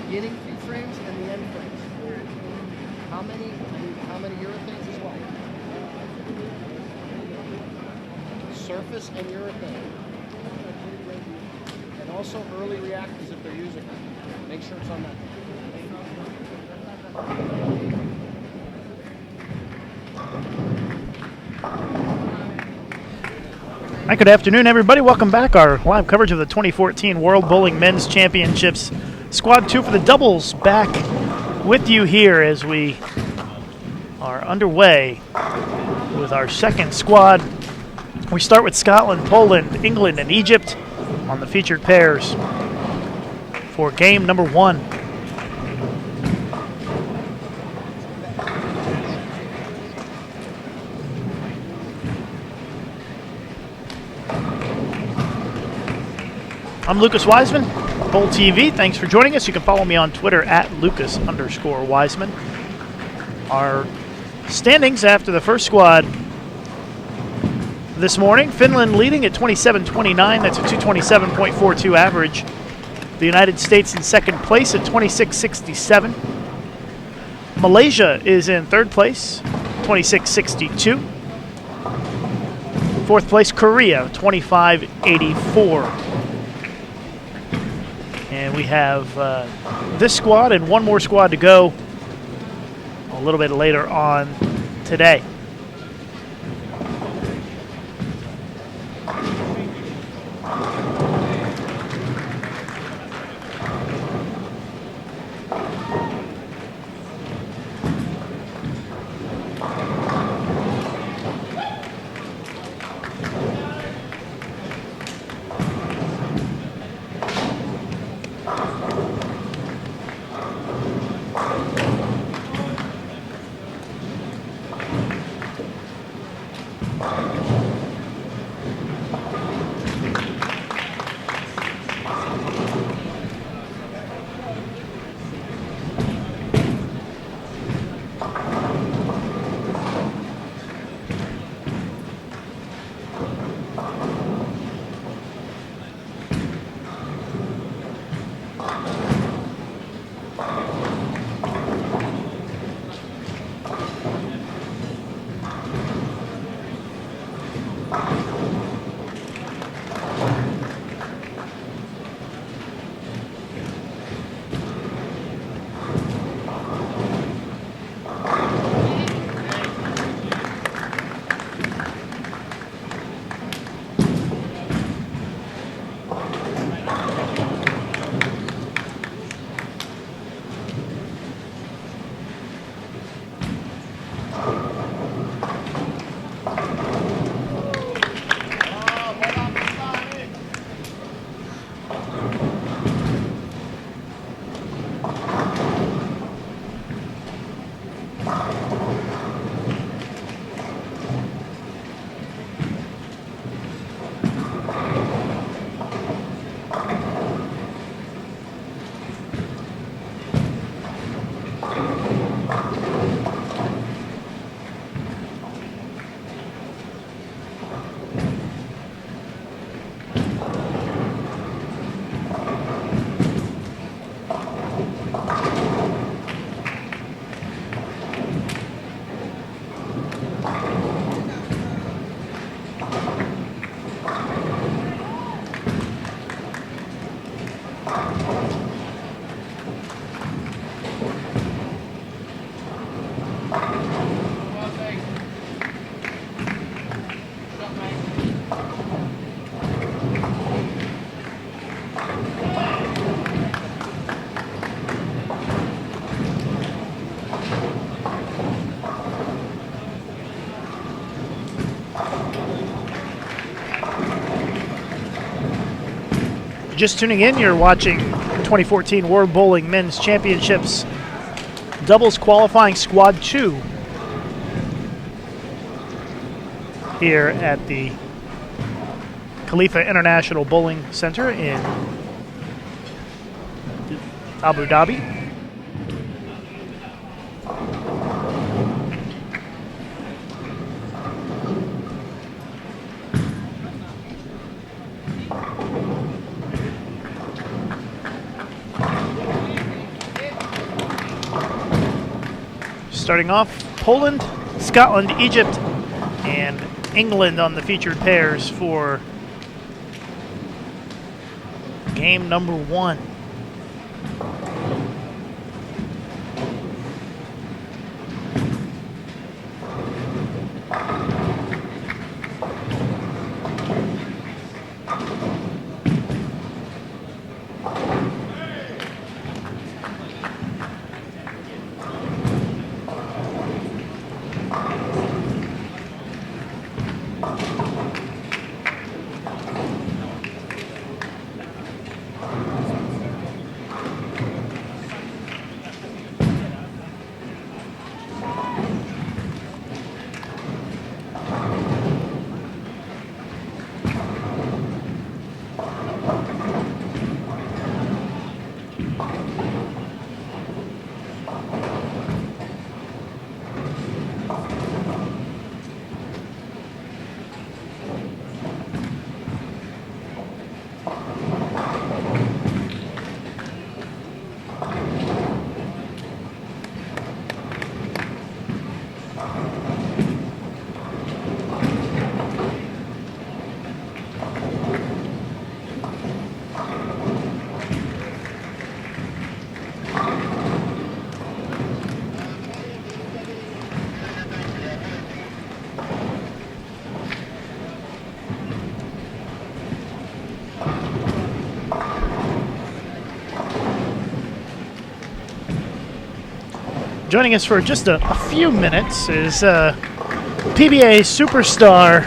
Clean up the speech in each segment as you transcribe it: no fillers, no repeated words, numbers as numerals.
beginning few frames and the end frames. How many urethanes as well? Surface and urethane. And also early reactors if they're using them. Make sure it's on that. Hi, good afternoon, everybody. Welcome back. Our live coverage of the 2014 World Bowling Men's Championships. Squad 2 for the doubles back with you here as we are underway with our second squad. We start with Scotland, Poland, England, and Egypt on the featured pairs for game number 1. I'm Lucas Wiseman, Bowl TV. Thanks for joining us. You can follow me on Twitter at Lucas_Wiseman. Our standings after the first squad this morning. Finland leading at 27-29. That's a 227.42 average. The United States in second place at 26.67. Malaysia is in third place, 26.62. Fourth place, Korea, 25.84. And we have this squad and one more squad to go a little bit later on today. Just tuning in, you're watching 2014 World Bowling Men's Championships doubles qualifying squad 2 here at the Khalifa International Bowling Center in Abu Dhabi. starting off, Poland, Scotland, Egypt, and England on the featured pairs for game number 1. Joining us for just a few minutes is PBA superstar,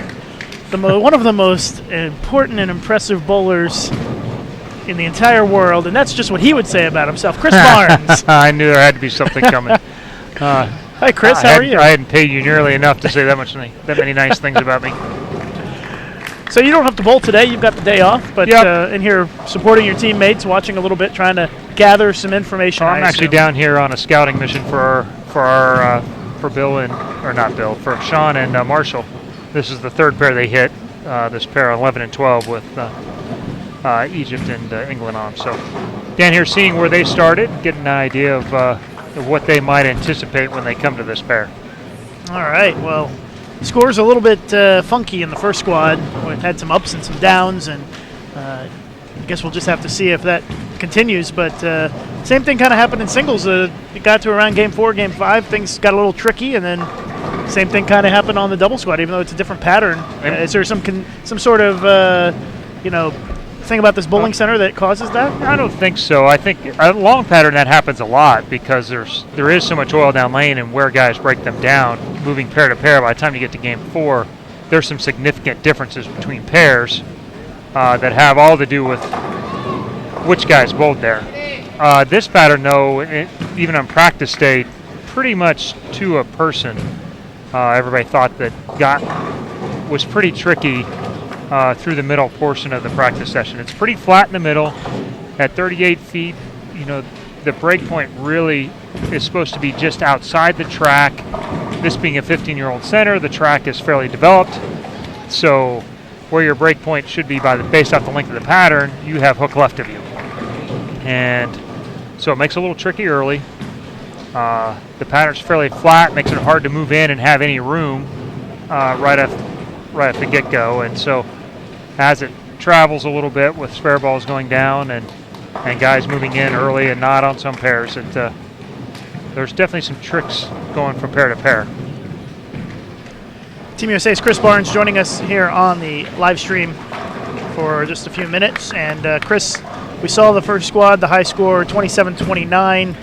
one of the most important and impressive bowlers in the entire world, and that's just what he would say about himself, Chris Barnes. I knew there had to be something coming. Hi, Chris. How are you? I hadn't paid you nearly enough to say that many nice things about me. So you don't have to bowl today. You've got the day off, but Yep. in here supporting your teammates, watching a little bit, trying to gather some information. I'm actually down here on a scouting mission for Bill for Sean and Marshall. This is the third pair they hit. This pair 11 and 12 with Egypt and England on. So down here seeing where they started, getting an idea of what they might anticipate when they come to this pair. All right. Well, score's a little bit funky in the first squad. We've had some ups and some downs, and I guess we'll just have to see if that continues. But same thing kind of happened in singles. It got to around game 4, game 5, things got a little tricky, and then same thing kind of happened on the double squad, even though it's a different pattern. Is there some sort of thing about this bowling center that causes that? I don't think so. I think a long pattern that happens a lot because there is so much oil down lane, and where guys break them down, moving pair to pair. By the time you get to game 4, there's some significant differences between pairs that have all to do with which guys bowled there. This pattern, though, even on practice day, pretty much to a person, everybody thought that was pretty tricky through the middle portion of the practice session. It's pretty flat in the middle at 38 feet. The break point really is supposed to be just outside the track. This being a 15-year-old center, the track is fairly developed. So where your break point should be based off the length of the pattern, you have hook left of you. And so it makes it a little tricky early. The pattern's fairly flat, makes it hard to move in and have any room right at the get-go. And so as it travels a little bit with spare balls going down and guys moving in early and not on some pairs, there's definitely some tricks going from pair to pair. Team USA's Chris Barnes joining us here on the live stream for just a few minutes. And Chris, we saw the first squad, the high score, 27-29.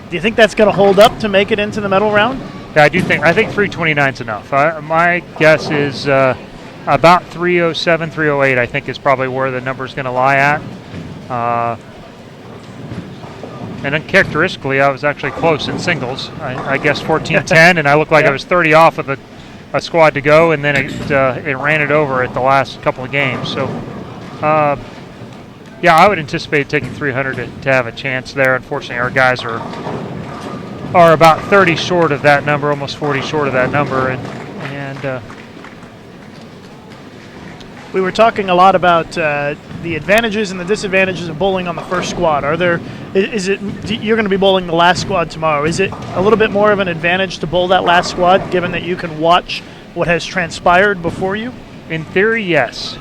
Do you think that's going to hold up to make it into the medal round? Yeah, I think 329 is enough. My guess is about 307, 308, I think is probably where the number's going to lie at. And uncharacteristically, I was actually close in singles. I guess 14-10, and I looked like I was 30 off with a squad to go, and then it ran it over at the last couple of games. So, yeah, I would anticipate taking 300 to have a chance there. Unfortunately, our guys are about 30 short of that number, almost 40 short of that number, and we were talking a lot about the advantages and the disadvantages of bowling on the first squad. Is it you're going to be bowling the last squad tomorrow? Is it a little bit more of an advantage to bowl that last squad, given that you can watch what has transpired before you? In theory, yes.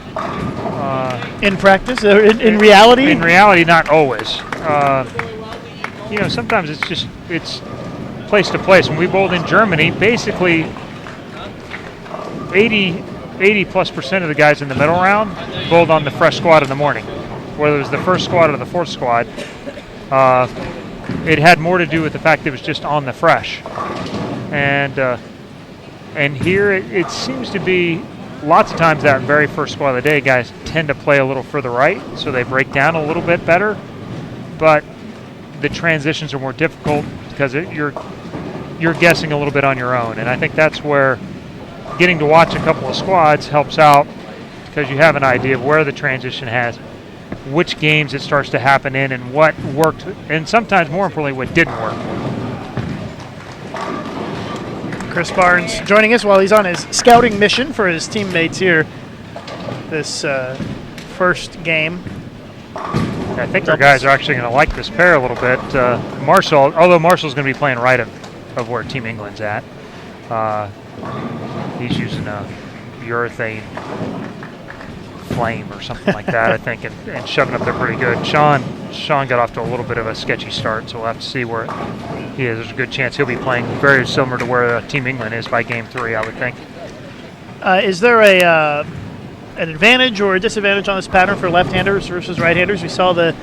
In practice, or in reality? In reality, not always. Sometimes it's place to place. When we bowled in Germany, basically 80+% of the guys in the middle round bowled on the fresh squad in the morning. Whether it was the first squad or the fourth squad, it had more to do with the fact that it was just on the fresh. And here it seems to be lots of times that very first squad of the day, guys tend to play a little further right, so they break down a little bit better. But the transitions are more difficult because you're guessing a little bit on your own. And I think that's where getting to watch a couple of squads helps out, because you have an idea of where the transition has, which games it starts to happen in, and what worked, and sometimes more importantly, what didn't work. Chris Barnes joining us while he's on his scouting mission for his teammates here this first game. I think our guys are actually going to like this pair a little bit. Marshall, although Marshall's going to be playing right of where Team England's at. He's using a urethane flame or something like that, I think, and shoving up there pretty good. Sean got off to a little bit of a sketchy start, so we'll have to see where he is. There's a good chance he'll be playing very similar to where Team England is by Game 3, I would think. Is there an advantage or a disadvantage on this pattern for left-handers versus right-handers? We saw the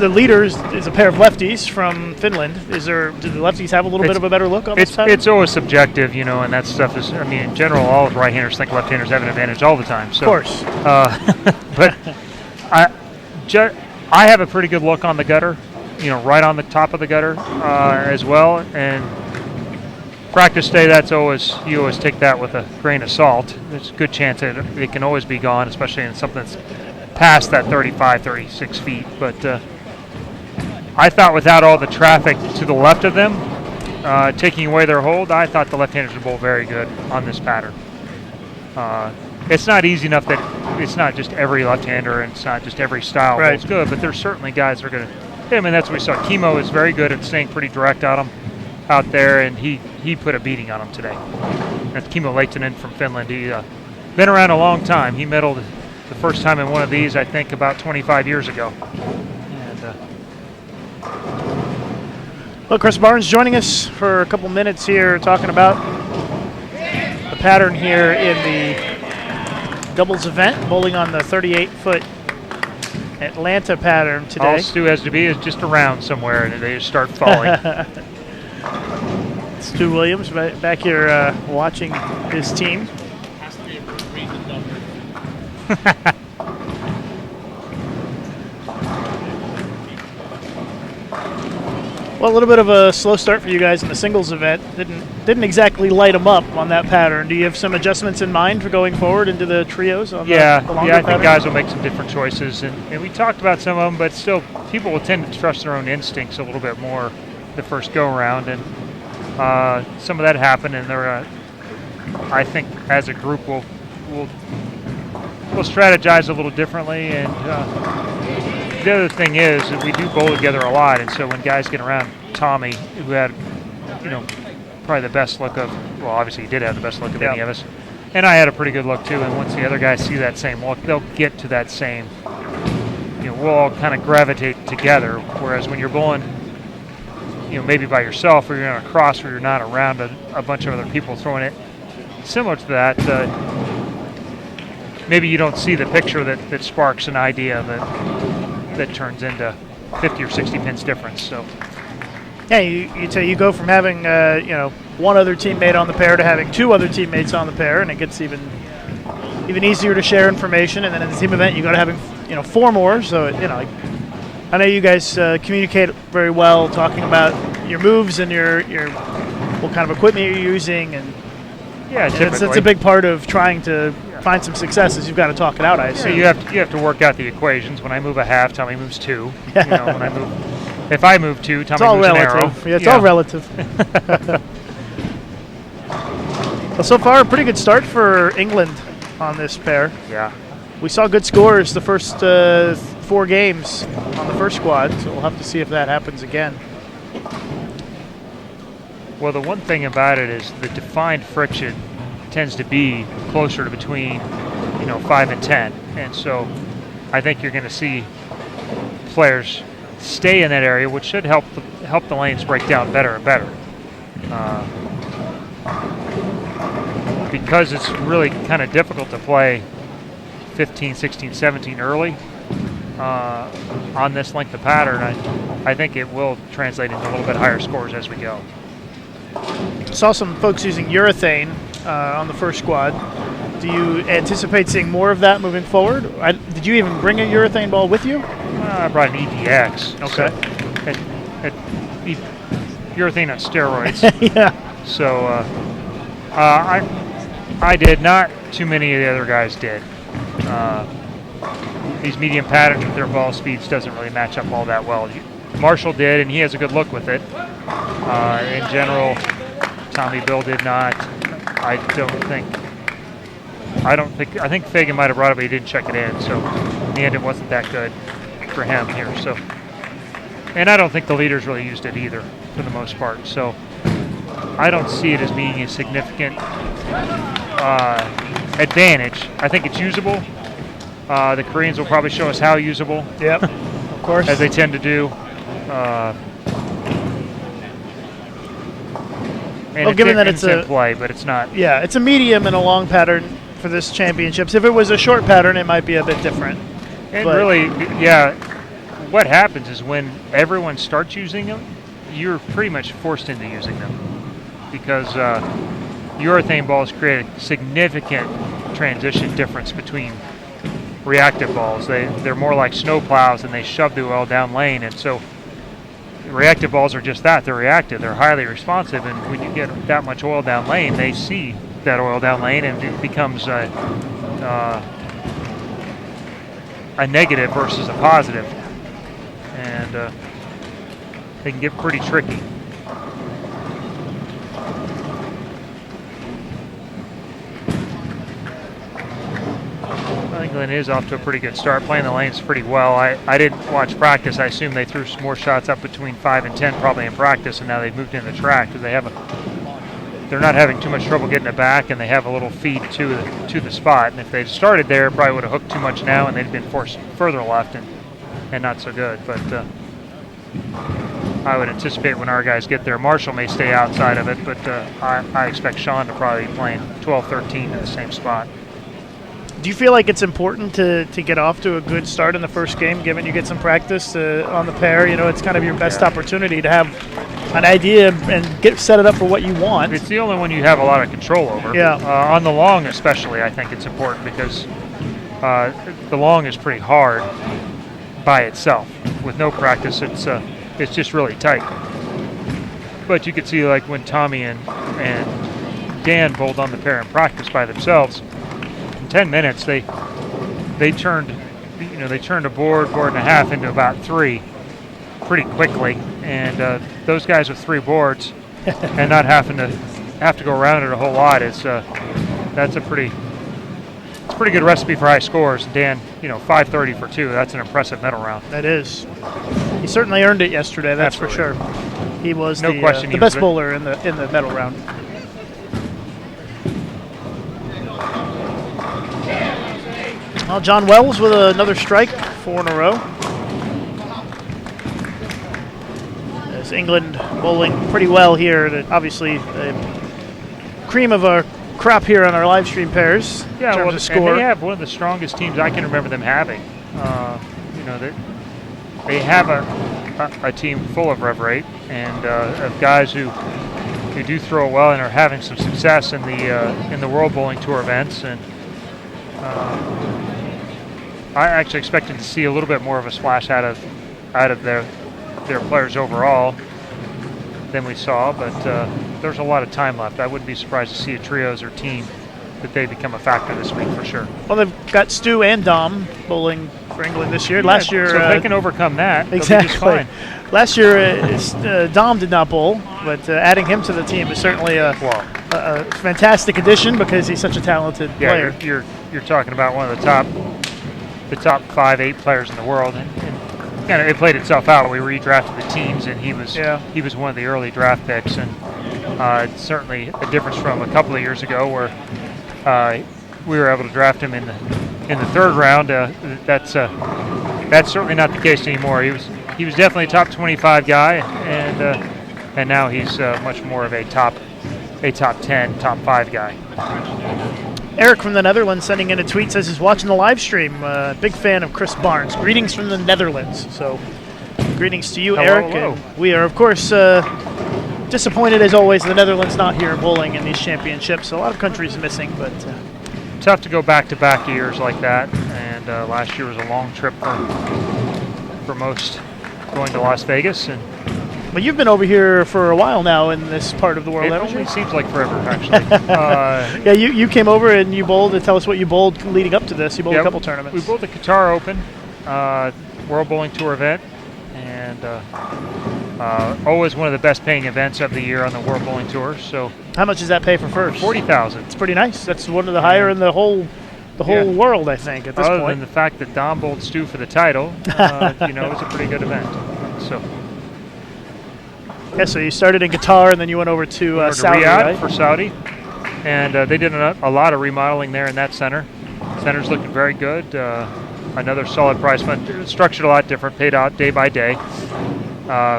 leaders is a pair of lefties from Finland. Do the lefties have a little bit of a better look on this pattern? It's always subjective, and that stuff is, in general, all right-handers think left-handers have an advantage all the time. So, of course. But I have a pretty good look on the gutter, right on the top of the gutter as well. And practice day, you always take that with a grain of salt. There's a good chance that it can always be gone, especially in something that's past that 35, 36 feet. But I thought without all the traffic to the left of them, taking away their hold, I thought the left-handers would bowl very good on this pattern. It's not easy enough that it's not just every left-hander and it's not just every style bowls good, but there's certainly guys that are going to. That's what we saw. Kimo is very good at staying pretty direct on them out there, and he put a beating on them today. That's Kimo Lehtinen from Finland. He's been around a long time. He medaled the first time in one of these, I think, about 25 years ago. Well, Chris Barnes joining us for a couple minutes here, talking about the pattern here in the doubles event, bowling on the 38-foot Atlanta pattern today. All Stu has to be is just around somewhere, and they just start falling. Stu Williams back here watching his team. Well, a little bit of a slow start for you guys in the singles event. Didn't exactly light them up on that pattern. Do you have some adjustments in mind for going forward into the trios? On the longer I think guys will make some different choices, and we talked about some of them, but still, people will tend to trust their own instincts a little bit more the first go around, and some of that happened, and I think as a group we'll strategize a little differently. And the other thing is that we do bowl together a lot, and so when guys get around Tommy, who had probably the best look of, well, obviously he did have the best look of any of us, and I had a pretty good look too, and once the other guys see that same look, they'll get to that same, we'll all kind of gravitate together, whereas when you're bowling maybe by yourself, or you're on a cross where you're not around a bunch of other people throwing it, similar to that, maybe you don't see the picture that sparks an idea that turns into 50 or 60 pins difference. So yeah, you go from having one other teammate on the pair to having two other teammates on the pair, and it gets even easier to share information. And then in the team event, you go to having four more. So I know you guys communicate very well, talking about your moves and your what kind of equipment you're using, and it's a big part of trying to find some successes. You've got to talk it out, I assume. You have to work out the equations. When I move a half, Tommy moves two. If I move two, Tommy moves an arrow. Yeah, it's all relative. Well, so far, a pretty good start for England on this pair. Yeah. We saw good scores the first 4 games on the first squad, so we'll have to see if that happens again. Well, the one thing about it is the defined friction tends to be closer to between, 5 and 10. And so I think you're going to see players stay in that area, which should help the lanes break down better and better. Because it's really kind of difficult to play 15, 16, 17 early on this length of pattern, I think it will translate into a little bit higher scores as we go. Saw some folks using urethane on the first squad. Do you anticipate seeing more of that moving forward? Did you even bring a urethane ball with you? I brought an EDX. Okay. So urethane on steroids. Yeah. So I did. Not too many of the other guys did. These medium patterns with their ball speeds doesn't really match up all that well. Marshall did, and he has a good look with it. In general, Tommy Bill did not. I think Fagan might have brought it, but he didn't check it in. So in the end, it wasn't that good for him here. So, and I don't think the leaders really used it either, for the most part. So I don't see it as being a significant advantage. I think it's usable. The Koreans will probably show us how usable. Yep, of course. As they tend to do. And well, given that it's in play, but it's not. Yeah, it's a medium and a long pattern for this championships. If it was a short pattern, it might be a bit different. And really, yeah, what happens is when everyone starts using them, you're pretty much forced into using them because urethane balls create a significant transition difference between reactive balls. They're more like snow plows and they shove the oil down lane, and so reactive balls are just that. They're reactive. They're highly responsive, and when you get that much oil down lane, they see that oil down lane, and it becomes a negative versus a positive, and they can get pretty tricky. England is off to a pretty good start, playing the lanes pretty well. I didn't watch practice. I assume they threw some more shots up between 5 and 10 probably in practice, and now they've moved in the track because they're not having too much trouble getting it back, and they have a little feed to the spot. And if they'd started there, it probably would have hooked too much now, and they'd been forced further left and not so good. But I would anticipate when our guys get there, Marshall may stay outside of it, but I expect Sean to probably be playing 12-13 in the same spot. Do you feel like it's important to get off to a good start in the first game, given you get some practice on the pair? It's kind of your best opportunity to have an idea and get set it up for what you want. It's the only one you have a lot of control over. Yeah. On the long especially, I think it's important because the long is pretty hard by itself. With no practice, it's just really tight. But you could see like when Tommy and Dan bowled on the pair in practice by themselves, 10 minutes they turned a board and a half into about 3 pretty quickly, and those guys with 3 boards and not having to go around it a whole lot it's a pretty good recipe for high scores. Dan, 530 for 2, that's an impressive medal round. That is. He certainly earned it yesterday, that's Absolutely. For sure. He was the best bowler in the medal round. Well, John Wells with another strike, 4 in a row. As England bowling pretty well here. Obviously, the cream of our crop here on our live stream pairs. Yeah, in terms of score. And they have one of the strongest teams I can remember them having. They have a team full of rev rate and of guys who do throw well and are having some success in the World Bowling Tour events, and I actually expected to see a little bit more of a splash out of their players overall than we saw, but there's a lot of time left. I wouldn't be surprised to see a trios or team that they become a factor this week for sure. Well, they've got Stu and Dom bowling for England this year. Yeah, Last year, so if they can overcome that, exactly. they'll be just fine. Last year, Dom did not bowl, but adding him to the team is certainly a fantastic addition because he's such a talented player. you're talking about one of the top 5-8 players in the world, and kind of it played itself out. We redrafted the teams, and he was one of the early draft picks, and it's certainly a difference from a couple of years ago where we were able to draft him in the third round. That's certainly not the case anymore. He was definitely a top 25 guy, and now he's much more of a top 10, top 5 guy. Eric from the Netherlands sending in a tweet, says he's watching the live stream. Big fan of Chris Barnes. Greetings from the Netherlands. So, greetings to you, Hello, Eric. hello. And we are, of course, disappointed as always the Netherlands not here bowling in these championships. A lot of countries missing, but Tough to go back-to-back years like that, and last year was a long trip for most, going to Las Vegas, and but you've been over here for a while now in this part of the world, it haven't only you? seems like forever, actually. Yeah, you came over and you bowled. Tell us what you bowled leading up to this. You bowled a couple tournaments. We bowled the Qatar Open, World Bowling Tour event, and always one of the best paying events of the year on the World Bowling Tour. So how much does that pay for first? $40,000. It's pretty nice. That's one of the higher in the whole world, I think, at this Other point. than the fact that Dom bowled Stu for the title, it's a pretty good event. So. Yeah, so you started in Qatar and then you went over to Saudi, Riyadh right? for Saudi, and they did a lot of remodeling there in that center. Center's looking very good. Another solid prize fund, structured a lot different, paid out day by day.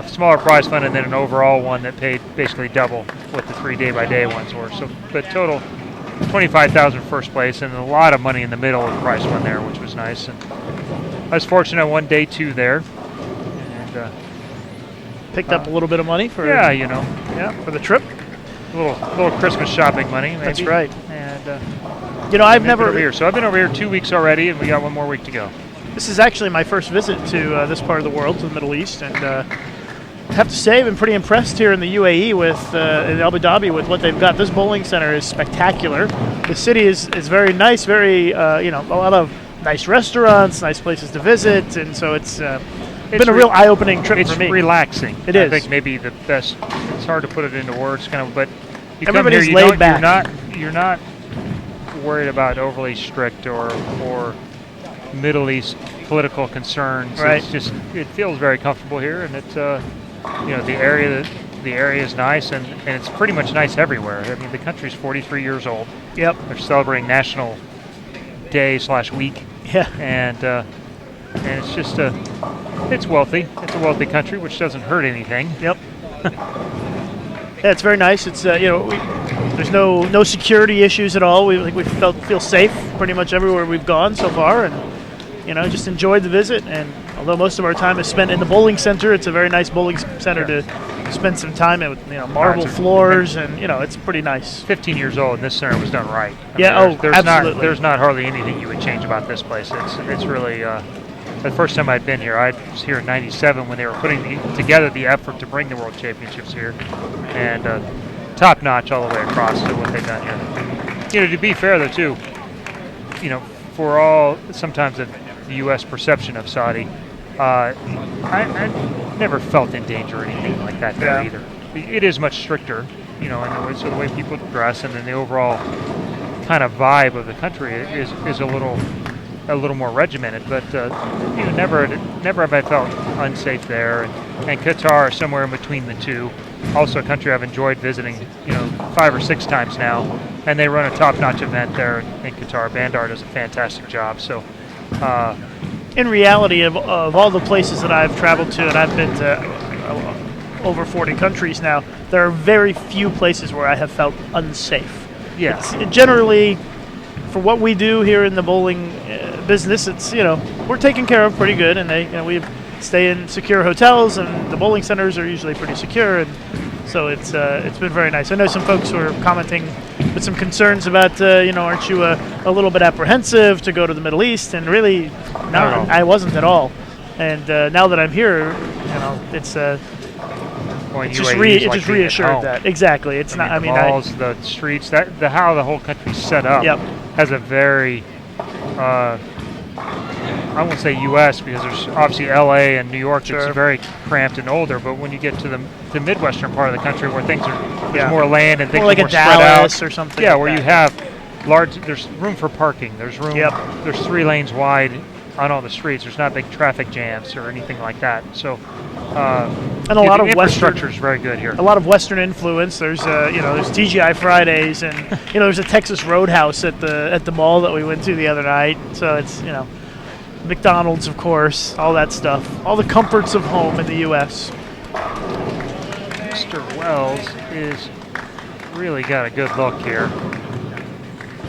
Smaller prize fund, and then an overall one that paid basically double what the 3 day-by-day ones were. So, but total $25,000 first place, and a lot of money in the middle of the prize fund there, which was nice. And I was fortunate, I won day 2 there, and picked up a little bit of money for for the trip. a little Christmas shopping money. Maybe. That's right. And I've been never over here, so I've been over here 2 weeks already, and we got one more week to go. This is actually my first visit to this part of the world, to the Middle East, and I have to say I've been pretty impressed here in the UAE with in Abu Dhabi with what they've got. This bowling center is spectacular. The city is very nice, very a lot of nice restaurants, nice places to visit, and so it's been a real eye-opening trip for me. It's relaxing. It is. I think maybe the best. It's hard to put it into words, but you Everybody's come here, laid back. You're not worried about overly strict or Middle East political concerns. Right. It feels very comfortable here, and it's the area is nice, and it's pretty much nice everywhere. I mean, the country's 43 years old. Yep. They're celebrating National Day/week. Yeah. And it's just it's wealthy. It's a wealthy country, which doesn't hurt anything. Yep. Yeah, it's very nice. It's there's no security issues at all. We feel safe pretty much everywhere we've gone so far, and just enjoyed the visit. And although most of our time is spent in the bowling center, it's a very nice bowling center to spend some time in with marble floors, and it's pretty nice. 15 years old, and this center was done right. Absolutely. There's not hardly anything you would change about this place. It's really. The first time I'd been here, I was here in '97 when they were putting together the effort to bring the World Championships here, and top notch all the way across to what they've done here. To be fair though, too, for all sometimes the U.S. perception of Saudi, I never felt in danger or anything like that there either. It is much stricter, in the way people dress, and then the overall kind of vibe of the country is a little more regimented, but never have I felt unsafe there. And Qatar is somewhere in between the two. Also a country I've enjoyed visiting, 5 or 6 times now, and they run a top-notch event there in Qatar. Bandar does a fantastic job. So, in reality, of all the places that I've traveled to, and I've been to over 40 countries now, there are very few places where I have felt unsafe. yes, Generally, for what we do here in the bowling business, it's we're taken care of pretty good, and we stay in secure hotels, and the bowling centers are usually pretty secure, and so it's been very nice. I know some folks who are commenting with some concerns about aren't you a little bit apprehensive to go to the Middle East? And really, no, I wasn't at all. And now that I'm here, it's it just reassured that exactly. It's not. The malls, the streets, how the whole country's set up has a very I won't say U.S. because there's obviously L.A. and New York that's very cramped and older, but when you get to the Midwestern part of the country where things are there's more land and things more like are more a spread Dallas out, or something. where you have large. There's room for parking. There's room. Yep. There's 3 lanes wide on all the streets. There's not big traffic jams or anything like that. So, and a lot of infrastructure is very good here. A lot of Western influence. There's there's TGI Fridays, and there's a Texas Roadhouse at the mall that we went to the other night. So it's McDonald's, of course, all that stuff, all the comforts of home in the U.S. Mr. Wells is really got a good look here.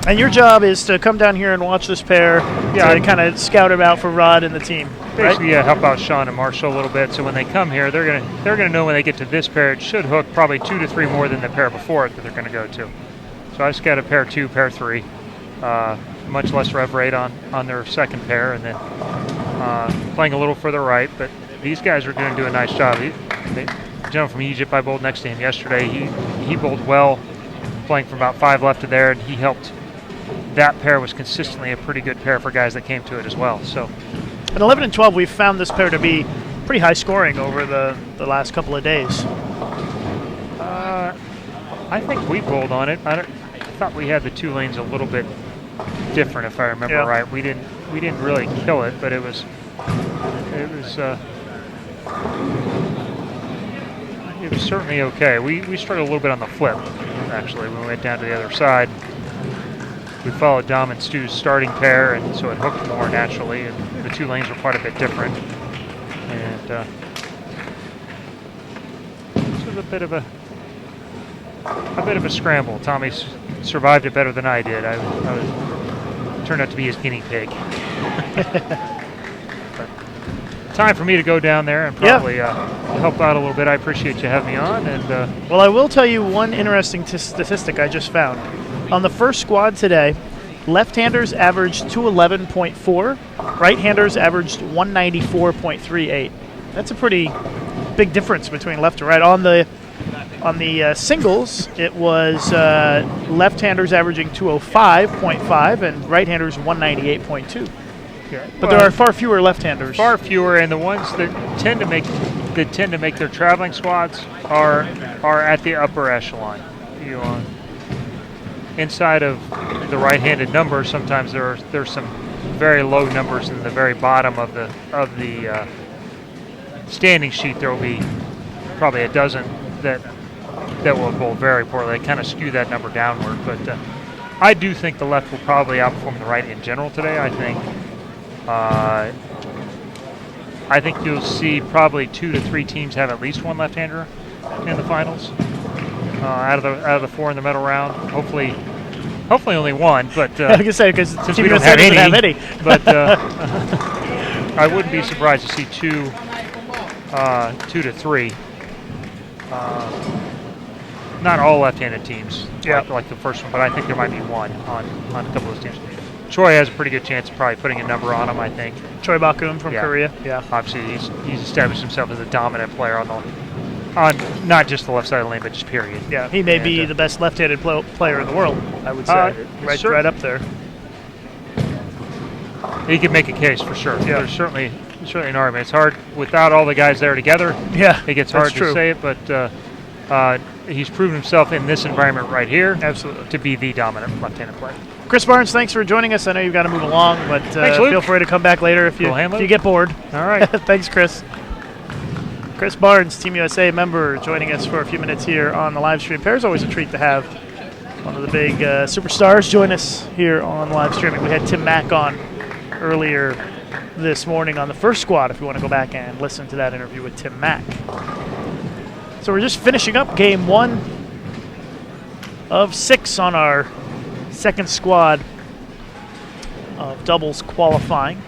And your job is to come down here and watch this pair, and kind of scout them out for Rod and the team. Basically, help out Sean and Marshall a little bit. So when they come here, they're gonna know when they get to this pair, it should hook probably 2 to 3 more than the pair before it that they're gonna go to. So I just got a pair 2, pair 3, much less rev rate on their second pair, and then playing a little further right. But these guys are gonna do a nice job. The gentleman from Egypt I bowled next to him yesterday. He bowled well, playing from about 5 left to there, and he helped. That pair was consistently a pretty good pair for guys that came to it as well. So, at 11 and 12, we've found this pair to be pretty high scoring over the last couple of days. I think we bowled on it. I thought we had the 2 lanes a little bit different, if I remember right. We didn't really kill it, but it was certainly okay. We struggled a little bit on the flip, actually, when we went down to the other side. We followed Dom and Stu's starting pair, and so it hooked more naturally, and the 2 lanes were quite a bit different. And this was a bit of a scramble. Tommy survived it better than I did. I turned out to be his guinea pig. But time for me to go down there and probably help out a little bit. I appreciate you having me on. And well, I will tell you one interesting statistic I just found. On the first squad today, left-handers averaged 211.4, right-handers averaged 194.38. That's a pretty big difference between left and right. On the singles, it was left-handers averaging 205.5 and right-handers 198.2. Yeah. But there are far fewer left-handers. Far fewer, and the ones that tend to make their traveling squads are at the upper echelon. Inside of the right-handed numbers, sometimes there's some very low numbers in the very bottom of the standing sheet. There will be probably a dozen that will bowl very poorly. They kind of skew that number downward, but I do think the left will probably outperform the right in general today. I think you'll see probably 2 to 3 teams have at least 1 left-hander in the finals. Out of the 4 in the medal round, hopefully only 1. But I was gonna say, because since we don't have any, but I wouldn't be surprised to see 2 to 3. Not all left-handed teams, like the first one, but I think there might be 1 on a couple of those teams. Choi has a pretty good chance of probably putting a number on him, I think. Choi Bakun from Korea. Yeah, obviously he's established himself as a dominant player on not just the left side of the lane, but just period. Yeah, he may be the best left-handed player in the world, I would say. Right up there. He can make a case for sure. Yeah. There's certainly an argument. It's hard without all the guys there together. Yeah, it gets hard to say it, but he's proven himself in this environment right here, absolutely, to be the dominant left-handed player. Chris Barnes, thanks for joining us. I know you've got to move along, but feel free to come back later if you get bored. All right. Thanks, Chris. Chris Barnes, Team USA member, joining us for a few minutes here on the live stream. Pair's always a treat to have one of the big superstars join us here on live streaming. We had Tim Mack on earlier this morning on the first squad, if you want to go back and listen to that interview with Tim Mack. So we're just finishing up game 1 of 6 on our second squad of doubles qualifying.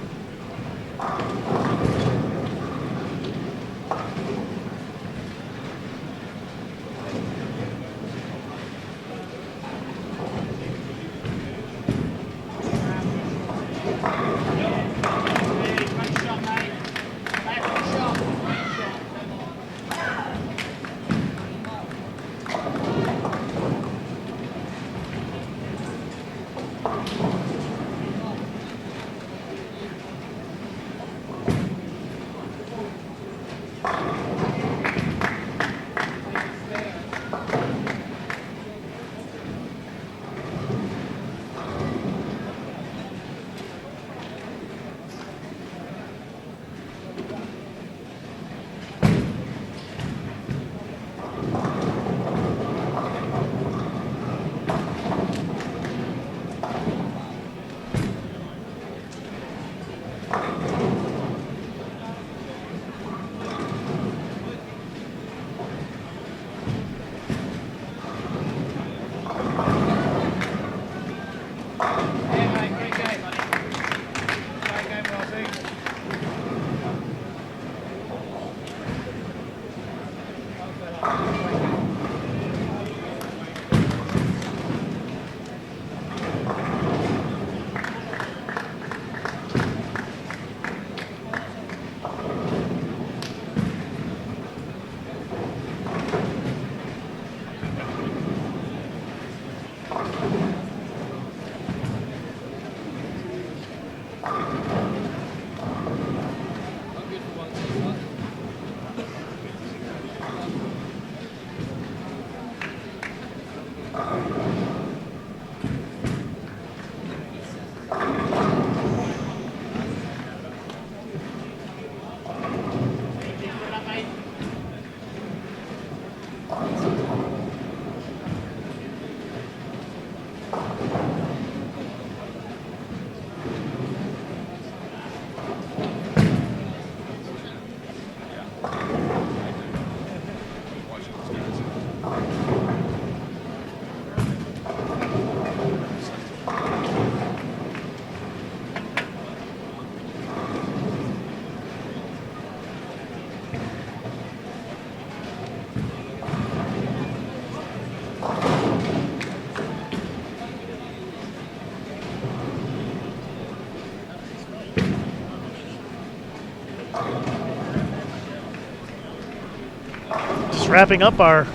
Just wrapping up our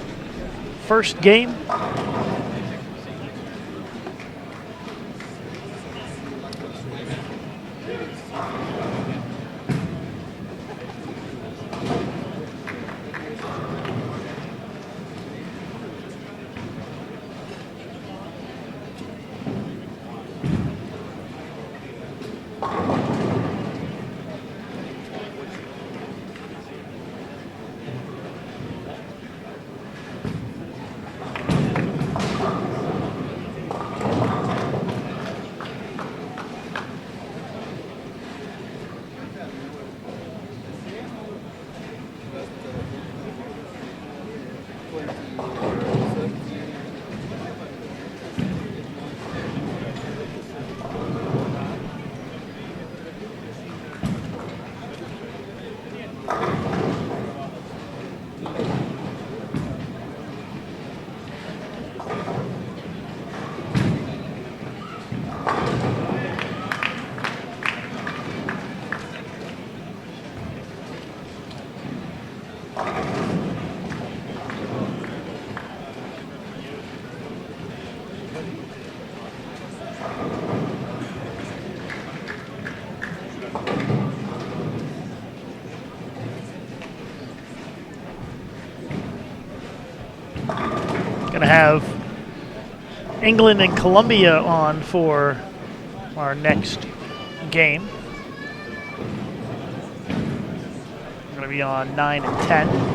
first game. Going to have England and Colombia on for our next game. We're going to be on 9 and 10.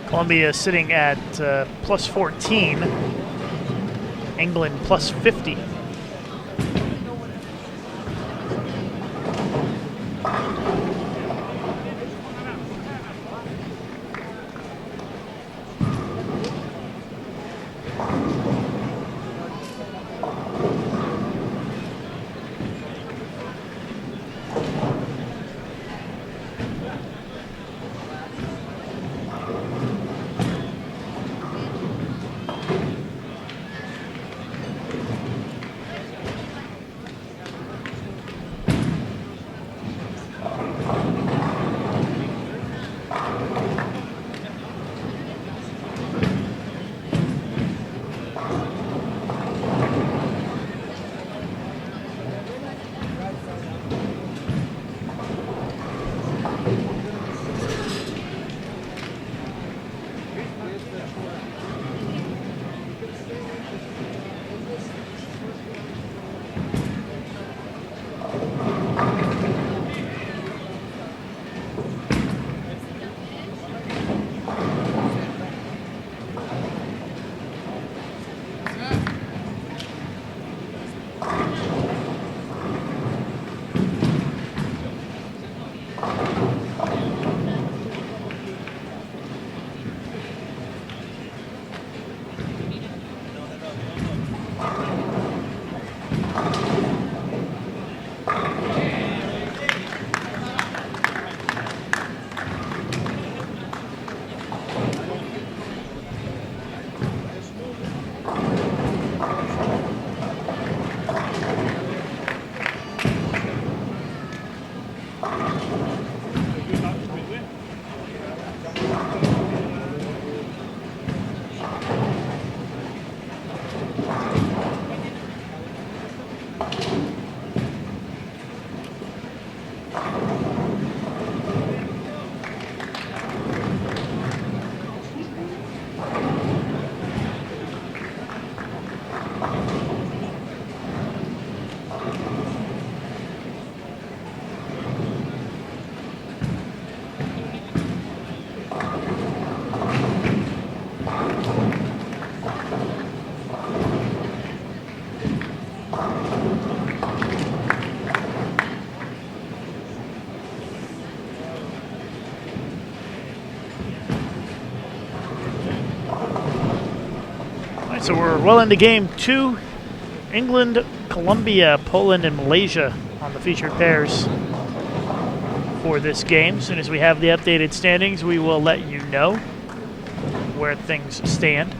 Colombia sitting at plus 14. England plus 50. So we're well into game 2. England, Colombia, Poland, and Malaysia on the featured pairs for this game. As soon as we have the updated standings, we will let you know where things stand.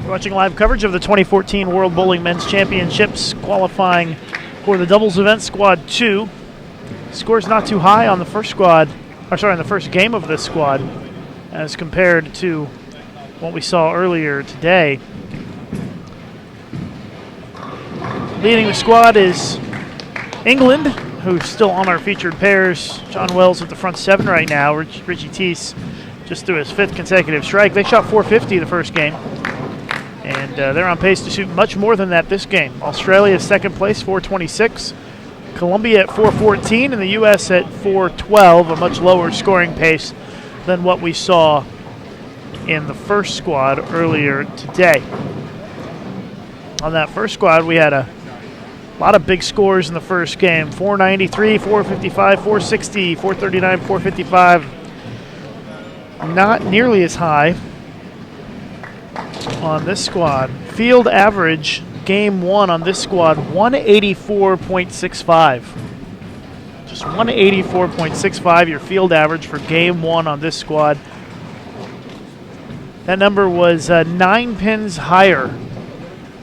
Watching live coverage of the 2014 World Bowling Men's Championships qualifying for the doubles event, Squad 2. Scores not too high on the first squad, on the first game of this squad as compared to what we saw earlier today. Leading the squad is England, who's still on our featured pairs. John Wells at the front seven right now. Richie Teese just threw his fifth consecutive strike. They shot 450 the first game, and they're on pace to shoot much more than that this game. Australia is second place, 426. Colombia at 414, and the U.S. at 412, a much lower scoring pace than what we saw in the first squad earlier today. On that first squad, we had a lot of big scores in the first game. 493, 455, 460, 439, 455. Not nearly as high on this squad. Field average, game one on this squad, 184.65. Just 184.65, your field average for game one on this squad. That number was 9 pins higher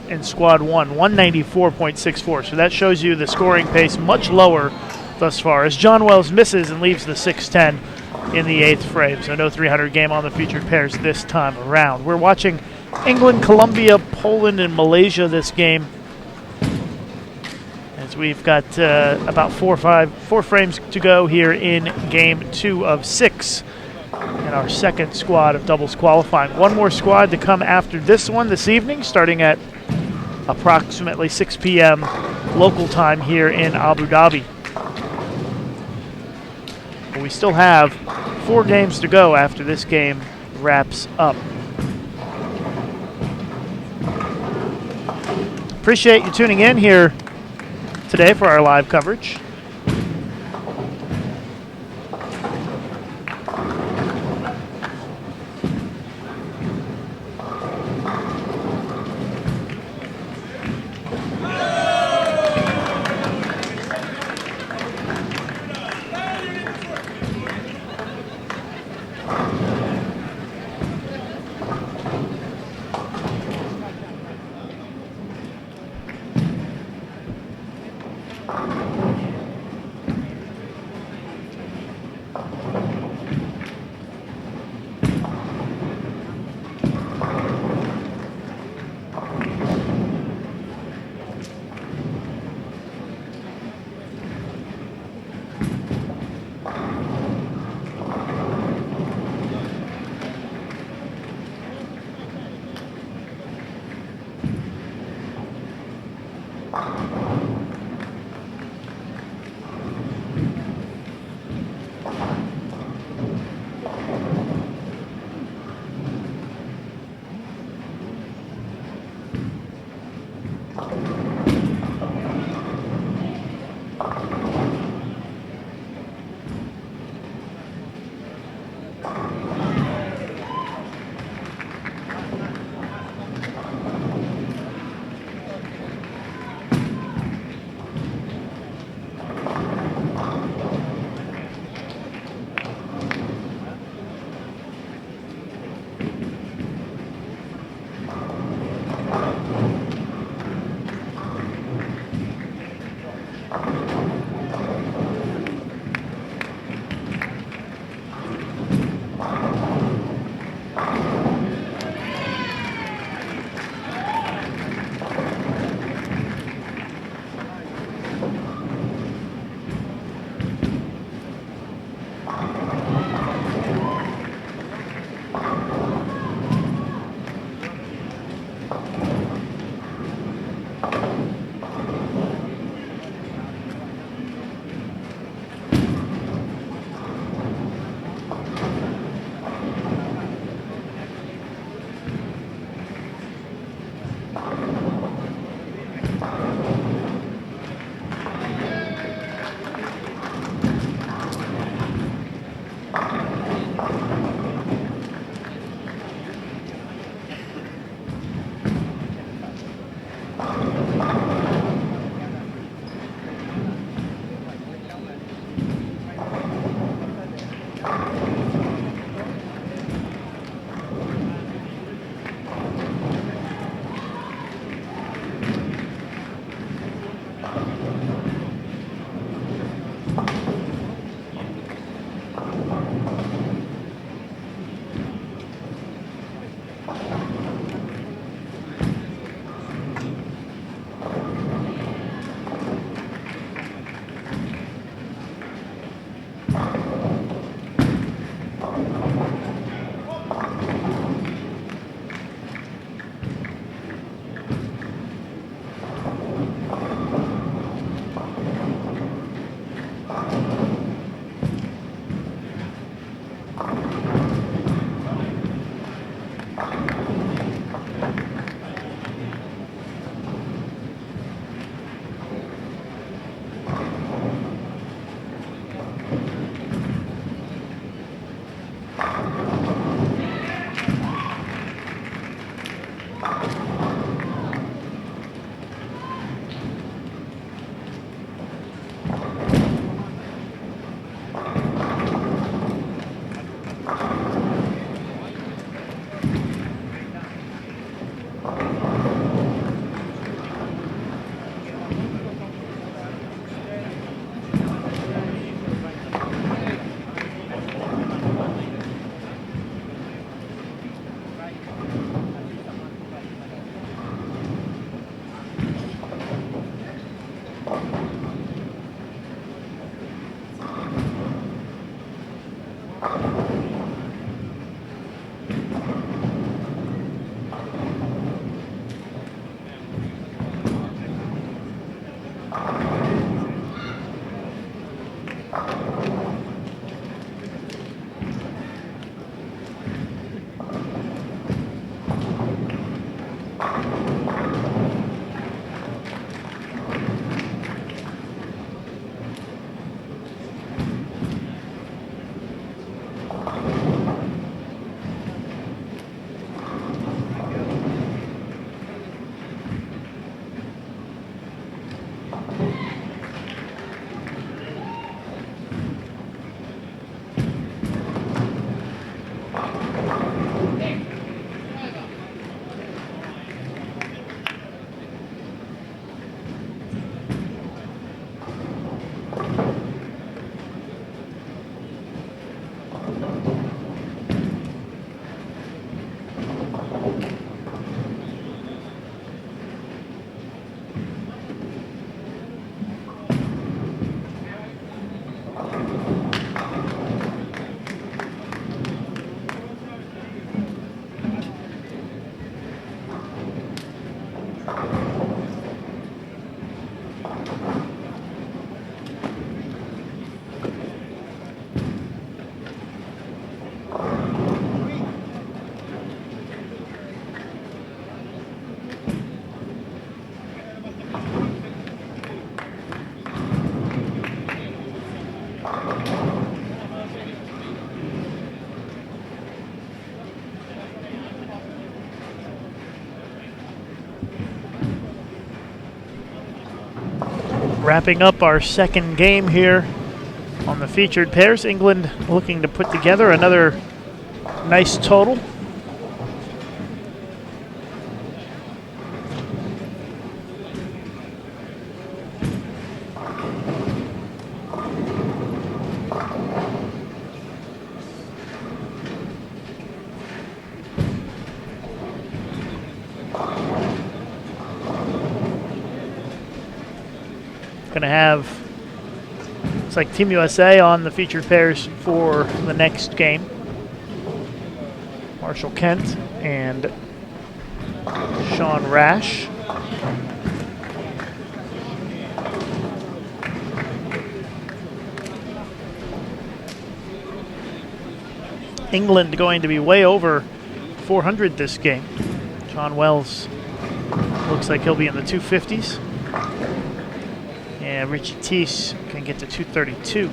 in squad one, 194.64. So that shows you the scoring pace much lower thus far, as John Wells misses and leaves the 610 in the 8th frame. So no 300 game on the featured pairs this time around. We're watching England, Colombia, Poland, and Malaysia this game, as we've got about four frames to go here in game 2 of 6 in our second squad of doubles qualifying. One more squad to come after this one this evening, starting at approximately 6 p.m. local time here in Abu Dhabi. But we still have 4 games to go after this game wraps up. Appreciate you tuning in here today for our live coverage. Wrapping up our second game here on the featured pairs. England looking to put together another nice total. Going to have, looks like Team USA on the featured pairs for the next game. Marshall Kent and Sean Rash. England going to be way over 400 this game. John Wells looks like he'll be in the 250s. And Richie Teese can get to 232.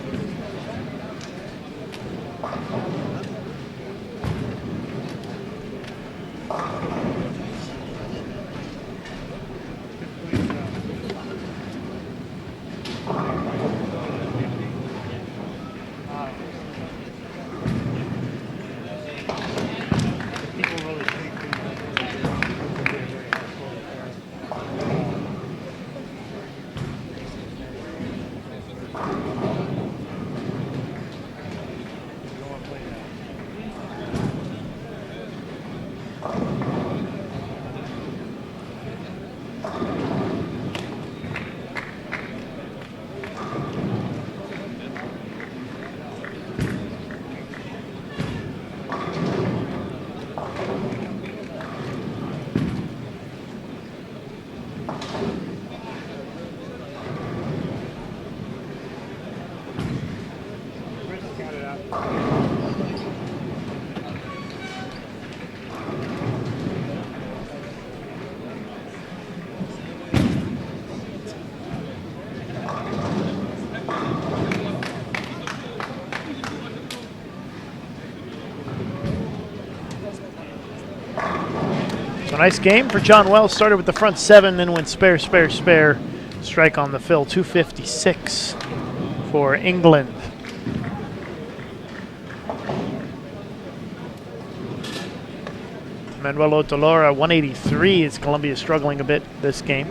So nice game for John Wells. Started with the front seven, then went spare, spare, spare. Strike on the fill, 256 for England. Manuel Otolora, 183, as Colombia struggling a bit this game.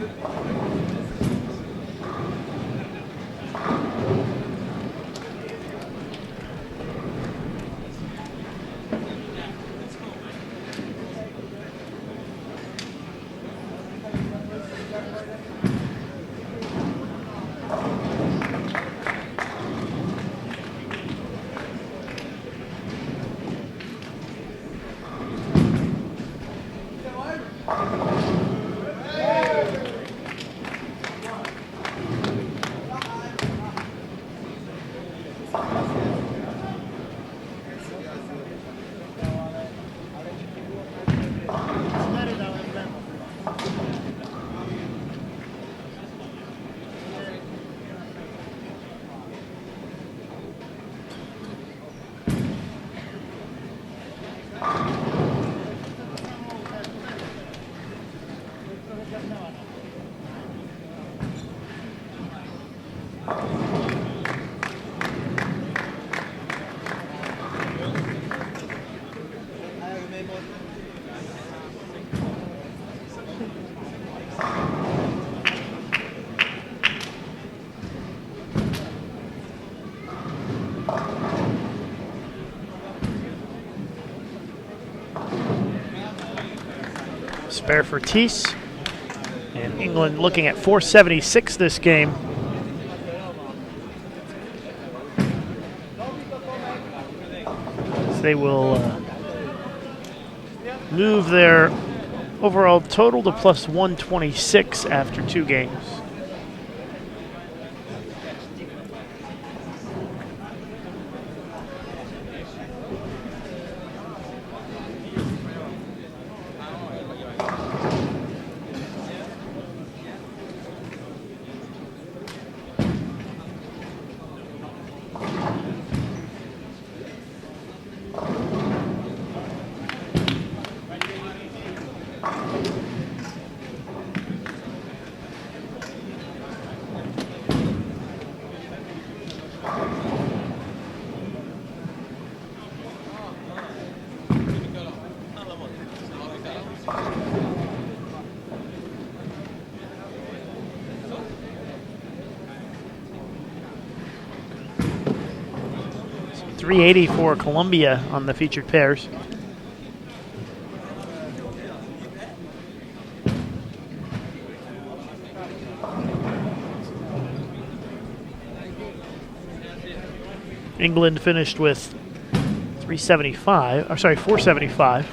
Spare for Teese. And England looking at 476 this game. So they will move their overall total to plus 126 after 2 games. .380 for Colombia on the featured pairs. England finished with 475.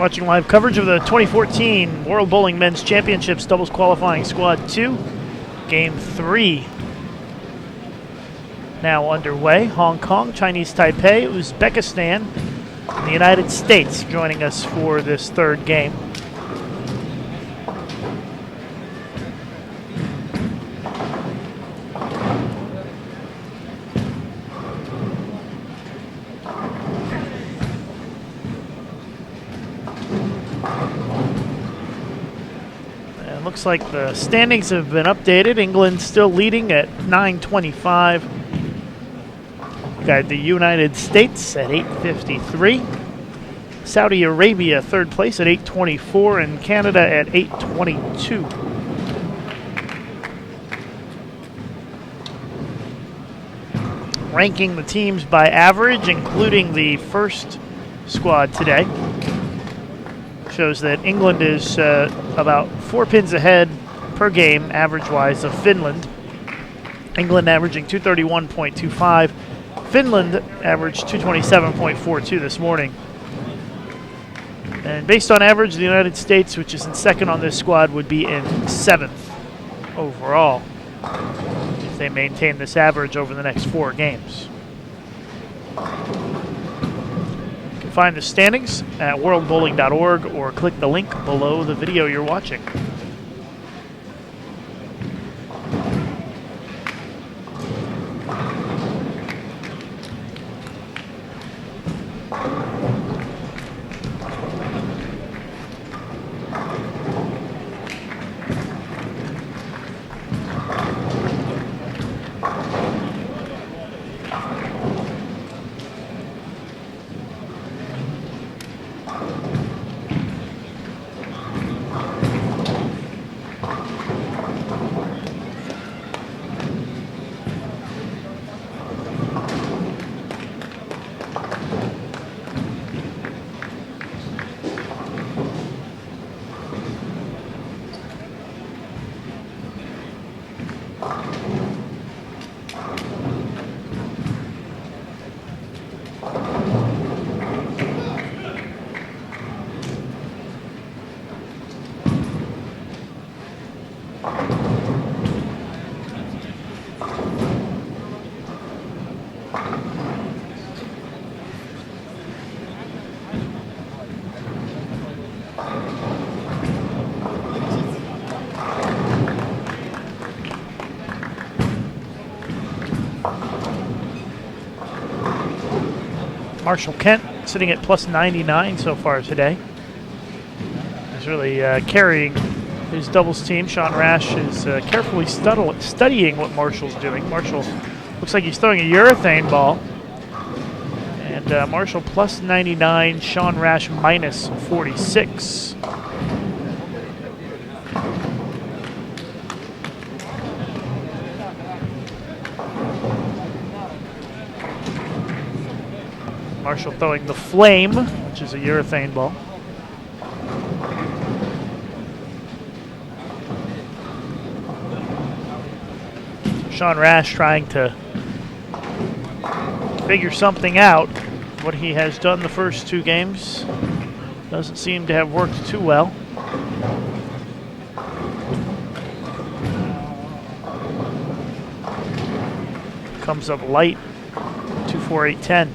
Watching live coverage of the 2014 World Bowling Men's Championships Doubles Qualifying Squad 2, Game 3. Now underway. Hong Kong, Chinese Taipei, Uzbekistan, and the United States joining us for this third game. Looks like the standings have been updated. England still leading at 925. Got the United States at 853. Saudi Arabia third place at 824, and Canada at 822. Ranking the teams by average, including the first squad today, shows that England is about 4 pins ahead per game, average-wise, of Finland. England averaging 231.25. Finland averaged 227.42 this morning. And based on average, the United States, which is in second on this squad, would be in 7th overall if they maintain this average over the next 4 games. Find the standings at worldbowling.org or click the link below the video you're watching. Marshall Kent sitting at plus 99 so far today. He's really carrying his doubles team. Sean Rash is carefully studying what Marshall's doing. Marshall looks like he's throwing a urethane ball. And Marshall plus 99, Sean Rash minus 46. Marshall throwing the Flame, which is a urethane ball. Sean Rash trying to figure something out. What he has done the first 2 games doesn't seem to have worked too well. Comes up light, 2-4-8-10.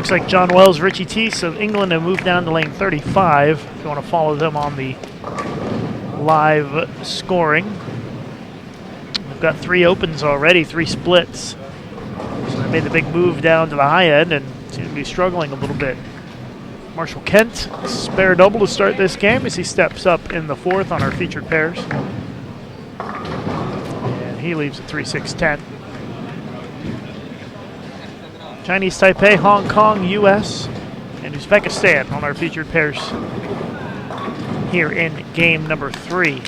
Looks like John Wells, Richie Teese of England have moved down to lane 35. If you want to follow them on the live scoring. We've got 3 opens already, 3 splits. So they made the big move down to the high end and seem to be struggling a little bit. Marshall Kent, spare double to start this game as he steps up in the 4th on our featured pairs. And he leaves at 3-6-10. Chinese Taipei, Hong Kong, US, and Uzbekistan on our featured pairs here in game number 3.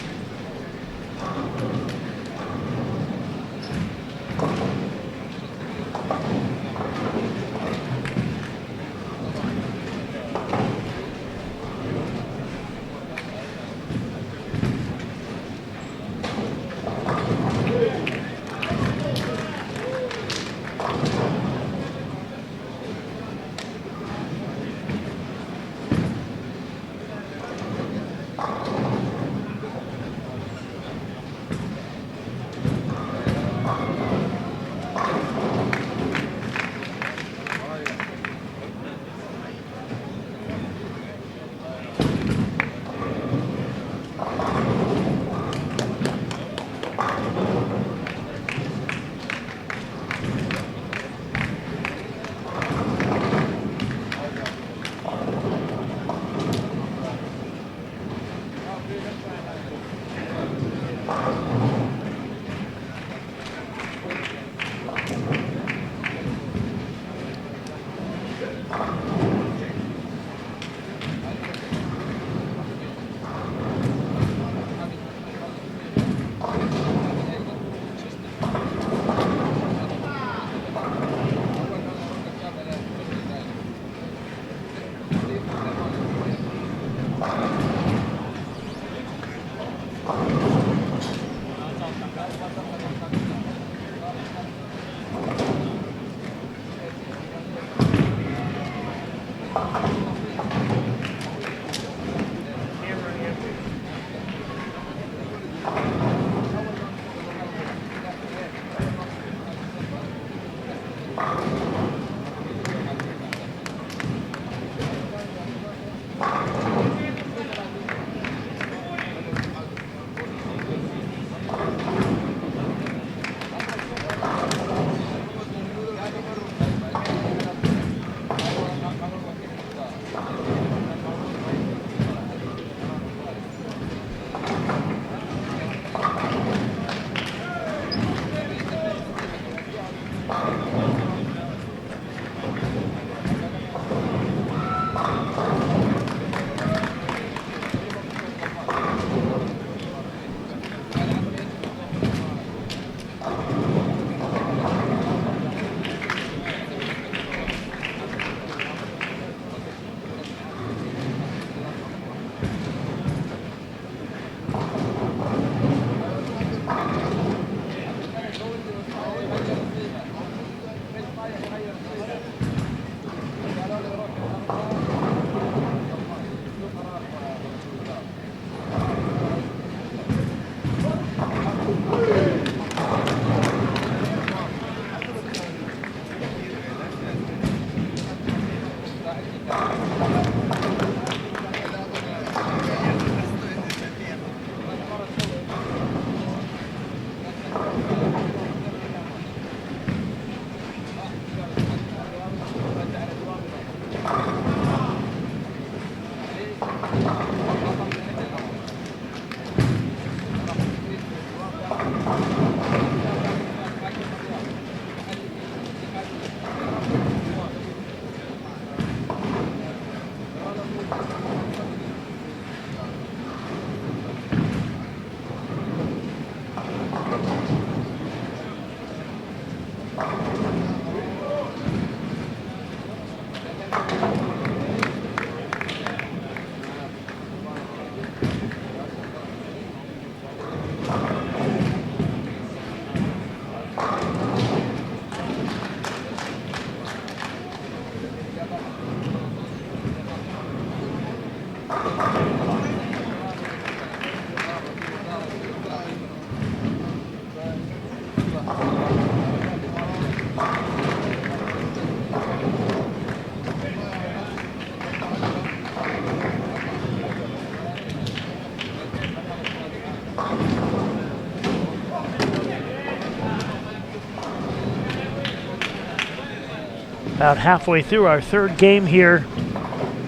About halfway through our third game here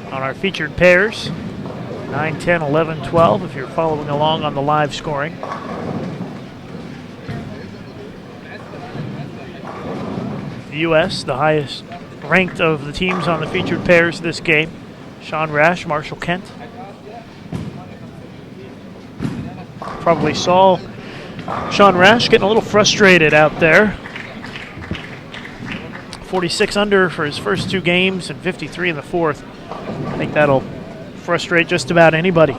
on our featured pairs. 9, 10, 11, 12 if you're following along on the live scoring. The U.S., the highest ranked of the teams on the featured pairs this game. Sean Rash, Marshall Kent. Probably saw Sean Rash getting a little frustrated out there. 46 under for his first two games and 53 in the fourth. I think that'll frustrate just about anybody.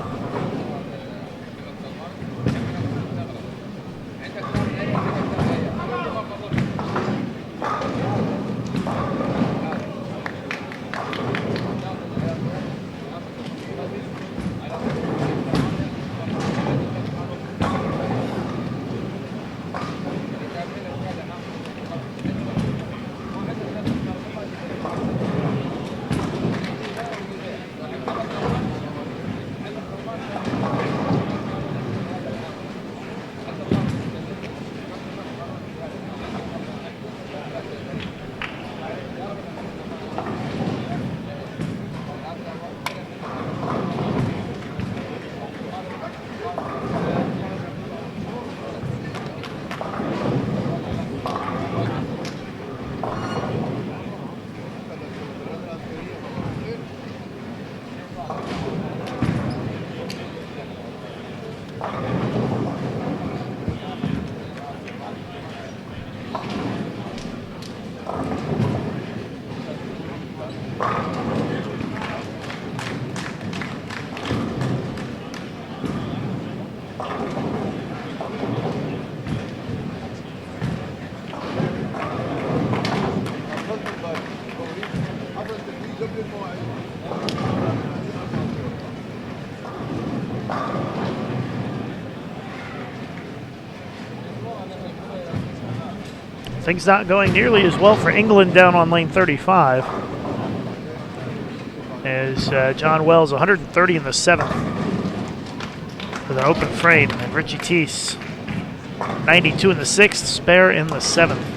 Things not going nearly as well for England down on lane 35. As John Wells 130 in the seventh with an open frame. And Richie Teese 92 in the sixth, spare in the seventh.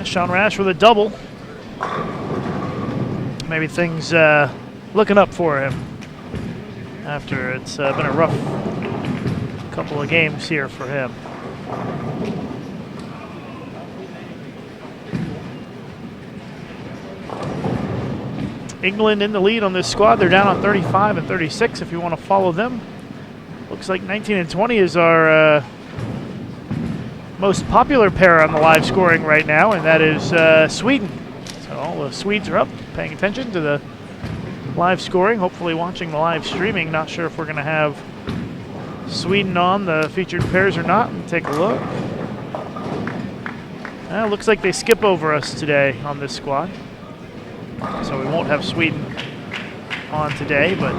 Sean Rash with a double. Maybe things looking up for him after it's been a rough couple of games here for him. England in the lead on this squad. They're down on 35 and 36 if you want to follow them. Looks like 19 and 20 is our most popular pair on the live scoring right now, and that is Sweden. So all the Swedes are up, paying attention to the live scoring, hopefully watching the live streaming. Not sure if we're going to have Sweden on the featured pairs or not. We'll take a look. Looks like they skip over us today on this squad. So we won't have Sweden on today, but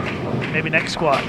maybe next squad.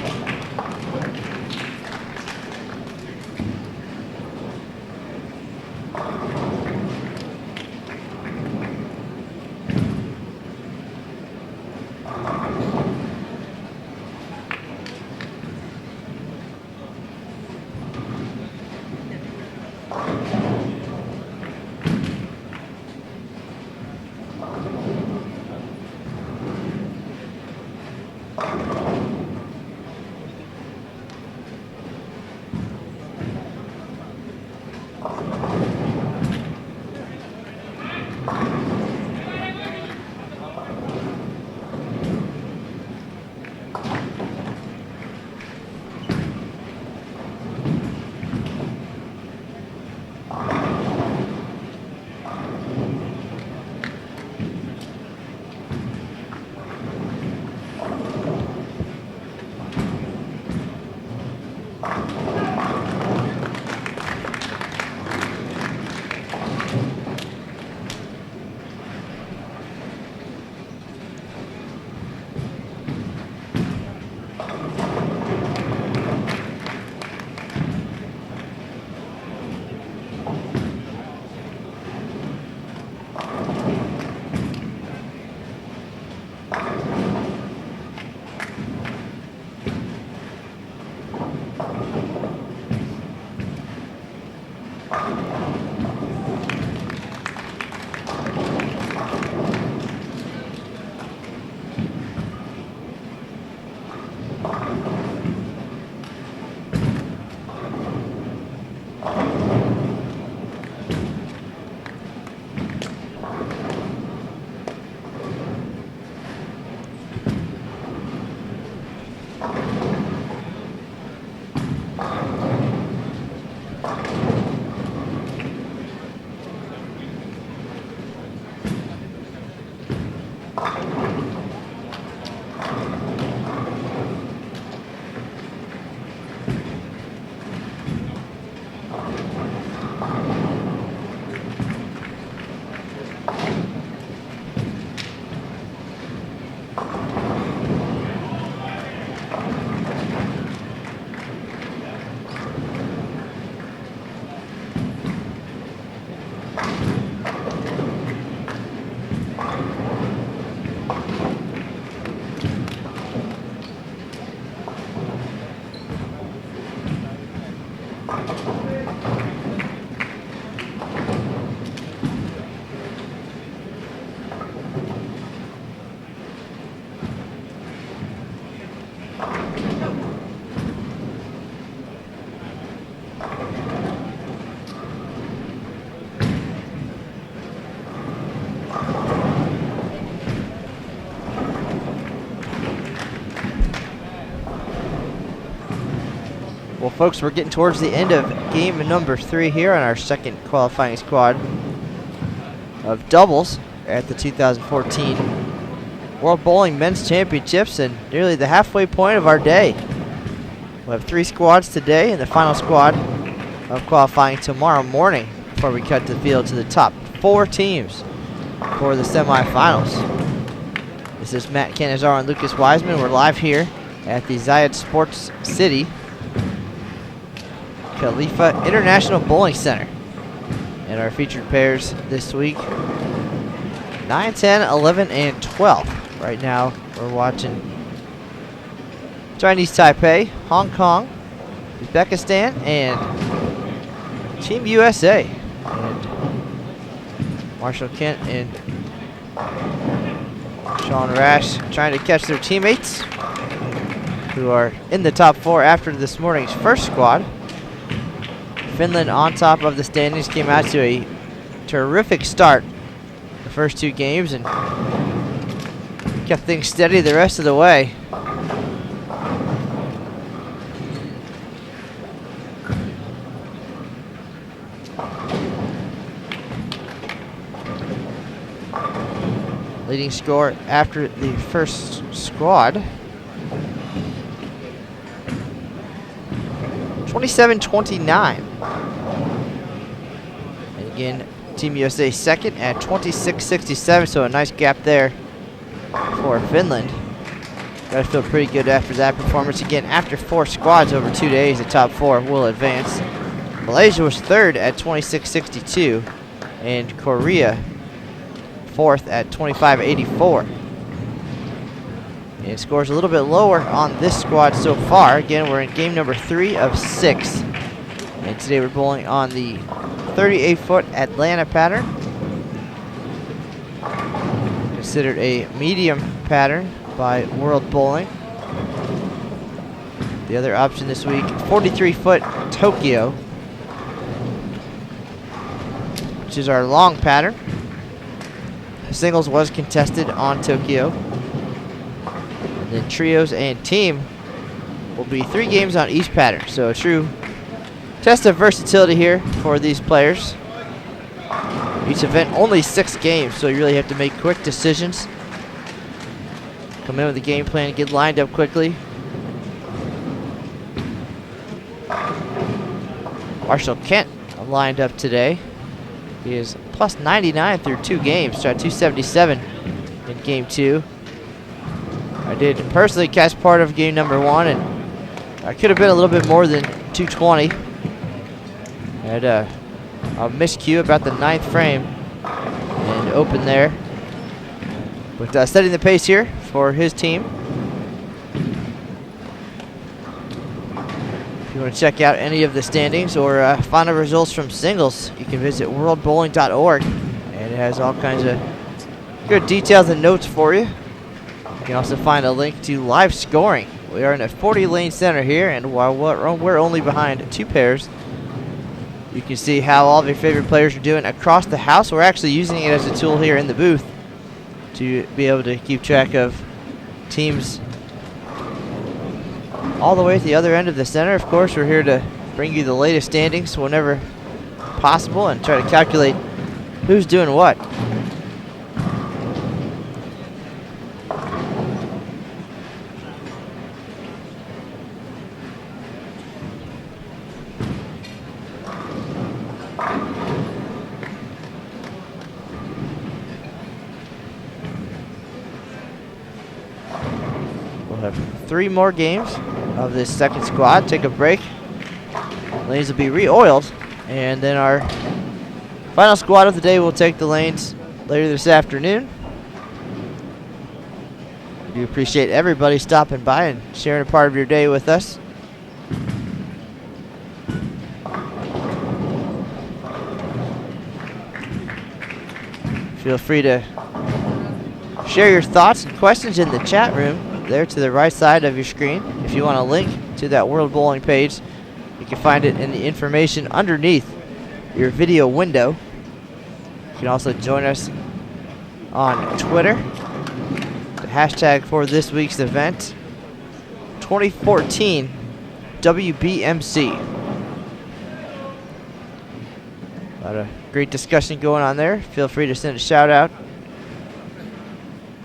Well, folks, we're getting towards the end of game number 3 here on our second qualifying squad of doubles at the 2014 World Bowling Men's Championships, and nearly the halfway point of our day. We'll have 3 squads today and the final squad of qualifying tomorrow morning before we cut the field to the top 4 teams for the semifinals. This is Matt Canizaro and Lucas Wiseman. We're live here at the Zayed Sports City Khalifa International Bowling Center. And our featured pairs this week, 9, 10, 11, and 12. Right now, we're watching Chinese Taipei, Hong Kong, Uzbekistan, and Team USA. And Marshall Kent and Sean Rash trying to catch their teammates who are in the top 4 after this morning's first squad. Finland on top of the standings, came out to a terrific start the first 2 games and kept things steady the rest of the way. Leading score after the first squad, 27-29. And again, Team USA second at 26-67, so a nice gap there for Finland. Gotta feel pretty good after that performance. Again, after 4 squads over 2 days, the top 4 will advance. Malaysia was third at 26-62, and Korea fourth at 25-84. And scores a little bit lower on this squad so far. Again, we're in game number 3 of 6. And today we're bowling on the 38-foot Atlanta pattern. Considered a medium pattern by World Bowling. The other option this week, 43-foot Tokyo, which is our long pattern. Singles was contested on Tokyo. And then trios and team will be 3 games on each pattern. So a true test of versatility here for these players. Each event only 6 games, so you really have to make quick decisions. Come in with a game plan, get lined up quickly. Marshall Kent lined up today. He is plus 99 through 2 games. Shot 277 in game 2. I did personally catch part of game number 1, and I could have been a little bit more than 220. Had a miscue about the 9th frame and open there. But setting the pace here for his team. If you want to check out any of the standings or final results from singles, you can visit worldbowling.org, and it has all kinds of good details and notes for you. You can also find a link to live scoring. We are in a 40-lane center here, and while we're only behind 2 pairs, you can see how all of your favorite players are doing across the house. We're actually using it as a tool here in the booth to be able to keep track of teams all the way to the other end of the center. Of course, we're here to bring you the latest standings whenever possible and try to calculate who's doing what. We'll have 3 more games of this second squad. Take a break. Lanes will be re-oiled, and then our final squad of the day will take the lanes later this afternoon. We do appreciate everybody stopping by and sharing a part of your day with us. Feel free to share your thoughts and questions in the chat room there to the right side of your screen. If you want a link to that World Bowling page, you can find it in the information underneath your video window. You can also join us on Twitter. The hashtag for this week's event, 2014 WBMC. A lot of great discussion going on there. Feel free to send a shout out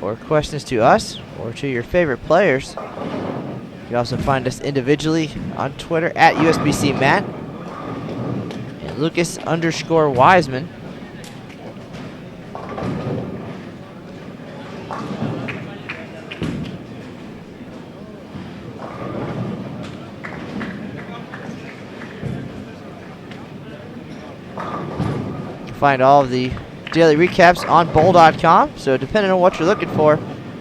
or questions to us or to your favorite players. You can also find us individually on Twitter at USBC Matt and Lucas_Wiseman. You can find all of the daily recaps on bowl.com, so depending on what you're looking for,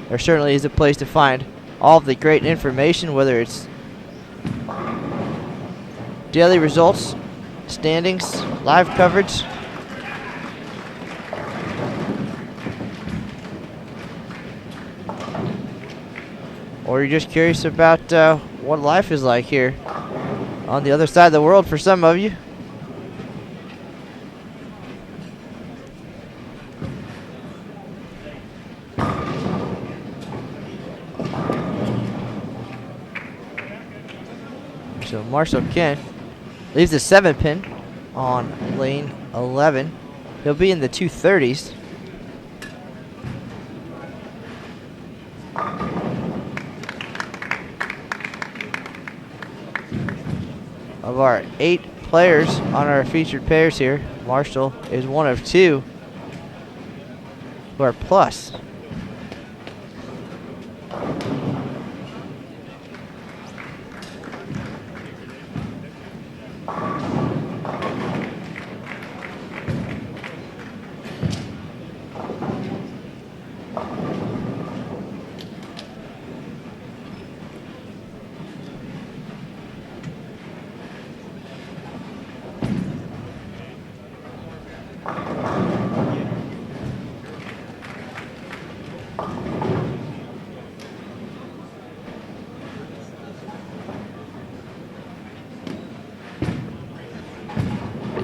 there certainly is a place to find all of the great information, whether it's daily results, standings, live coverage. or you're just curious about what life is like here on the other side of the world for some of you. So Marshall Kent leaves the 7-pin on lane 11. He'll be in the 230s. Of our 8 players on our featured pairs here, Marshall is one of 2 who are plus.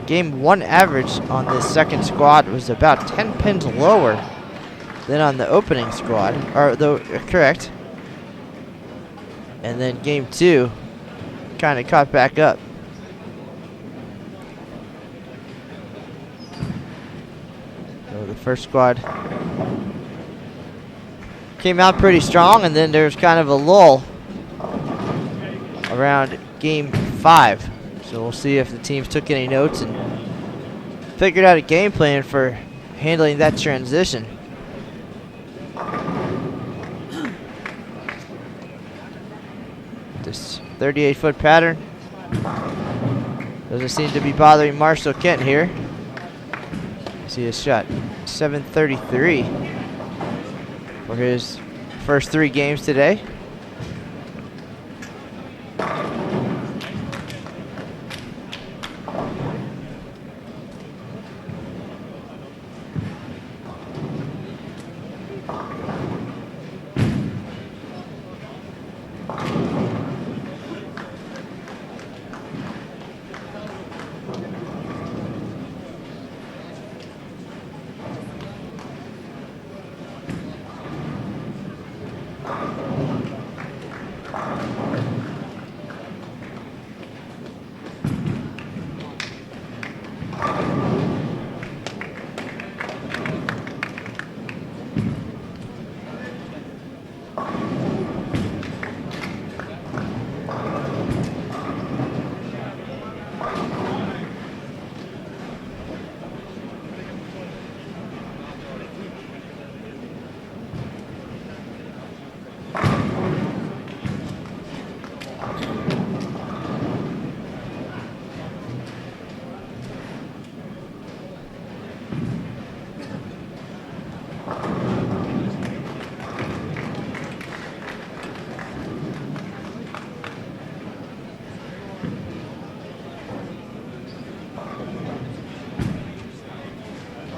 Game 1 average on this second squad was about 10 pins lower than on the opening squad, or correct. And then game 2 kind of caught back up. So the first squad came out pretty strong, and then there's kind of a lull around game 5. So we'll see if the teams took any notes and figured out a game plan for handling that transition. This 38-foot pattern doesn't seem to be bothering Marshall Kent here. See his shot, 733 for his first 3 games today.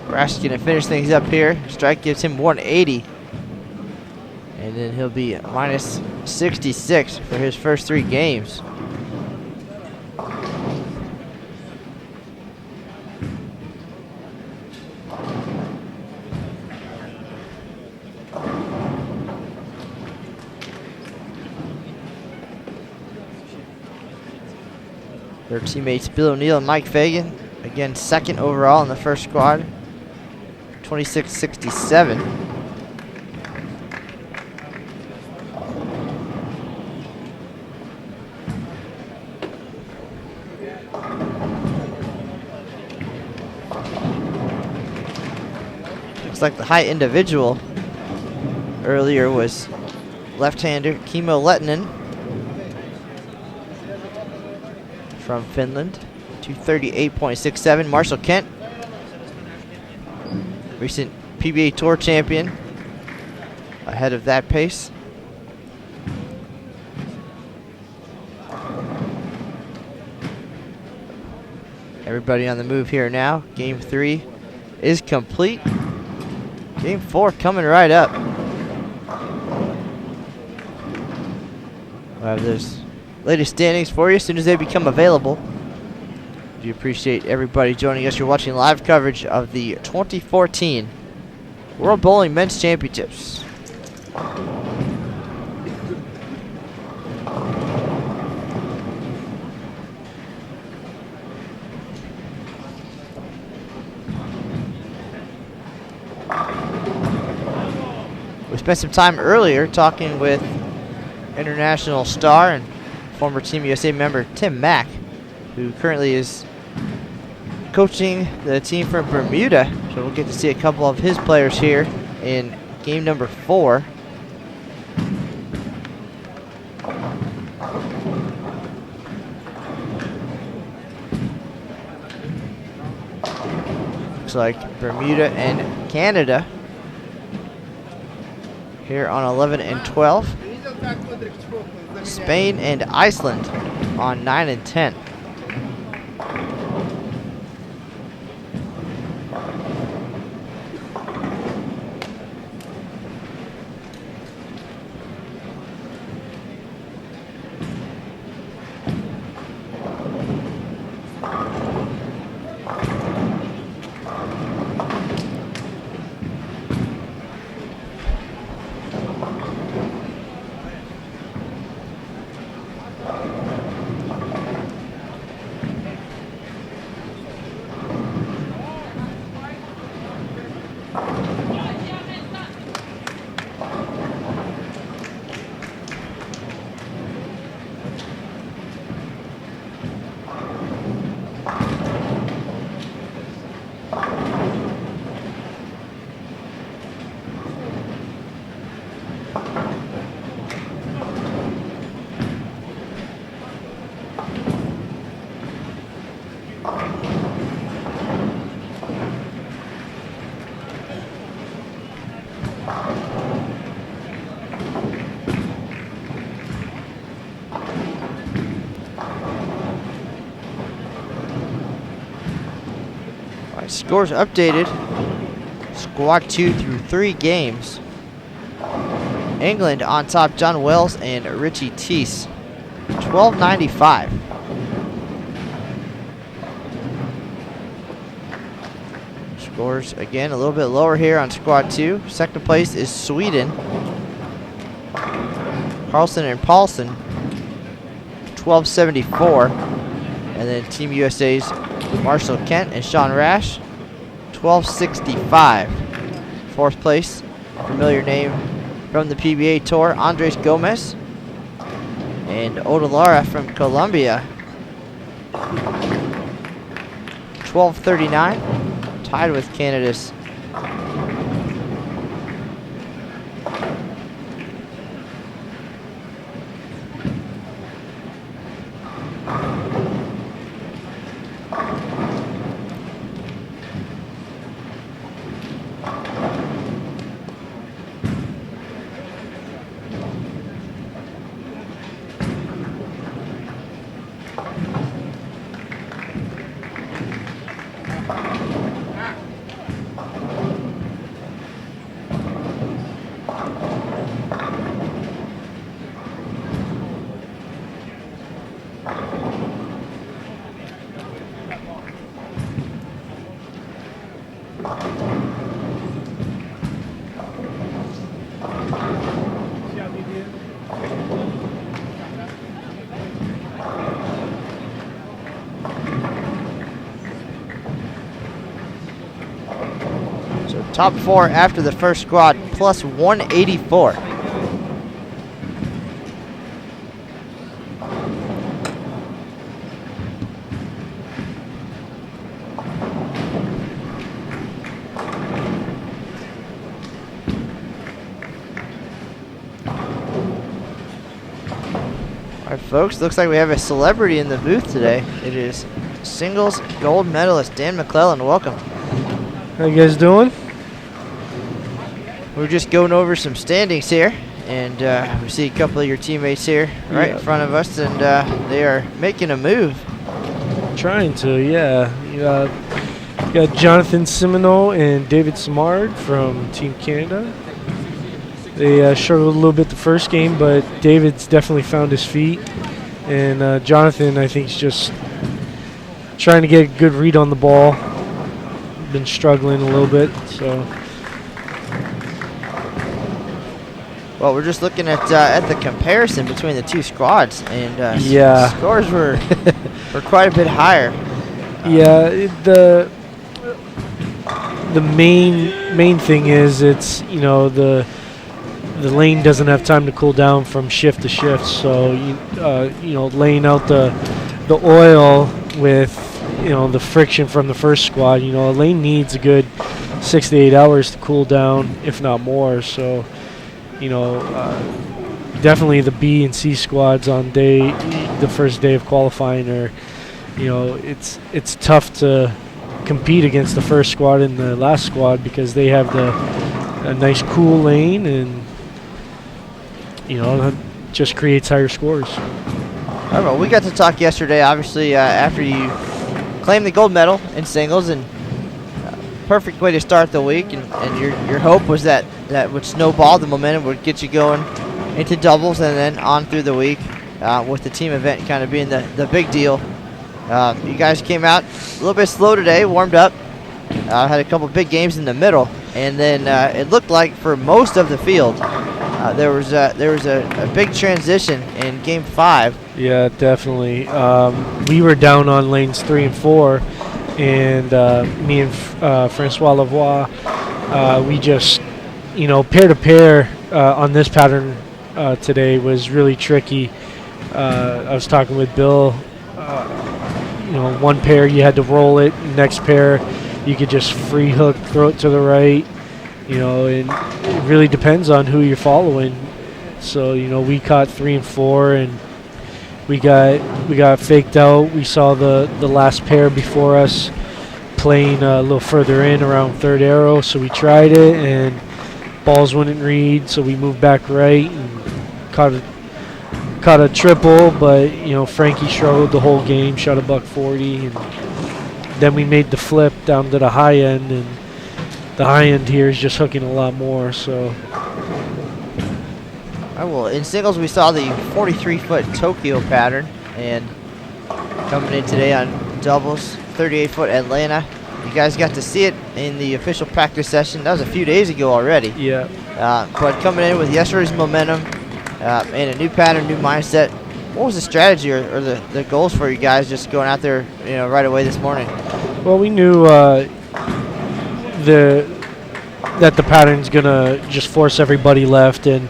Rash is going to finish things up here. Strike gives him 180. And then he'll be minus 66 for his first 3 games. Their teammates Bill O'Neill and Mike Fagan, again second overall in the first squad. 26-67. Looks like the high individual earlier was left-hander Kimmo Lehtinen from Finland. 238.67. Marshall Kent, recent PBA Tour champion, ahead of that pace. Everybody on the move here now. Game 3 is complete. Game 4 coming right up. We'll have those latest standings for you as soon as they become available. We appreciate everybody joining us. You're watching live coverage of the 2014 World Bowling Men's Championships. We spent some time earlier talking with international star and former Team USA member Tim Mack, who currently is coaching the team from Bermuda. So we'll get to see a couple of his players here in game number 4. Looks like Bermuda and Canada here on 11 and 12. Spain and Iceland on 9 and 10. Scores updated. Squad 2 through 3 games. England on top, John Wells and Richie Teese. 1295. Scores again a little bit lower here on Squad 2. Second place is Sweden. Carlson and Paulson. 1274. And then Team USA's Marshall Kent and Sean Rash, 1265. Fourth place, familiar name from the PBA Tour, Andres Gomez. And Odalara from Colombia, 1239, tied with Canada's top 4 after the first squad, plus 184. All right, folks, looks like we have a celebrity in the booth today. It is singles gold medalist Dan Mlelen. Welcome. How you guys doing? We're just going over some standings here, and we see a couple of your teammates here right in front of us, and they are making a move. Trying to, yeah. You got Jonathan Simino and David Simard from Team Canada. They struggled a little bit the first game, but David's definitely found his feet. And Jonathan, I think, is just trying to get a good read on the ball. Been struggling a little bit, so. Well, we're just looking at the comparison between the two squads, and scores were were quite a bit higher. The main thing is it's the lane doesn't have time to cool down from shift to shift, so laying out the oil with the friction from the first squad. A lane needs a good 6 to 8 hours to cool down, if not more. So definitely the B and C squads on the first day of qualifying are it's tough to compete against the first squad and the last squad because they have a nice cool lane, and that just creates higher scores. All right, well, we got to talk yesterday, obviously, after you claimed the gold medal in singles, and perfect way to start the week, and your hope was that would snowball, the momentum would get you going into doubles and then on through the week, with the team event kind of being the big deal. You guys came out a little bit slow today, warmed up, had a couple big games in the middle, and then it looked like for most of the field there was a big transition in Game 5. Yeah, definitely. We were down on lanes 3 and 4, and me and Francois Lavoie, we just, pair to pair on this pattern today was really tricky. I was talking with Bill. One pair you had to roll it, next pair you could just free hook, throw it to the right, and it really depends on who you're following. So, we caught 3 and 4, and we got faked out. We saw the last pair before us playing a little further in around third arrow, so we tried it, and balls wouldn't read, so we moved back right and caught a triple, but Frankie struggled the whole game, shot a $140, and then we made the flip down to the high end, and the high end here is just hooking a lot more. So, well, in singles we saw the 43-foot Tokyo pattern, and coming in today on doubles, 38-foot Atlanta. You guys got to see it in the official practice session. That was a few days ago already. Yeah. But coming in with yesterday's momentum, and a new pattern, new mindset. What was the strategy or the goals for you guys just going out there, right away this morning? Well, we knew that the pattern's gonna just force everybody left, and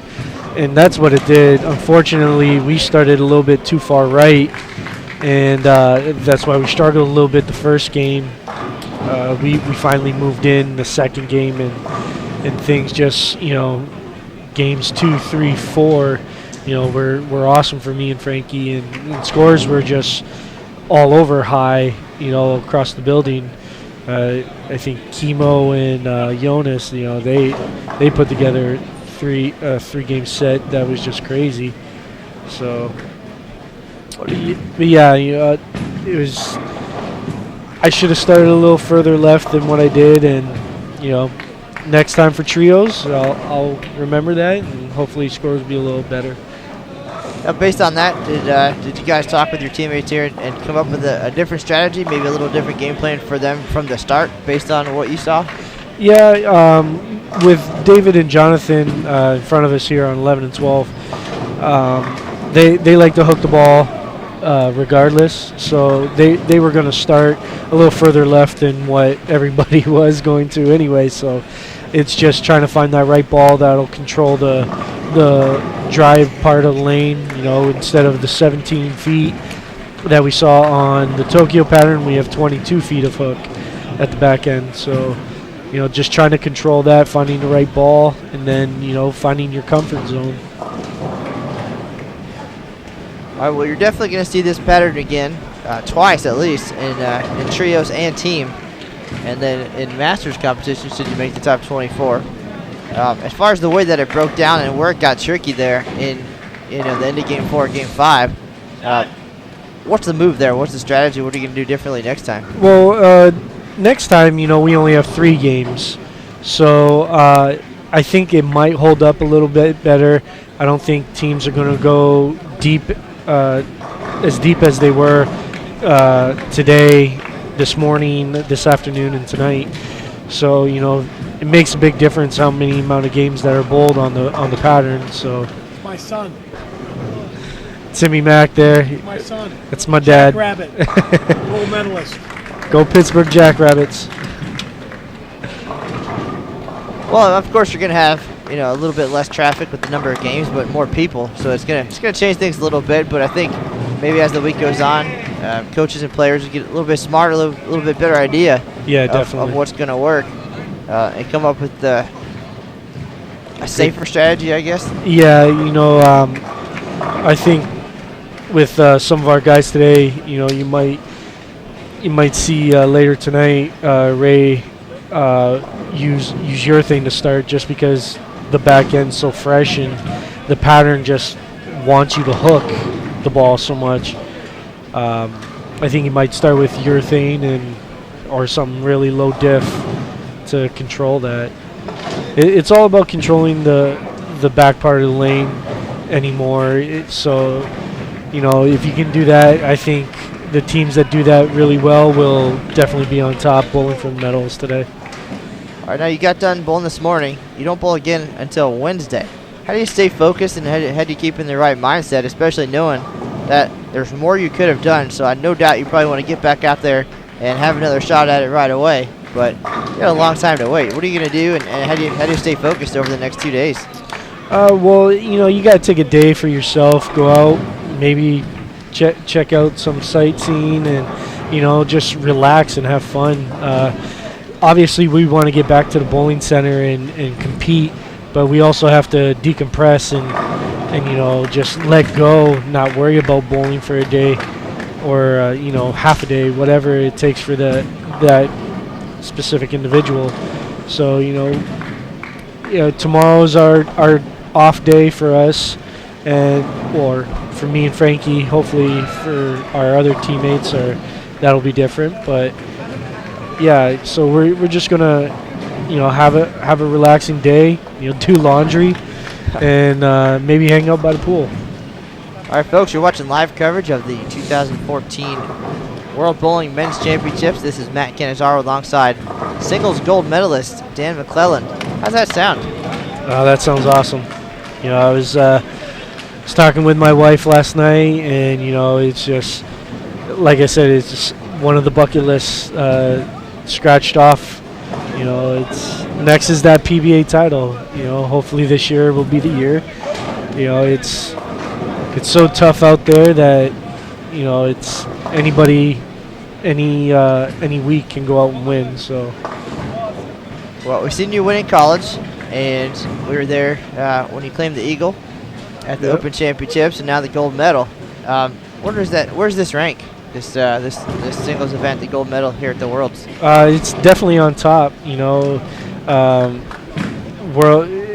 that's what it did. Unfortunately, we started a little bit too far right, and that's why we struggled a little bit the first game. We finally moved in the second game, and things just games 2, 3, 4, were awesome for me and Frankie, and scores were just all over high, across the building. I think Chemo and Jonas, they put together three game set that was just crazy. So, but yeah, it was. I should have started a little further left than what I did, and next time for trios, I'll remember that, and hopefully scores will be a little better. Based on that, did you guys talk with your teammates here and come up with a different strategy, maybe a little different game plan for them from the start, based on what you saw? Yeah, with David and Jonathan in front of us here on 11 and 12, they like to hook the ball regardless, so they were going to start a little further left than what everybody was going to anyway, so it's just trying to find that right ball that'll control the drive part of the lane. Instead of the 17 feet that we saw on the Tokyo pattern, we have 22 feet of hook at the back end. So, just trying to control that, finding the right ball, and then, finding your comfort zone. All right, well, you're definitely going to see this pattern again, twice at least, in trios and team. And then in Masters competition, should you make the top 24. As far as the way that it broke down and where it got tricky there in the end of Game 4, Game 5, what's the move there? What's the strategy? What are you going to do differently next time? Well, next time, we only have 3 games. So I I think it might hold up a little bit better. I don't think teams are going to go deep, as deep as they were today, this morning, this afternoon, and tonight. So it makes a big difference how many amount of games that are bowled on the pattern. So My son. Timmy Mack there. My son. That's my dad. Rabbit. Gold medalist. Go Pittsburgh Jackrabbits. Well, of course, you're going to have a little bit less traffic with the number of games, but more people. So it's gonna change things a little bit. But I think maybe as the week goes on, coaches and players will get a little bit smarter, a little bit better idea. Yeah, definitely. Of what's going to work, and come up with a safer strategy, I guess. Yeah, I think with some of our guys today, you might see later tonight Ray use urethane to start, just because the back end's so fresh and the pattern just wants you to hook the ball so much. I think he might start with urethane or something really low diff to control that. It's all about controlling the back part of the lane anymore. So if you can do that, I think the teams that do that really well will definitely be on top bowling for the medals today. All right, now you got done bowling this morning. You don't bowl again until Wednesday. How do you stay focused and how do you keep in the right mindset, especially knowing that there's more you could have done? So I no doubt you probably want to get back out there and have another shot at it right away. But you got a long time to wait. What are you going to do, and how do you stay focused over the next 2 days? Well, you got to take a day for yourself. Go out, maybe check out some sightseeing, and just relax and have fun. Obviously, we want to get back to the bowling center and compete, but we also have to decompress and just let go, not worry about bowling for a day or half a day, whatever it takes for that specific individual. So tomorrow's our off day for us, or for me and Frankie. Hopefully for our other teammates, that'll be different. But yeah, so we're just gonna have a relaxing day. Do laundry and maybe hang out by the pool. All right, folks, you're watching live coverage of the 2014 World Bowling Men's Championships. This is Matt Canizaro alongside singles gold medalist Dan Mlelen. How's that sound? That sounds awesome. I was talking with my wife last night, and it's just, like I said, it's just one of the bucket lists scratched off. It's next is that PBA title. Hopefully this year will be the year. It's so tough out there that it's anybody any week can go out and win. So well, we've seen you win in college, and we were there when you claimed the Eagle at the Open Championships, and now the gold medal. Where's this rank? This singles event, the gold medal here at the Worlds. It's definitely on top.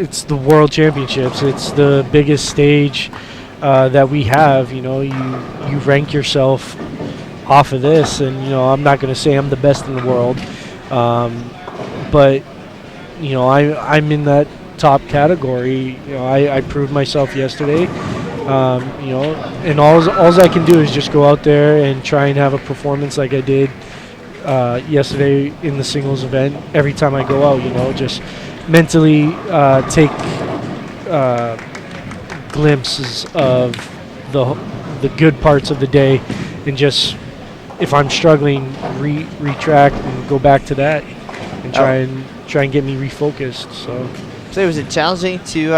It's the World Championships. It's the biggest stage that we have. You rank yourself off of this, and I'm not going to say I'm the best in the world, but I'm in that top category. I proved myself yesterday. And all I can do is just go out there and try and have a performance like I did yesterday in the singles event. Every time I go out, just mentally take glimpses of the good parts of the day, and just, if I'm struggling, retract and go back to that and try and get me refocused. So was it challenging to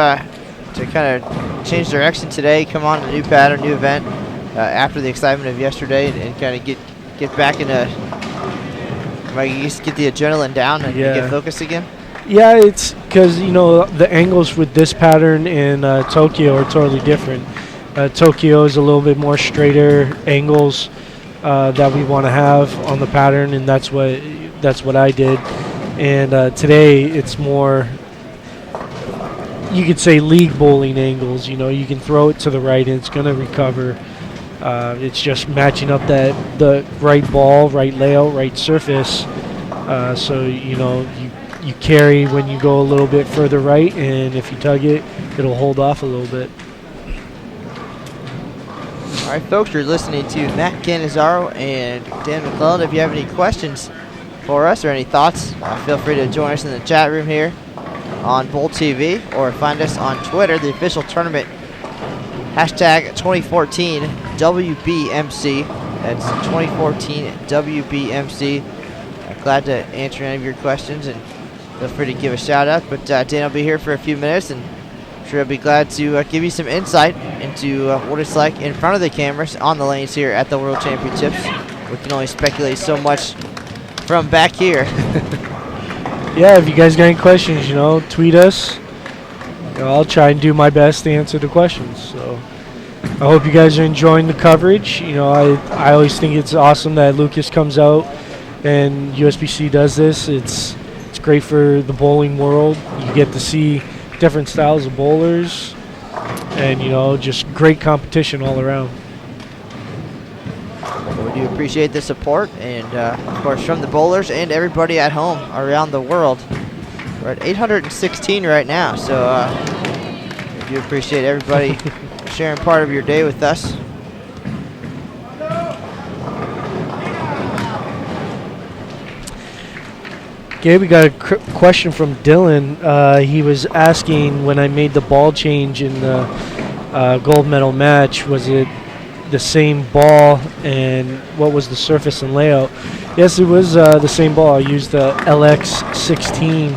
kind of change direction today, come on a new pattern, new event after the excitement of yesterday, and kind of get back into, get the adrenaline down and get focused again? Yeah, it's because the angles with this pattern in Tokyo are totally different. Tokyo is a little bit more straighter angles that we want to have on the pattern, and that's what I did. And today it's more, you could say, league bowling angles. You can throw it to the right and it's going to recover. It's just matching up the right ball, right layout, right surface. So you you carry when you go a little bit further right, and if you tug it, it'll hold off a little bit. All right, folks, you're listening to Matt Cannizzaro and Dan Mlelen. If you have any questions for us or any thoughts, feel free to join us in the chat room here on Bowl TV, or find us on Twitter, the official tournament hashtag 2014 WBMC. That's 2014 WBMC. Glad to answer any of your questions, and feel free to give a shout out. But Dan will be here for a few minutes, and I'm sure I'll be glad to give you some insight into what it's like in front of the cameras on the lanes here at the World Championships. We can only speculate so much from back here. Yeah, if you guys got any questions, tweet us. I'll try and do my best to answer the questions. So I hope you guys are enjoying the coverage. I always think it's awesome that Lucas comes out and USBC does this. It's great for the bowling world. You get to see different styles of bowlers, and just great competition all around. Well, we do appreciate the support, and of course from the bowlers and everybody at home around the world. We're at 816 right now, so we do appreciate everybody sharing part of your day with us. Okay, we got a question from Dylan. He was asking, when I made the ball change in the gold medal match, was it the same ball, and what was the surface and layout? Yes, it was the same ball. I used the LX16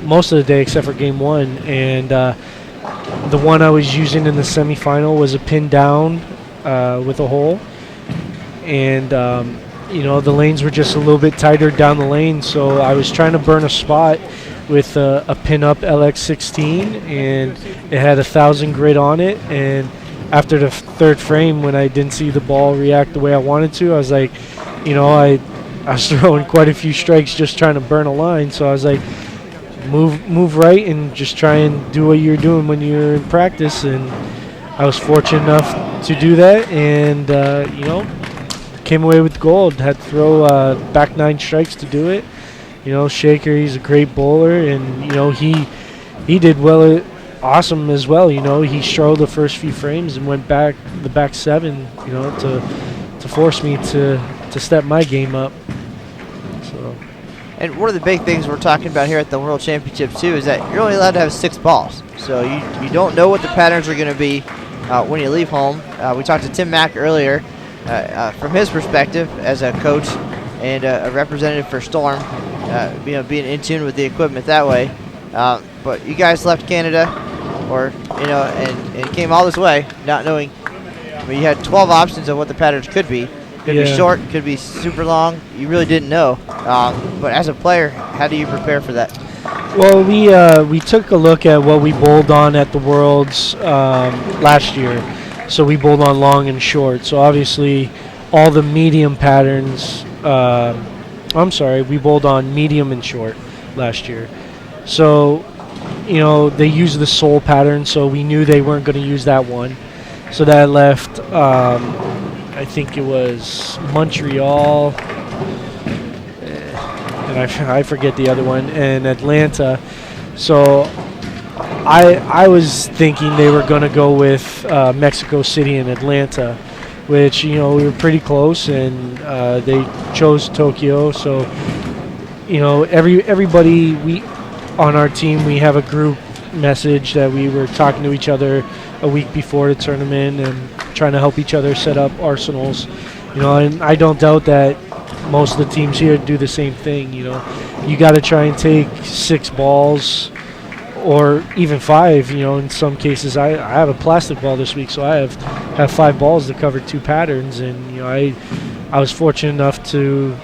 most of the day except for game one, and the one I was using in the semifinal was a pin down with a hole, and the lanes were just a little bit tighter down the lane, so I was trying to burn a spot with a pin-up LX16, and it had 1,000 grit on it, and after the third frame, when I didn't see the ball react the way I wanted to, I was like, I was throwing quite a few strikes just trying to burn a line, so I was like, move right and just try and do what you're doing when you're in practice, and I was fortunate enough to do that, and, came away with gold. Had to throw back 9 strikes to do it. Shaker, he's a great bowler, and he did well, awesome as well. He struggled the first few frames and went back the back 7. To force me to step my game up. So. And one of the big things we're talking about here at the World Championships too is that you're only allowed to have 6 balls, so you don't know what the patterns are going to be when you leave home. We talked to Tim Mack earlier. From his perspective as a coach and a representative for Storm, being in tune with the equipment that way. But you guys left Canada, and came all this way, not knowing. You had 12 options of what the patterns could be. Could be short, could be super long. You really didn't know. But as a player, how do you prepare for that? Well, we took a look at what we bowled on at the Worlds last year. So we bowled on long and short. So obviously all the medium patterns, we bowled on medium and short last year. So, they used the soul pattern, so we knew they weren't going to use that one. So that left, I think it was Montreal, and I forget the other one, and Atlanta. So I was thinking they were going to go with Mexico City and Atlanta, which, we were pretty close, and they chose Tokyo. So, everybody on our team, we have a group message that we were talking to each other a week before the tournament and trying to help each other set up arsenals. And I don't doubt that most of the teams here do the same thing. You got to try and take 6 balls, or even 5, in some cases. I have a plastic ball this week, so I have 5 balls to cover 2 patterns, and I was fortunate enough to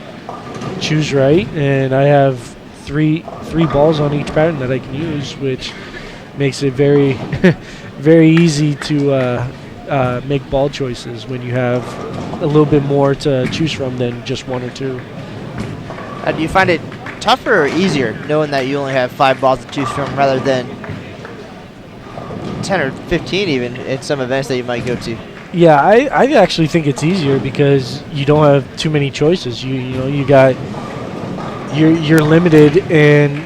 choose right, and I have three balls on each pattern that I can use, which makes it very very easy to make ball choices when you have a little bit more to choose from than just 1 or 2. Do you find it tougher or easier knowing that you only have 5 balls to choose from rather than 10 or 15 even in some events that you might go to? Yeah, I actually think it's easier because you don't have too many choices. You got you're limited, and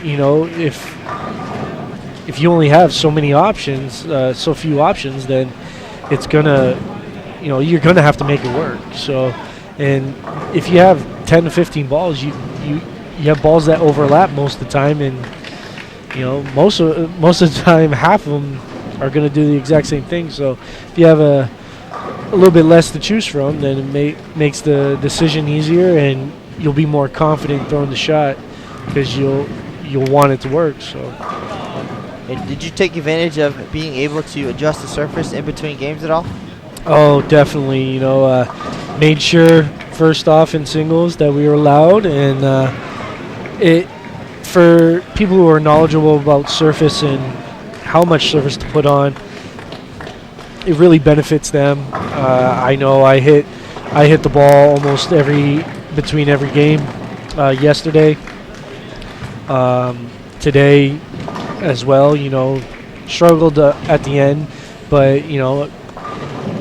if you only have so many options, so few options, then it's gonna, you're gonna have to make it work. So, and if you have 10 to 15 balls, you have balls that overlap most of the time, and most of the time, half of them are gonna do the exact same thing. So, if you have a little bit less to choose from, then it makes the decision easier, and you'll be more confident throwing the shot because you'll want it to work. So. And did you take advantage of being able to adjust the surface in between games at all? Oh, definitely. Made sure first off in singles that we were loud, and it for people who are knowledgeable about surface and how much surface to put on, it really benefits them. I know I hit the ball almost between every game yesterday. Today as well, struggled at the end, but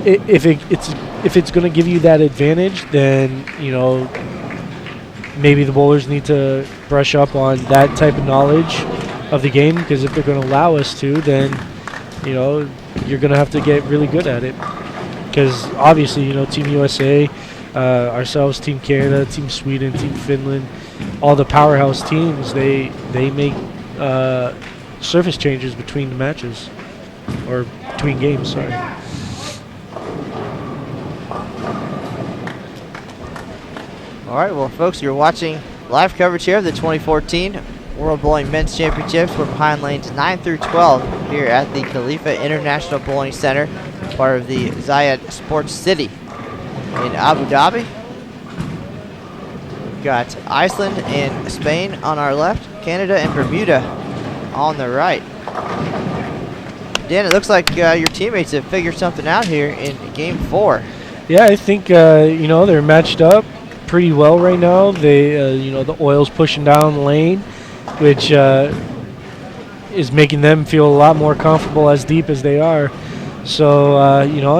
if it's going to give you that advantage, then maybe the bowlers need to brush up on that type of knowledge of the game, because if they're going to allow us to, then you're going to have to get really good at it, because obviously Team USA, ourselves, Team Canada, Team Sweden, Team Finland, all the powerhouse teams, they make surface changes between the matches, or between games, sorry. All right, well, folks, you're watching live coverage here of the 2014 World Bowling Men's Championships. We're behind lanes 9 through 12 here at the Khalifa International Bowling Center, part of the Zayed Sports City in Abu Dhabi. We've got Iceland and Spain on our left, Canada and Bermuda on the right. Dan, it looks like your teammates have figured something out here in Game 4. Yeah, I think they're matched up pretty well right now. They the oil's pushing down the lane, which is making them feel a lot more comfortable as deep as they are. So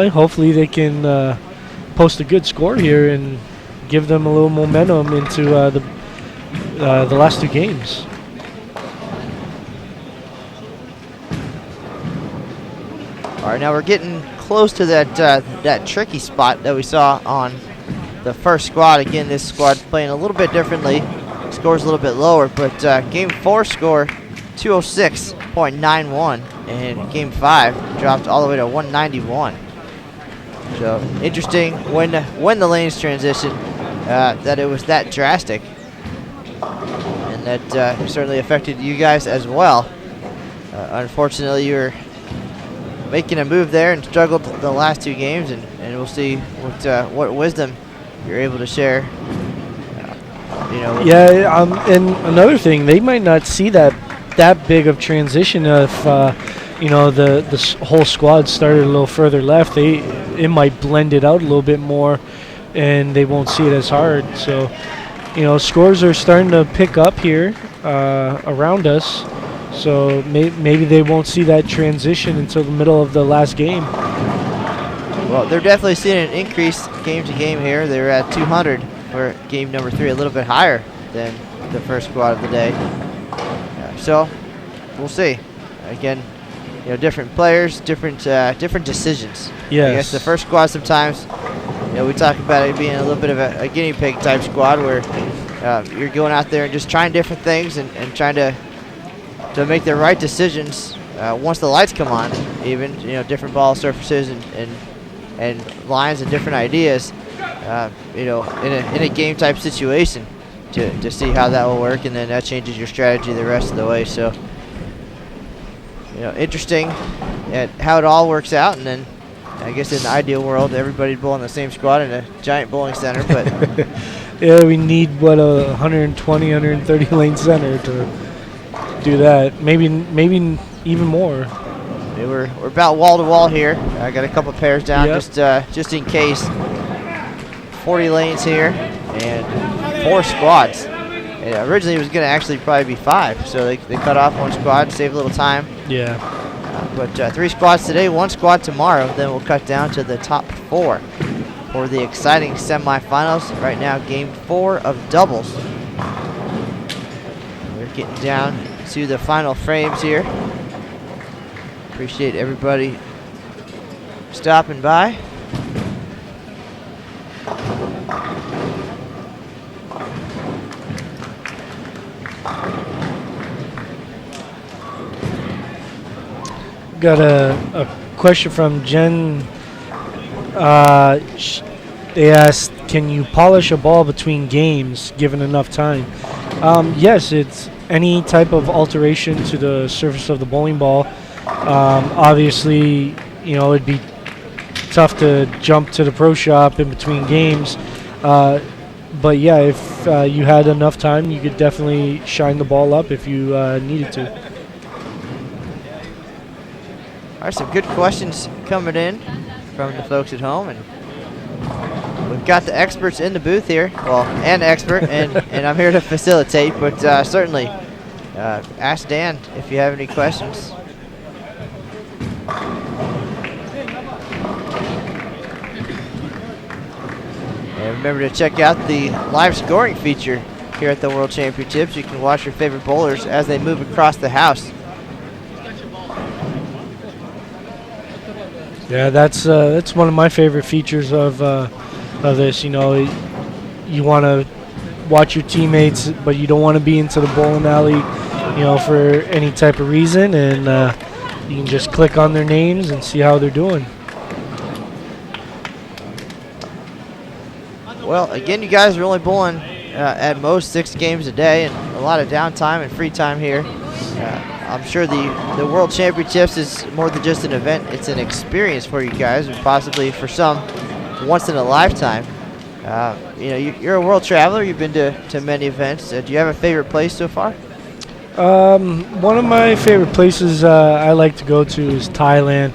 hopefully they can post a good score here and give them a little momentum into the last two games. All right, now we're getting close to that tricky spot that we saw on the first squad. Again, this squad's playing a little bit differently. Score's a little bit lower, but Game 4 score 206.91, and Game 5 dropped all the way to 191. So interesting when the lanes transition, that it was that drastic, and that certainly affected you guys as well. Unfortunately, you were making a move there and struggled the last two games, and we'll see what wisdom you're able to share. And another thing, they might not see that big of transition if the whole squad started a little further left. It might blend it out a little bit more, and they won't see it as hard. So scores are starting to pick up here around us. So maybe they won't see that transition until the middle of the last game. Well, they're definitely seeing an increase game to game here. They're at 200 for game number 3, a little bit higher than the first squad of the day. So we'll see. Again, different players, different decisions. Yes. I guess the first squad sometimes, we talk about it being a little bit of a guinea pig type squad where you're going out there and just trying different things and trying to make the right decisions once the lights come on. Even different ball surfaces and lines and different ideas. In a game type situation to see how that will work, and then that changes your strategy the rest of the way. So interesting at how it all works out, and then I guess in the ideal world everybody'd bowl in the same squad in a giant bowling center, but yeah, we need a 120, 130 lane center to do that. Maybe even more. We're about wall to wall here. I got a couple pairs down. Yep. Just in case. 40 lanes here and 4 squads. And originally it was going to actually probably be 5, so they cut off 1 squad, save a little time. Yeah. But 3 squads today, 1 squad tomorrow. Then we'll cut down to the top 4 for the exciting semifinals. Right now, Game 4 of doubles. getting down to the final frames here. Appreciate everybody stopping by. Got a question from Jen. They asked, can you polish a ball between games given enough time? Yes, it's any type of alteration to the surface of the bowling ball. Obviously, it'd be tough to jump to the pro shop in between games. But yeah, if you had enough time, you could definitely shine the ball up if you needed to. All right, some good questions coming in from the folks at home, and we've got the experts in the booth here. Well, an expert, and I'm here to facilitate, but certainly ask Dan if you have any questions. And remember to check out the live scoring feature here at the World Championships. You can watch your favorite bowlers as they move across the house. Yeah, that's one of my favorite features of this. You want to watch your teammates, but you don't want to be into the bowling alley, for any type of reason, and you can just click on their names and see how they're doing. Well, again, you guys are only bowling at most 6 games a day, and a lot of downtime and free time here. I'm sure the World Championships is more than just an event. It's an experience for you guys, and possibly for some, once in a lifetime. You're a world traveler. You've been to many events. Do you have a favorite place so far? One of my favorite places I like to go to is Thailand.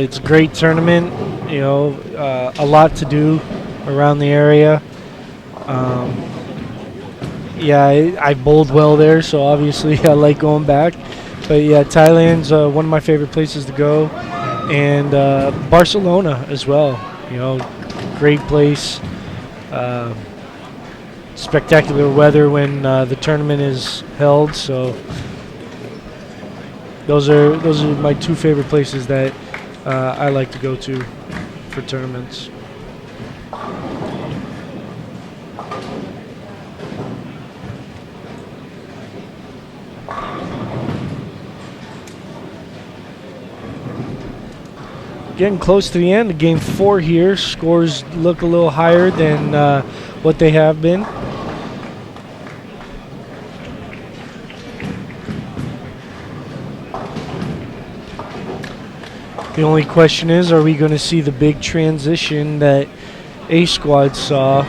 It's a great tournament. A lot to do around the area. I bowled well there, so obviously I like going back. But yeah, Thailand's one of my favorite places to go, and Barcelona as well. Great place. Spectacular weather when the tournament is held. So those are my 2 favorite places that I like to go to for tournaments. Getting close to the end of game 4 here. Scores look a little higher than what they have been. The only question is, are we going to see the big transition that A squad saw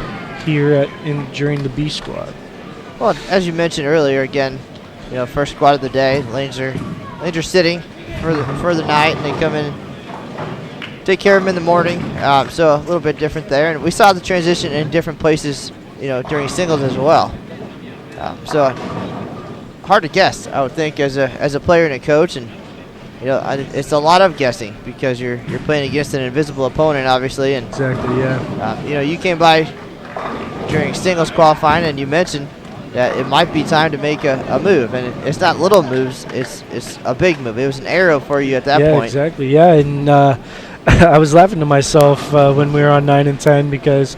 here during the B squad? Well, as you mentioned earlier, again, first squad of the day. Lanes are sitting for the night, and they come in, take care of them in the morning. So a little bit different there, and we saw the transition in different places, during singles as well. So hard to guess, I would think, as a player and a coach, and it's a lot of guessing because you're playing against an invisible opponent, obviously. And Exactly, yeah. you came by during singles qualifying, and you mentioned that it might be time to make a move, and it's not little moves; it's a big move. It was an arrow for you at that point. Yeah, exactly. Yeah, and I was laughing to myself when we were on 9 and 10 because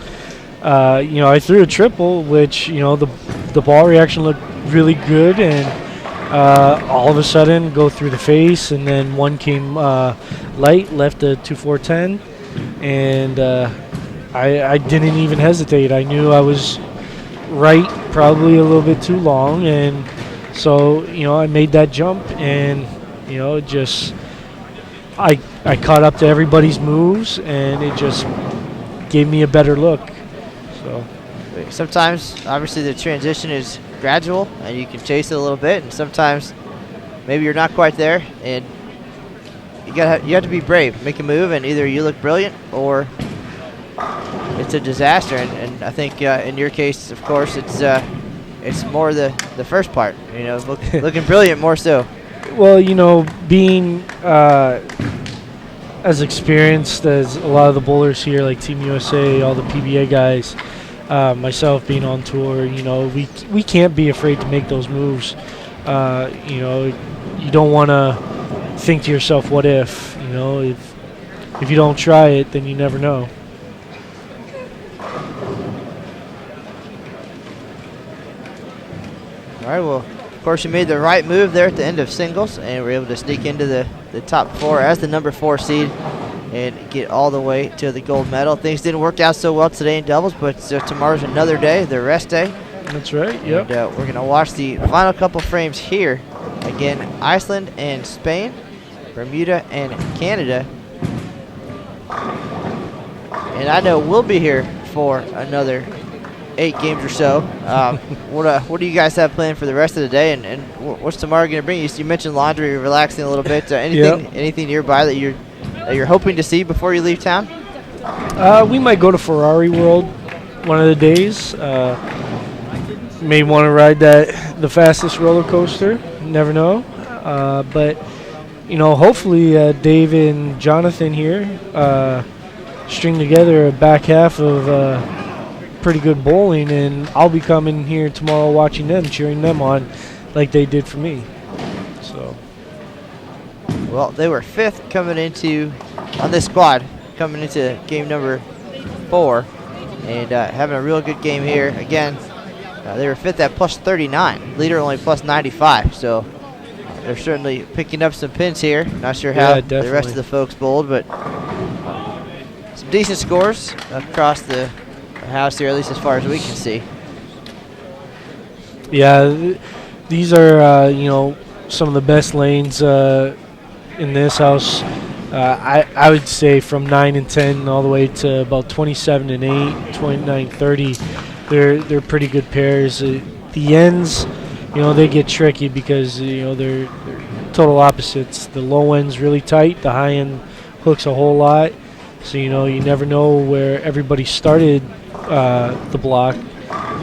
I threw a triple, which the ball reaction looked really good, and all of a sudden go through the face, and then one came light, left a 2-4-10, and I didn't even hesitate. I knew I was right, probably a little bit too long, and so I made that jump, and I caught up to everybody's moves, and it just gave me a better look. So sometimes, obviously, the transition is gradual, and you can chase it a little bit, and sometimes maybe you're not quite there, and you have to be brave, make a move, and either you look brilliant or it's a disaster. And I think in your case, of course, it's more the first part, looking brilliant more so. Well, being as experienced as a lot of the bowlers here, like Team USA, all the PBA guys, myself being on tour, we can't be afraid to make those moves. You don't want to think to yourself, what if? If you don't try it, then you never know. All right, well, of course, you made the right move there at the end of singles, and were able to sneak into the top 4 as the number 4 seed and get all the way to the gold medal. Things didn't work out so well today in doubles, but tomorrow's another day, the rest day. That's right, yep. And we're going to watch the final couple frames here. Again, Iceland and Spain, Bermuda and Canada. And I know we'll be here for another 8 games or so. What do you guys have planned for the rest of the day, and what's tomorrow going to bring you? You mentioned laundry, relaxing a little bit. Anything nearby that you're hoping to see before you leave town? We might go to Ferrari World one of the days. May want to ride the fastest roller coaster. Never know. But hopefully Dave and Jonathan here string together a back half of pretty good bowling, and I'll be coming here tomorrow watching them, cheering them on like they did for me. So, well, they were 5th on this squad coming into game number 4, and having a real good game here. Again, they were 5th at plus 39, leader only plus 95, so they're certainly picking up some pins here. Not sure how the rest of the folks bowled, but some decent scores across the house here, at least as far as we can see. Yeah, these are some of the best lanes in this house. I would say from 9 and 10 all the way to about 27 and 8, 29, 30. They're pretty good pairs. The ends, they get tricky because they're total opposites. The low end's really tight. The high end hooks a whole lot. So you never know where everybody started the block.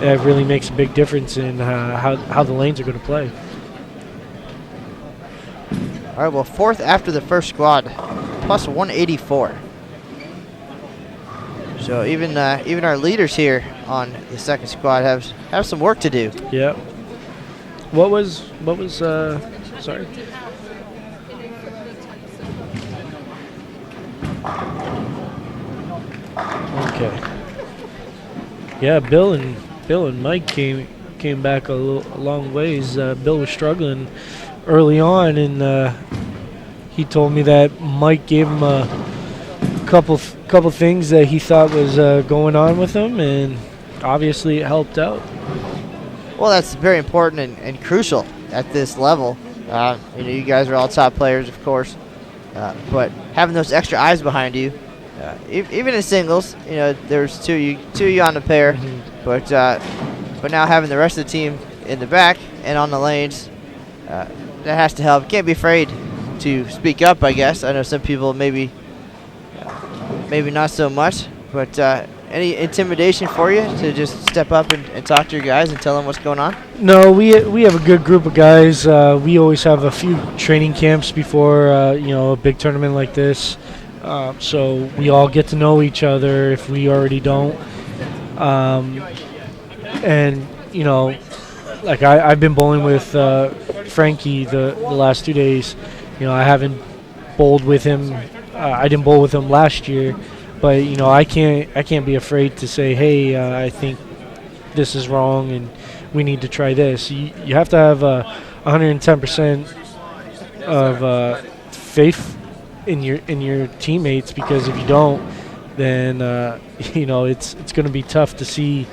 It really makes a big difference in how the lanes are going to play. All right, well, 4th after the first squad, plus 184. So even our leaders here on the second squad have some work to do. Yeah. What was sorry? Okay. Yeah, Bill and Mike came back a long ways. Bill was struggling early on, and he told me that Mike gave him a couple things that he thought was going on with him, and obviously it helped out. Well, that's very important and crucial at this level. You guys are all top players, of course, but having those extra eyes behind you, even in singles, there's two of you on the pair, but now having the rest of the team in the back and on the lanes, that has to help. Can't be afraid to speak up, I guess. I know some people maybe not so much, but any intimidation for you to just step up and talk to your guys and tell them what's going on? No, we have a good group of guys. We always have a few training camps before a big tournament like this, so we all get to know each other if we already don't. And like I've been bowling with Frankie the last 2 days. I haven't bowled with him. I didn't bowl with him last year, but I can't be afraid to say, hey, I think this is wrong and we need to try this. You have to have 110% of faith in your teammates, because if you don't, then it's going to be tough to see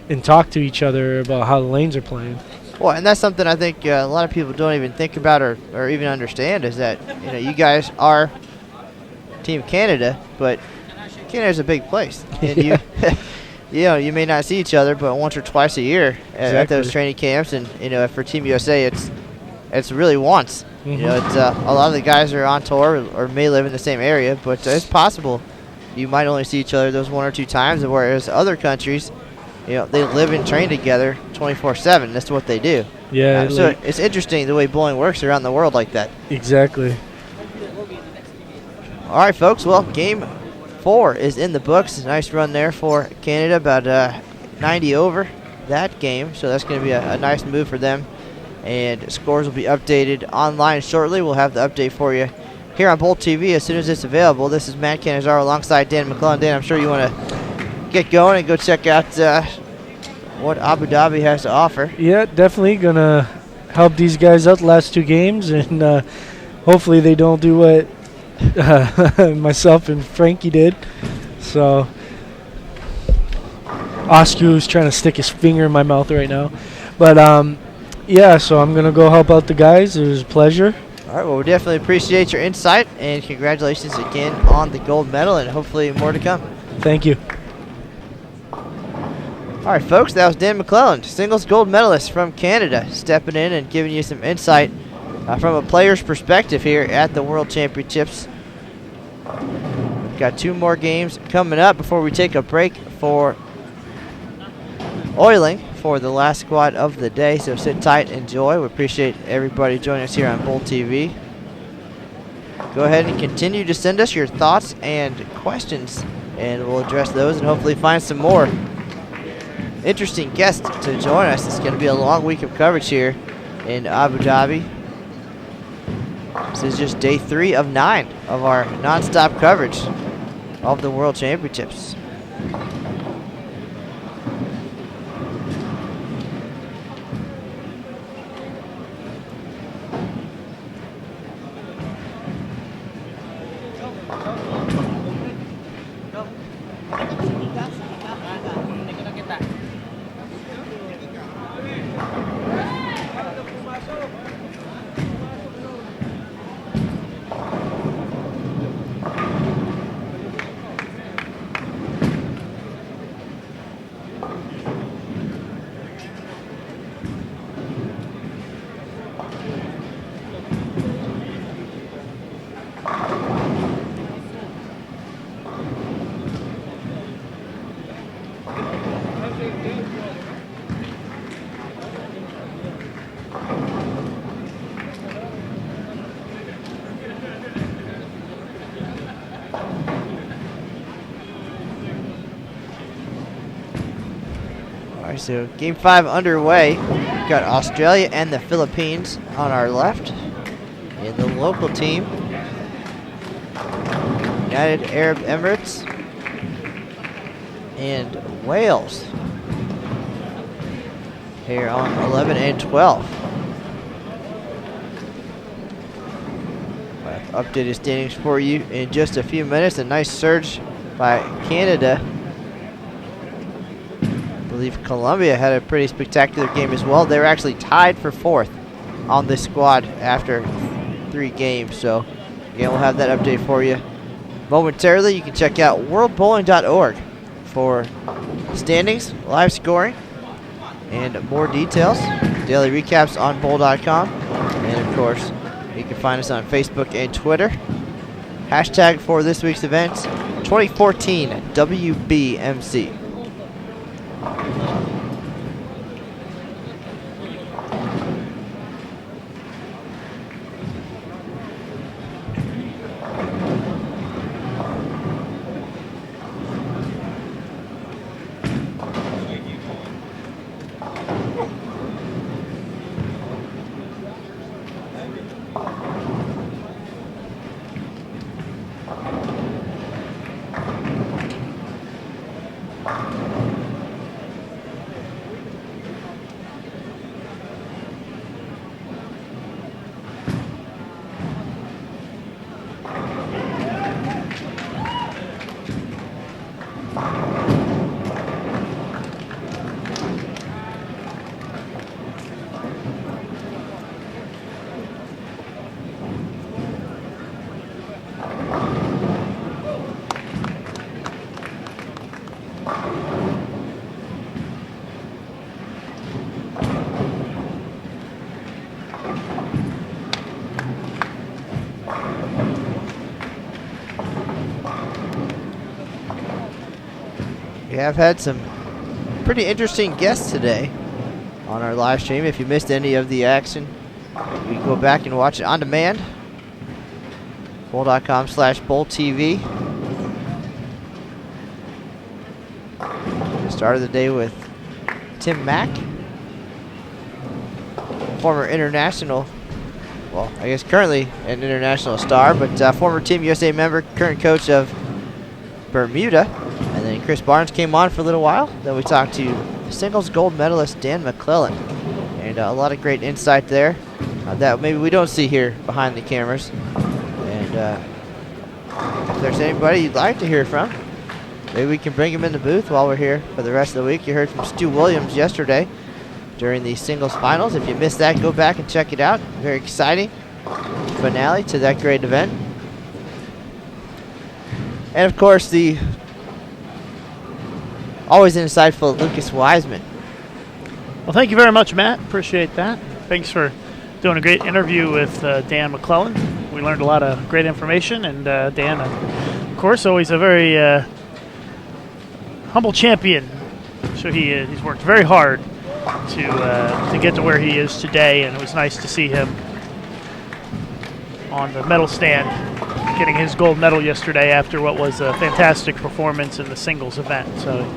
and talk to each other about how the lanes are playing. Well, and that's something I think a lot of people don't even think about or even understand, is that you guys are Team Canada, but Canada's a big place, and you may not see each other but once or twice a year at those training camps, and for Team USA it's really once. It's a lot of the guys are on tour or may live in the same area, but it's possible you might only see each other those 1 or 2 times, whereas other countries, they live and train together 24/7. That's what they do. Yeah. So it's interesting the way bowling works around the world like that. Exactly. All right, folks. Well, game 4 is in the books. Nice run there for Canada, about 90 over that game, so that's going to be a nice move for them. And scores will be updated online shortly. We'll have the update for you here on Bowl TV as soon as it's available. This is Matt Canizaro alongside Dan Mlelen. Dan, I'm sure you want to get going and go check out what Abu Dhabi has to offer. Yeah, definitely going to help these guys out the last 2 games, and hopefully they don't do what myself and Frankie did. So Oscu's trying to stick his finger in my mouth right now. But yeah, so I'm going to go help out the guys. It was a pleasure. All right, well, we definitely appreciate your insight, and congratulations again on the gold medal, and hopefully more to come. Thank you. All right, folks, that was Dan Mlelen, singles gold medalist from Canada, stepping in and giving you some insight from a player's perspective here at the World Championships. We've got 2 more games coming up before we take a break for oiling for the last squad of the day, so sit tight, enjoy. We appreciate everybody joining us here on Bowl TV. Go ahead and continue to send us your thoughts and questions, and we'll address those and hopefully find some more interesting guests to join us. It's going to be a long week of coverage here in Abu Dhabi. This is just day 3 of 9 of our non-stop coverage of the World Championships. So game 5 underway. We've got Australia and the Philippines on our left. And the local team, United Arab Emirates and Wales here on 11 and 12. I'll update the standings for you in just a few minutes. A nice surge by Canada. I believe Colombia had a pretty spectacular game as well. They were actually tied for 4th on this squad after 3 games. So again, we'll have that update for you momentarily. You can check out worldbowling.org for standings, live scoring, and more details. Daily recaps on bowl.com. And of course, you can find us on Facebook and Twitter. Hashtag for this week's events, 2014 WBMC. We have had some pretty interesting guests today on our live stream. If you missed any of the action, you can go back and watch it on demand. Bowl.com/BowlTV. Started the day with Tim Mack, former international, well, I guess currently an international star, but former Team USA member, current coach of Bermuda. And then Chris Barnes came on for a little while. Then we talked to singles gold medalist Dan Mlelen. And a lot of great insight there that maybe we don't see here behind the cameras. And if there's anybody you'd like to hear from, maybe we can bring him in the booth while we're here for the rest of the week. You heard from Stu Williams yesterday during the singles finals. If you missed that, go back and check it out. Very exciting finale to that great event. And of course, the always insightful Lucas Wiseman. Well, thank you very much, Matt. Appreciate that. Thanks for doing a great interview with Dan Mlelen. We learned a lot of great information, and Dan, of course, always a very humble champion. So he's worked very hard to get to where he is today, and it was nice to see him on the medal stand getting his gold medal yesterday after what was a fantastic performance in the singles event. So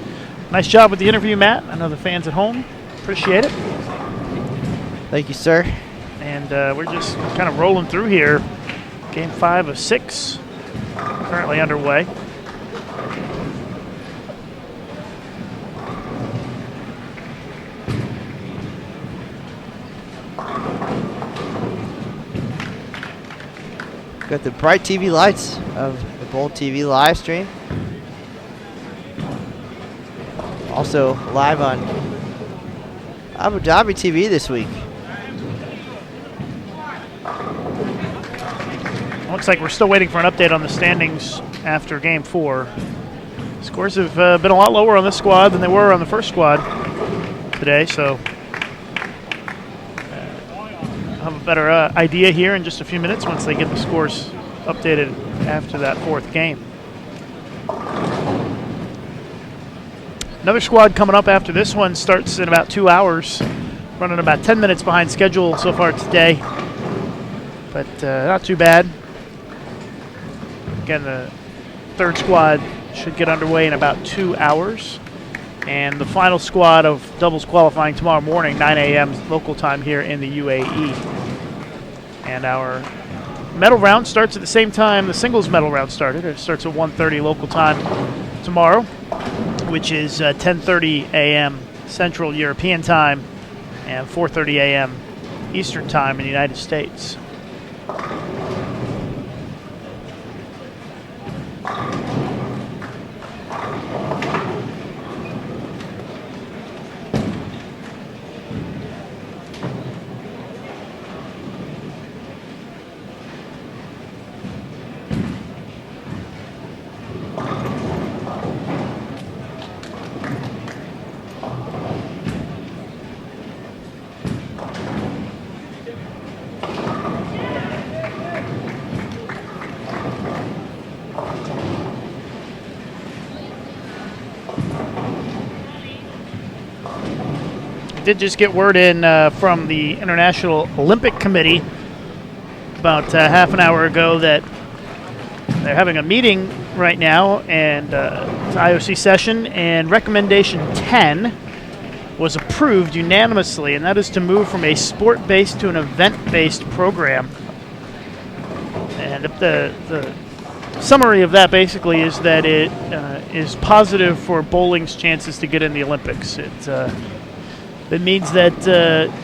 nice job with the interview, Matt. I know the fans at home appreciate it. Thank you, sir. And we're just kind of rolling through here. Game 5 of 6 currently underway. Got the bright TV lights of the Bold TV live stream. Also live on Abu Dhabi TV this week. Looks like we're still waiting for an update on the standings after Game 4. Scores have been a lot lower on this squad than they were on the first squad today, so I'll have a better idea here in just a few minutes once they get the scores updated after that 4th game. Another squad coming up after this one starts in about 2 hours, running about 10 minutes behind schedule so far today, but not too bad. Again, the 3rd squad should get underway in about 2 hours. And the final squad of doubles qualifying tomorrow morning, 9 a.m. local time here in the UAE. And our medal round starts at the same time the singles medal round started. It starts at 1:30 local time tomorrow, which is 10:30 a.m. Central European time and 4:30 a.m. Eastern time in the United States. Did just get word in from the International Olympic Committee about half an hour ago that they're having a meeting right now, and it's an IOC session, and recommendation 10 was approved unanimously, and that is to move from a sport-based to an event-based program. And the summary of that basically is that it is positive for bowling's chances to get in the Olympics. It means that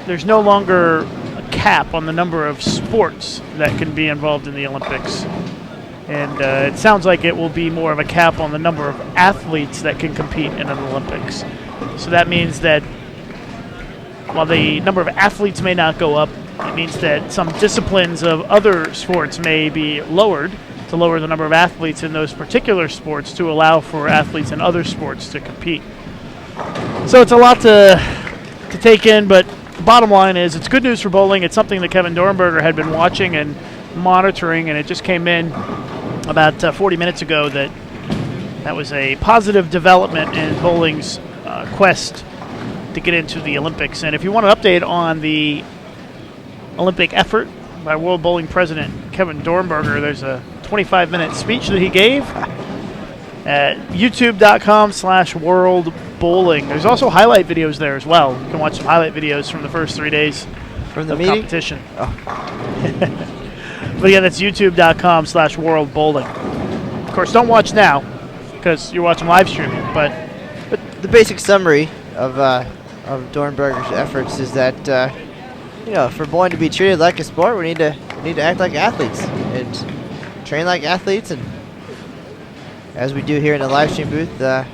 there's no longer a cap on the number of sports that can be involved in the Olympics. And it sounds like it will be more of a cap on the number of athletes that can compete in an Olympics. So that means that while the number of athletes may not go up, it means that some disciplines of other sports may be lowered to lower the number of athletes in those particular sports to allow for athletes in other sports to compete. So it's a lot to take in, but the bottom line is it's good news for bowling. It's something that Kevin Dornberger had been watching and monitoring, and it just came in about 40 minutes ago that was a positive development in bowling's quest to get into the Olympics. And if you want an update on the Olympic effort by World Bowling President Kevin Dornberger, there's a 25-minute speech that he gave at youtube.com/World Bowling. There's also highlight videos there as well. You can watch some highlight videos from the first 3 days From the of meeting? competition. Oh. But yeah, that's youtube.com/World Bowling. Of course, don't watch now because you're watching live streaming. But The basic summary of Dornberger's efforts is that for bowling to be treated like a sport, we need to act like athletes and train like athletes, and as we do here in the live stream booth,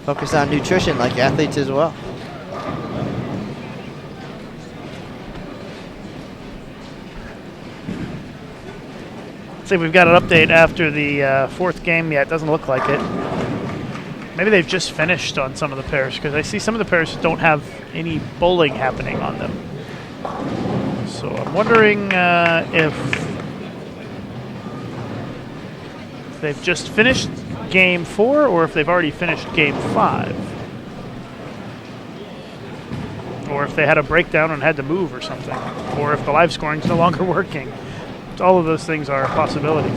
focus on nutrition like athletes as well. see if we've got an update after the fourth game yet. Doesn't look like it. Maybe they've just finished on some of the pairs because I see some of the pairs don't have any bowling happening on them. So I'm wondering if they've just finished game 4 or if they've already finished game 5. Or if they had a breakdown and had to move or something. Or if the live scoring's no longer working. All of those things are a possibility.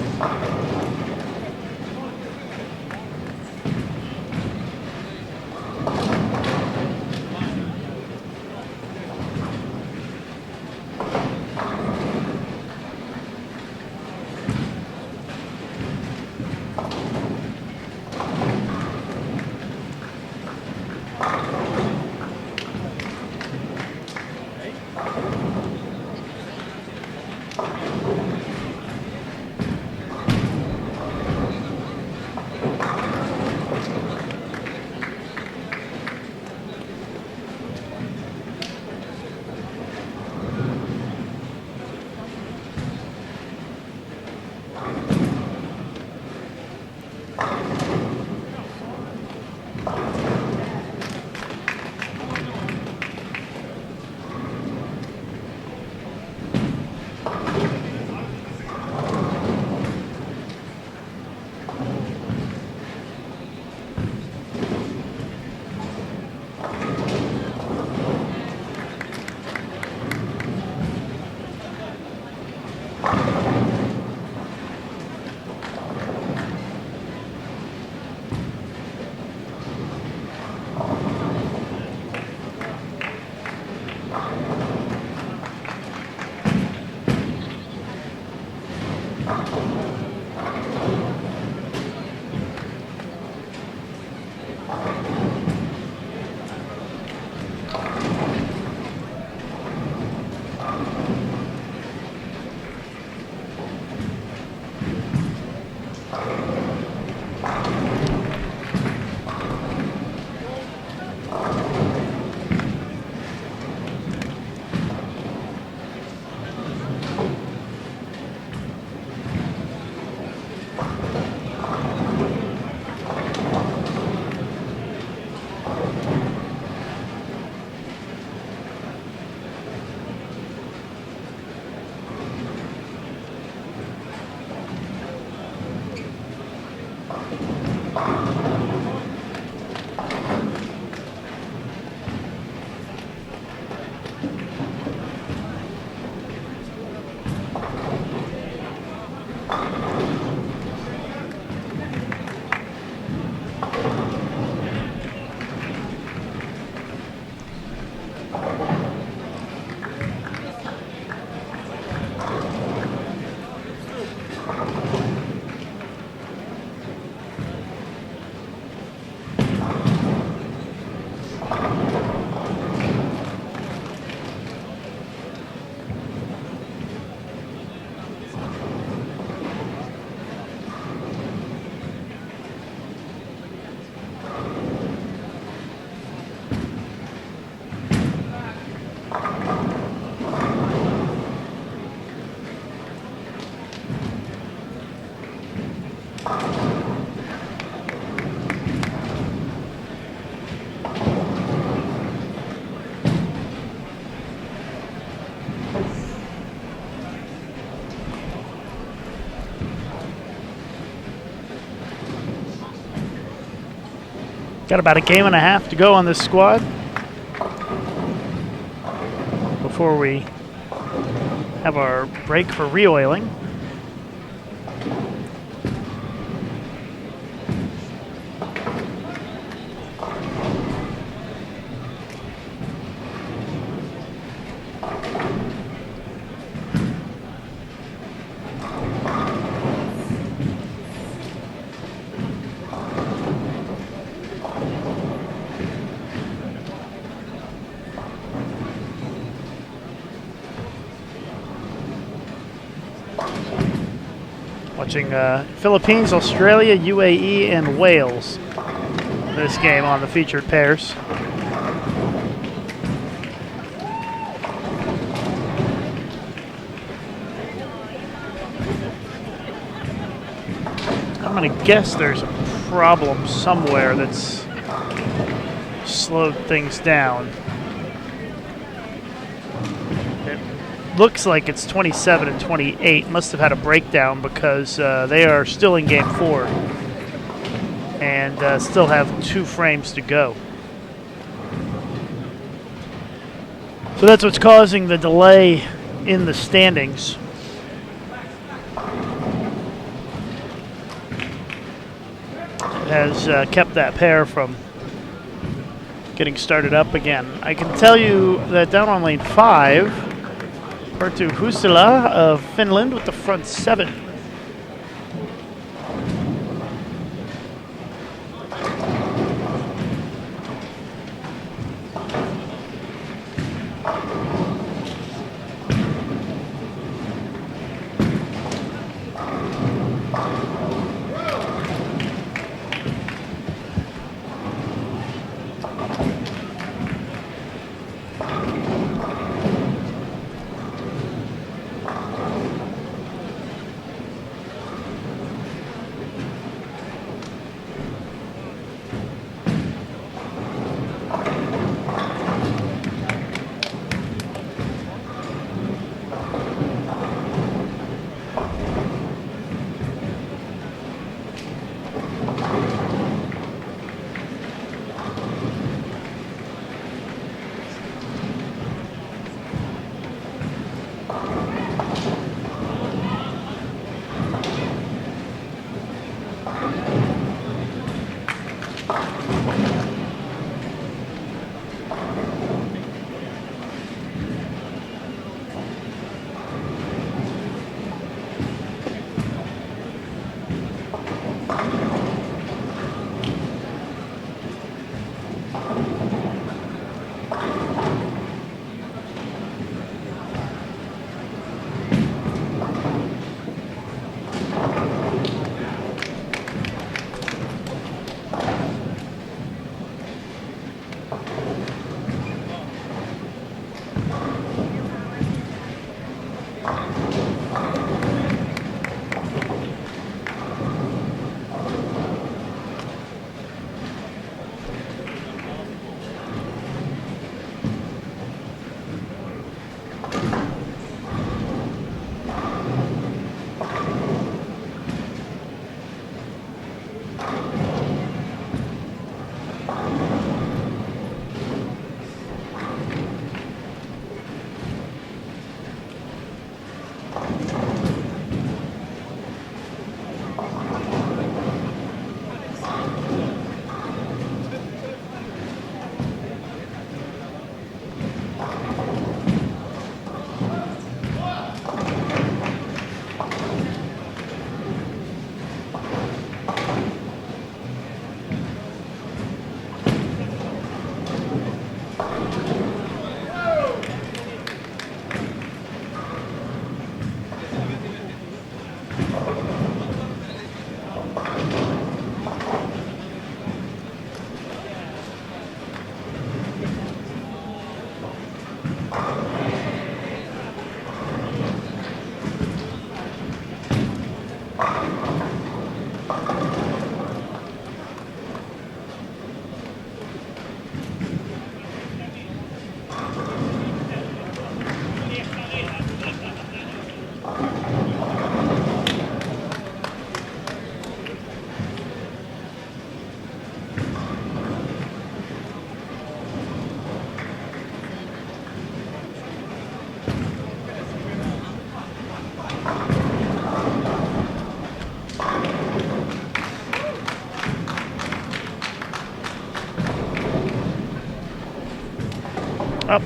Got about a game and a half to go on this squad before we have our break for re-oiling. Watching Philippines, Australia, UAE, and Wales. This game on the featured pairs. I'm going to guess there's a problem somewhere that's slowed things down. It looks like it's 27 and 28. Must have had a breakdown because they are still in game 4 and still have 2 frames to go. So that's what's causing the delay in the standings. Has kept that pair from getting started up again. I can tell you that down on lane 5, Perttu Husila of Finland with the front 7.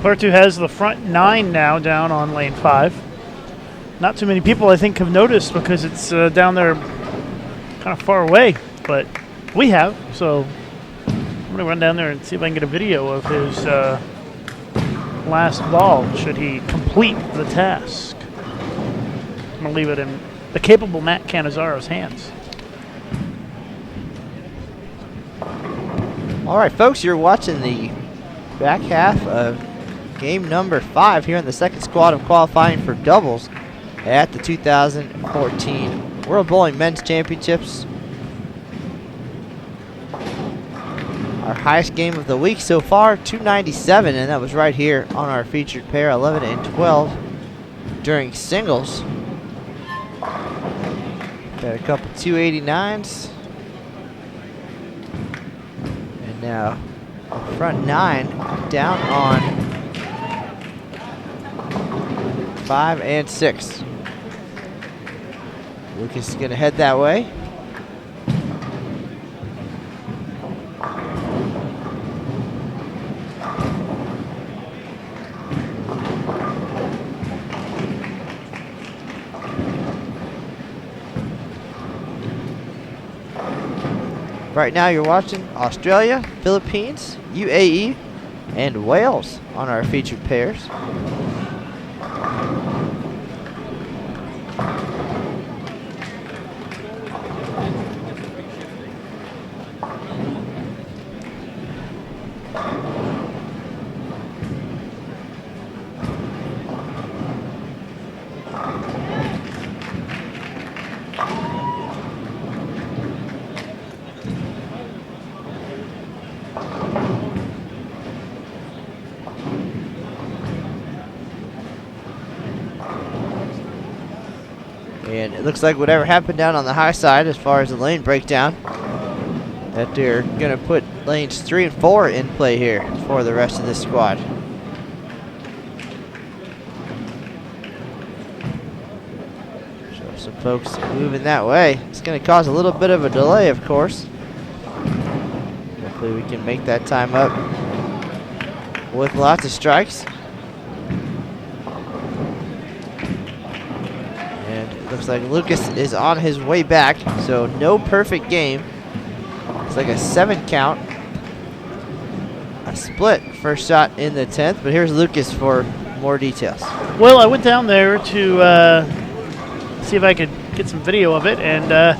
Perttu has the front 9 now down on lane 5. Not too many people, I think, have noticed because it's down there kind of far away, but we have. So I'm going to run down there and see if I can get a video of his last ball, should he complete the task. I'm going to leave it in the capable Matt Canizaro's hands. All right, folks, you're watching the back half of game number 5 here in the second squad of qualifying for doubles at the 2014 World Bowling Men's Championships. Our highest game of the week so far, 297, and that was right here on our featured pair, 11 and 12 during singles. Got a couple 289s. And now front 9 down on 5 and 6. Lucas is going to head that way. Right now you're watching Australia, Philippines, UAE, and Wales on our featured pairs. And it looks like whatever happened down on the high side as far as the lane breakdown, that they're going to put lanes 3 and 4 in play here for the rest of this squad. So some folks moving that way. It's going to cause a little bit of a delay, of course. Hopefully we can make that time up with lots of strikes. Looks like Lucas is on his way back, so no perfect game. It's like a 7 count. A split first shot in the 10th, but here's Lucas for more details. Well, I went down there to see if I could get some video of it, and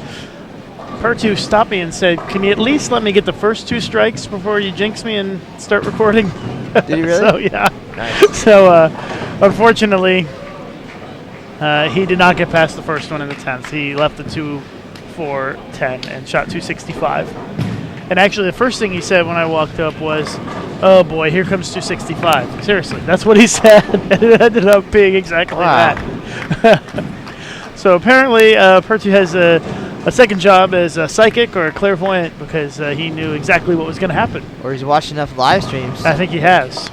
Pertu stopped me and said, "Can you at least let me get the first 2 strikes before you jinx me and start recording?" Did he really? So, yeah. Nice. So, unfortunately, he did not get past the first one in the 10th. He left the 2 for 10 and shot 265. And actually, the first thing he said when I walked up was, "Oh boy, here comes 265." Seriously, that's what he said. And it ended up being exactly that. So apparently, Pertu has a second job as a psychic or a clairvoyant because he knew exactly what was going to happen. Or he's watched enough live streams I think he has.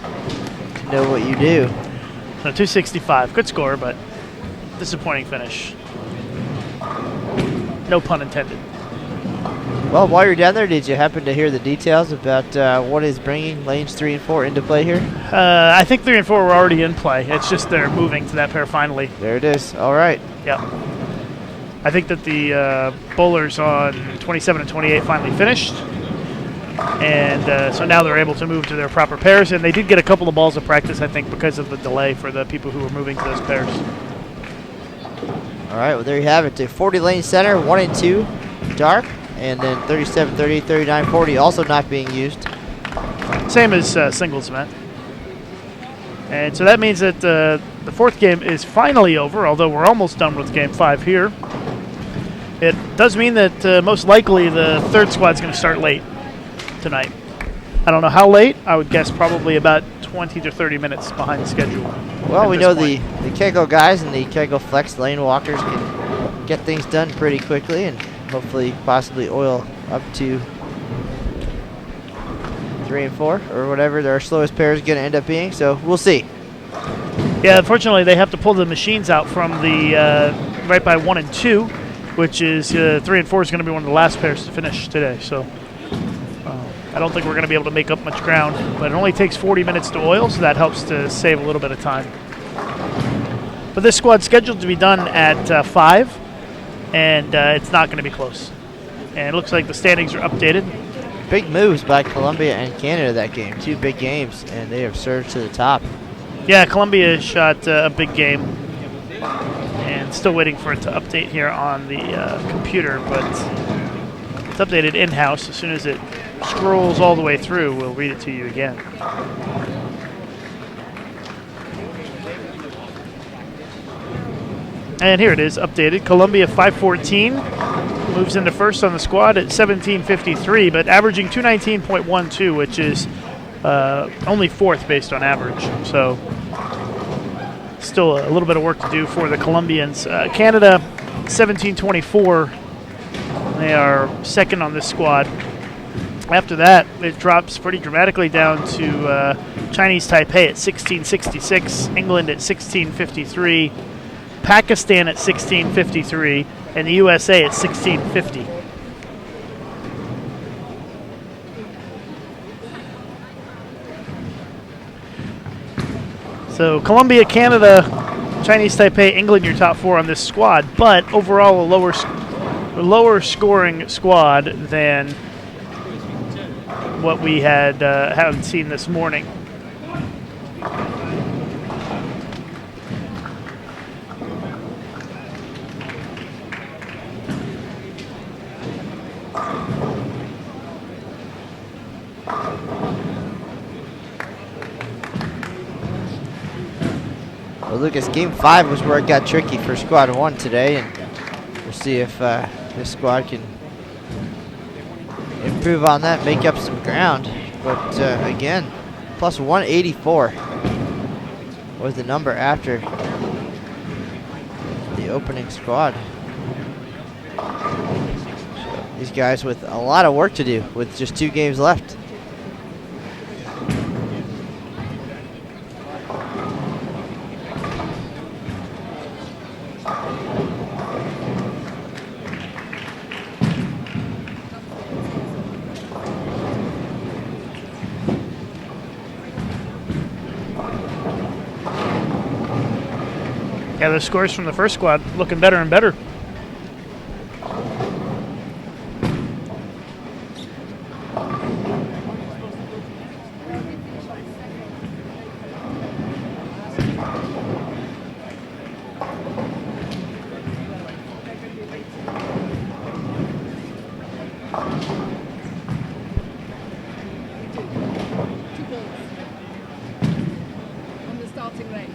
to know what you do. So 265, good score, but disappointing finish. No pun intended. Well, while you're down there, did you happen to hear the details about what is bringing lanes 3 and 4 into play here? I think 3 and 4 were already in play. It's just they're moving to that pair finally. There it is. All right. Yep. I think that the bowlers on 27 and 28 finally finished. And so now they're able to move to their proper pairs. And they did get a couple of balls of practice, I think, because of the delay for the people who were moving to those pairs. All right, well, there you have it. The 40 lane center, 1 and 2, dark. And then 37, 38, 39, 40 also not being used. Same as singles event. And so that means that the 4th game is finally over, although we're almost done with game 5 here. It does mean that most likely the 3rd squad's going to start late tonight. I don't know how late. I would guess probably about 20 to 30 minutes behind schedule. Well, we know the Kegel guys and the Kegel Flex lane walkers can get things done pretty quickly and hopefully possibly oil up to 3 and 4 or whatever their slowest pair is going to end up being. So we'll see. Yeah, unfortunately they have to pull the machines out from the right by 1 and 2, which is 3 and 4 is going to be one of the last pairs to finish today. So I don't think we're going to be able to make up much ground, but it only takes 40 minutes to oil, so that helps to save a little bit of time. But this squad's scheduled to be done at 5, and it's not going to be close. And it looks like the standings are updated. Big moves by Colombia and Canada that game. 2 big games, and they have surged to the top. Yeah, Colombia shot a big game. And Still waiting for it to update here on the computer, but it's updated in-house. As soon as it scrolls all the way through, we'll read it to you again. And here it is, updated. Columbia 514 moves into first on the squad at 1753, but averaging 219.12, which is only fourth based on average. So still a little bit of work to do for the Colombians. Canada 1724. They are second on this squad. After that, it drops pretty dramatically down to Chinese Taipei at 1666, England at 1653, Pakistan at 1653, and the USA at 1650. So Colombia, Canada, Chinese Taipei, England, your top four on this squad, but overall a lower scoring squad than what we haven't seen this morning. Well, Lucas, game 5 was where it got tricky for squad 1 today, and we'll see if this squad can improve on that, make up some ground. But again, plus 184 was the number after the opening squad. So these guys with a lot of work to do with just 2 games left. Yeah, the scores from the first squad looking better and better. On the starting lane.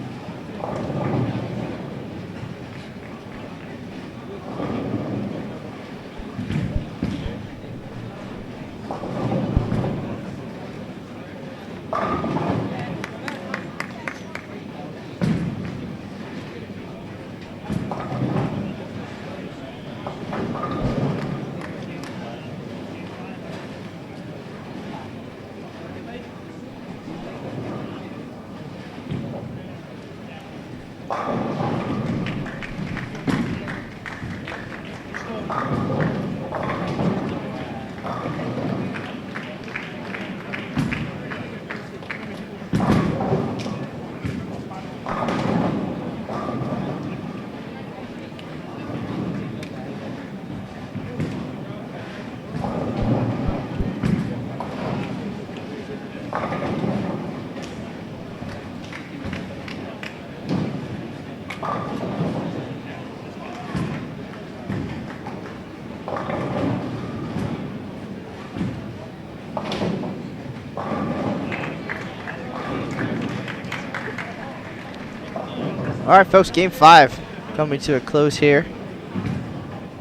All right, folks, game 5 coming to a close here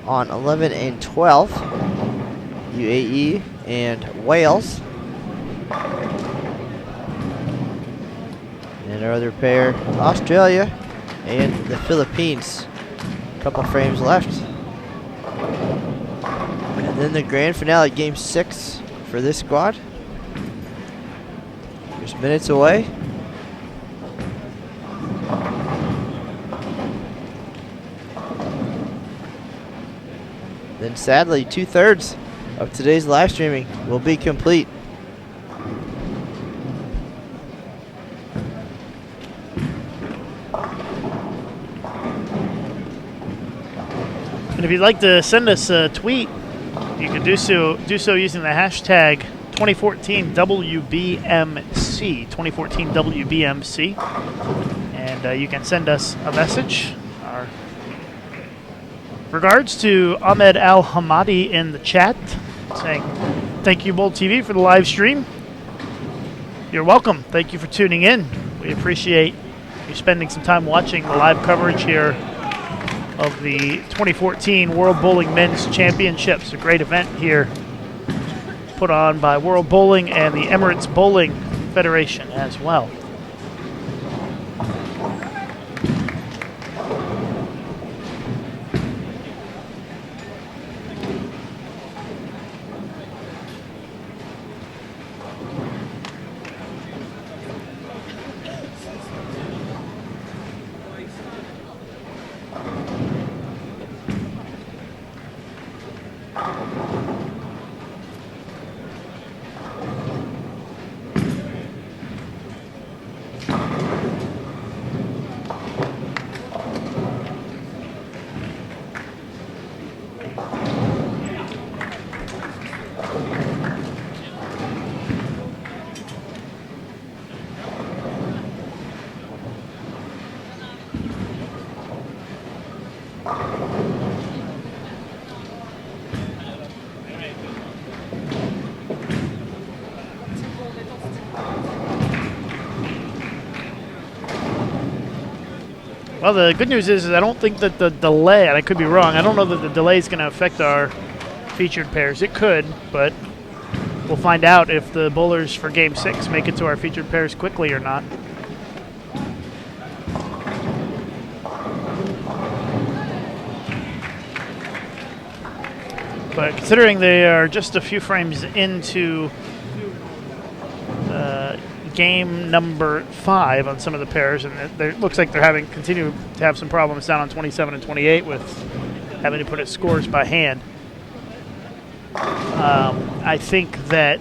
on 11 and 12. UAE and Wales. And our other pair, Australia and the Philippines. A couple frames left. And then the grand finale, game 6 for this squad. Just minutes away. Then sadly, 2/3 of today's live streaming will be complete. And if you'd like to send us a tweet, you can do so using the hashtag 2014WBMC, 2014WBMC, and you can send us a message. Our Regards to Ahmed Al Hamadi in the chat, saying, thank you, Bold TV, for the live stream. You're welcome. Thank you for tuning in. We appreciate you spending some time watching the live coverage here of the 2014 World Bowling Men's Championships, a great event here put on by World Bowling and the Emirates Bowling Federation as well. Well, the good news is I don't think that the delay, and I could be wrong, I don't know that the delay is going to affect our featured pairs. It could, but we'll find out if the bowlers for Game 6 make it to our featured pairs quickly or not. But considering they are just a few frames into game number 5 on some of the pairs, and it looks like they're continue to have some problems down on 27 and 28 with having to put its scores by hand. I think that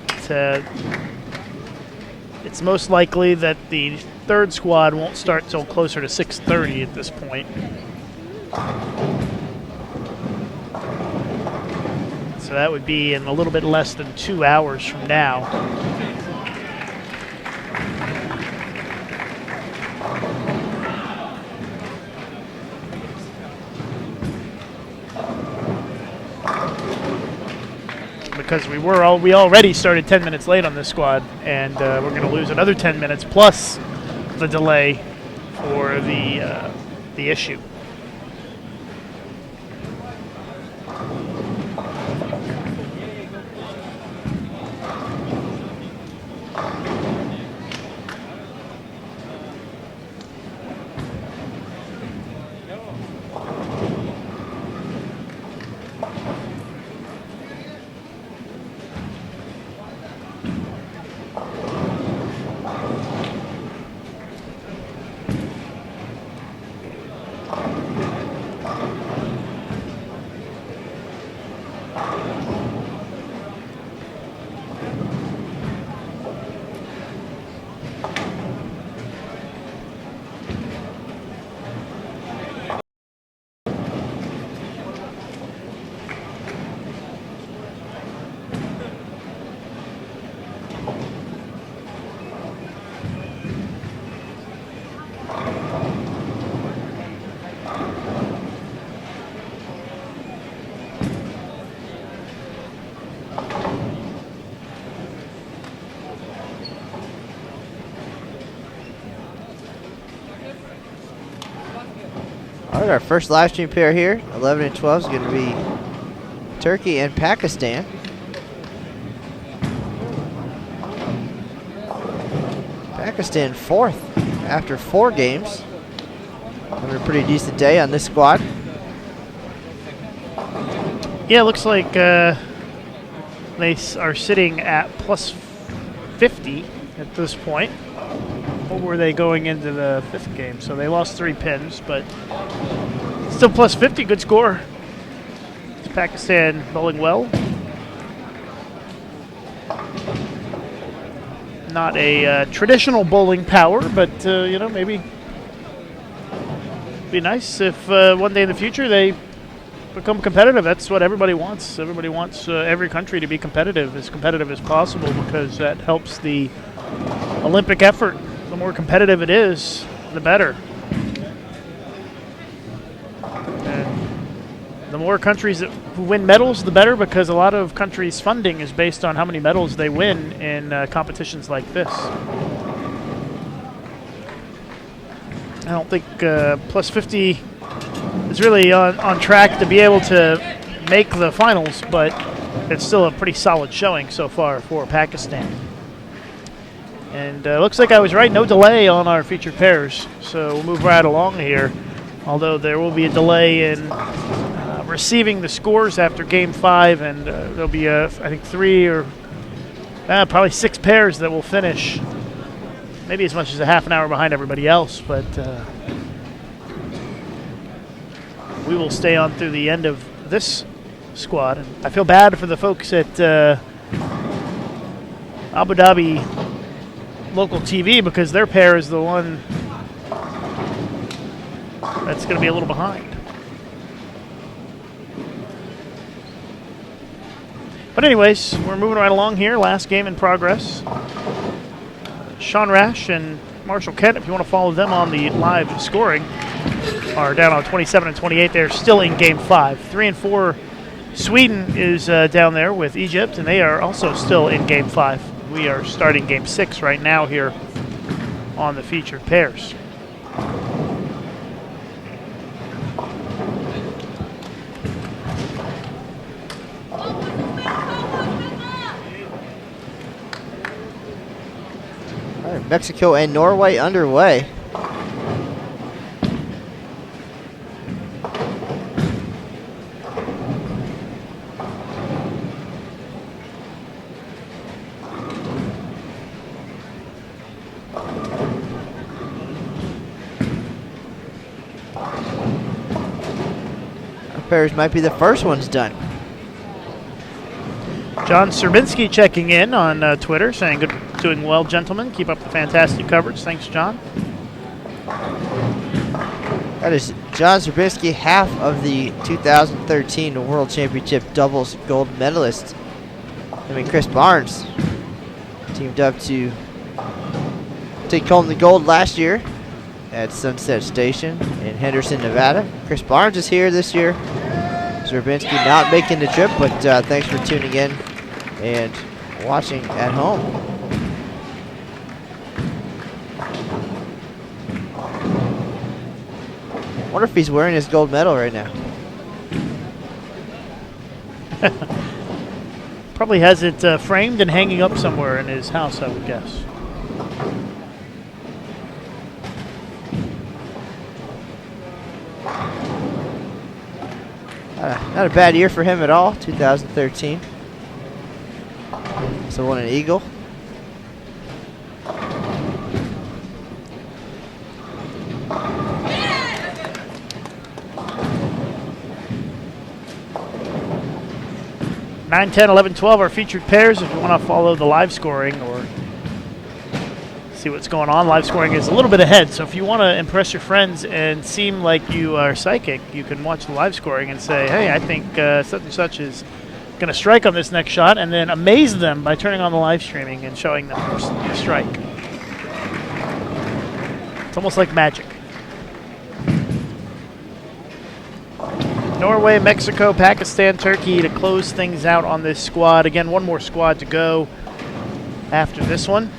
it's most likely that the third squad won't start till closer to 6:30 at this point. So that would be in a little bit less than 2 hours from now. Because we already started 10 minutes late on this squad, and we're going to lose another 10 minutes plus the delay for the issue. All right, our first live stream pair here, 11 and 12, is going to be Turkey and Pakistan. Pakistan 4th after 4 games. Having a pretty decent day on this squad. Yeah, it looks like they are sitting at plus 50 at this point. What were they going into the 5th game? So they lost 3 pins, but still plus 50, good score. Is Pakistan bowling well? Not a traditional bowling power, but you know, maybe be nice if one day in the future they become competitive. That's what everybody wants. Everybody wants every country to be competitive as possible, because that helps the Olympic effort. The more competitive it is, the better. And The more countries that win medals, the better, because a lot of countries' funding is based on how many medals they win in competitions like this. I don't think plus 50 is really on track to be able to make the finals, but it's still a pretty solid showing so far for Pakistan. And looks like I was right, no delay on our featured pairs, so we'll move right along here, although there will be a delay in receiving the scores after Game 5, and there'll be, I think, 3 or probably 6 pairs that will finish maybe as much as a half an hour behind everybody else, but we will stay on through the end of this squad. And I feel bad for the folks at Abu Dhabi local TV, because their pair is the one that's going to be a little behind. But anyways, we're moving right along here. Last game in progress. Sean Rash and Marshall Kent, if you want to follow them on the live scoring, are down on 27 and 28. They're still in Game 5. 3 and 4, Sweden is down there with Egypt, and they are also still in Game 5. We are starting Game 6 right now here on the featured pairs. All right, Mexico and Norway underway. Pairs might be the first ones done. John Serbinski checking in on Twitter, saying, "Good, doing well, gentlemen. Keep up the fantastic coverage." Thanks, John. That is John Serbinski, half of the 2013 World Championship doubles gold medalist. Chris Barnes teamed up to take home the gold last year at Sunset Station in Henderson, Nevada. Chris Barnes is here this year. Serbinski not making the trip, but thanks for tuning in and watching at home. I wonder if he's wearing his gold medal right now. Probably has it framed and hanging up somewhere in his house, I would guess. Not a bad year for him at all, 2013. So won an eagle. Nine, 10, 11, 12 are featured pairs. If you want to follow the live scoring or see what's going on, live scoring is a little bit ahead. So if you want to impress your friends and seem like you are psychic, you can watch the live scoring and say, hey, I think such and such is going to strike on this next shot, and then amaze them by turning on the live streaming and showing them the strike. It's almost like magic. Norway, Mexico, Pakistan, Turkey to close things out on this squad. Again, one more squad to go after this one.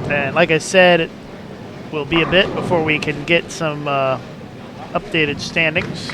And like I said, it will be a bit before we can get some updated standings.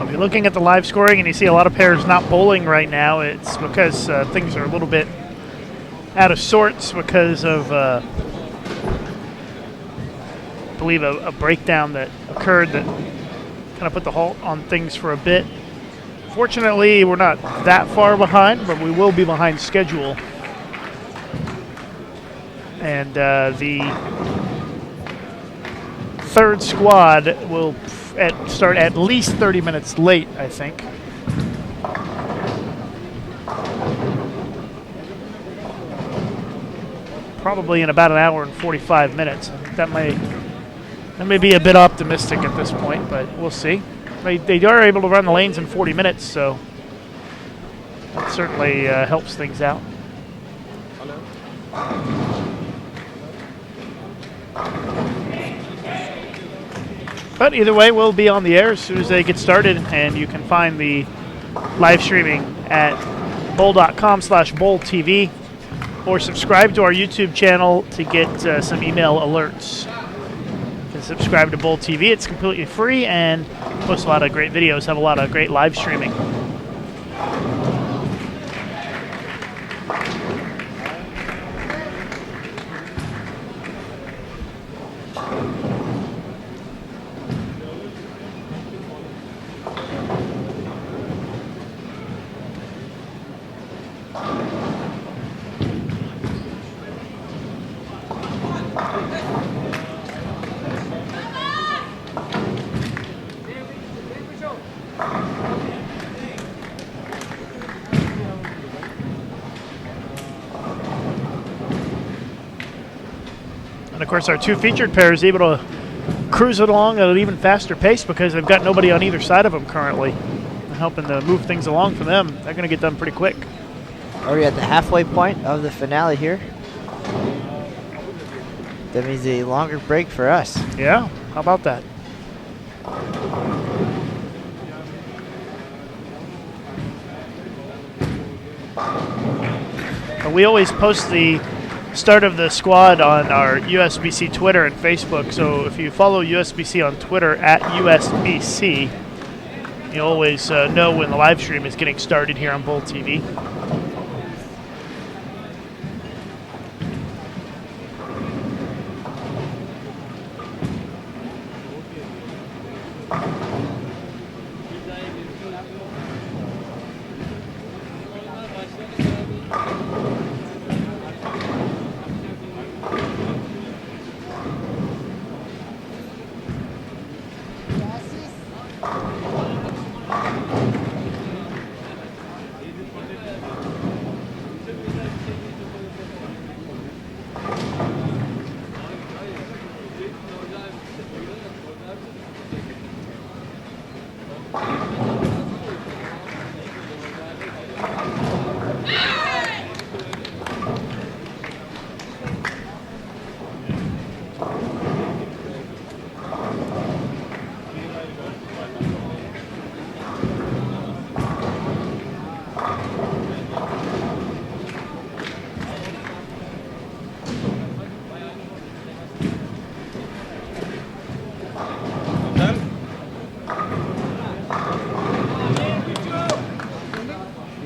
If you're looking at the live scoring and you see a lot of pairs not bowling right now, it's because things are a little bit out of sorts because of, I believe, a breakdown that occurred that kind of put the halt on things for a bit. Fortunately, we're not that far behind, but we will be behind schedule. And the third squad will start at least 30 minutes late, I think. Probably in about an hour and 45 minutes. That may be a bit optimistic at this point, but we'll see. They are able to run the lanes in 40 minutes, so that certainly helps things out. But either way, we'll be on the air as soon as they get started, and you can find the live streaming at bowl.com/bowltv, or subscribe to our YouTube channel to get some email alerts. You can subscribe to Bowl TV. It's completely free and post a lot of great videos, have a lot of great live streaming. And of course, our two featured pairs able to cruise it along at an even faster pace because they've got nobody on either side of them currently. helping to move things along for them. They're going to get done pretty quick. Already at the halfway point of the finale here. That means a longer break for us. Yeah, how about that? We always post the start of the squad on our USBC Twitter and Facebook, so if you follow USBC on Twitter at USBC, you'll always know when the live stream is getting started here on Bull TV.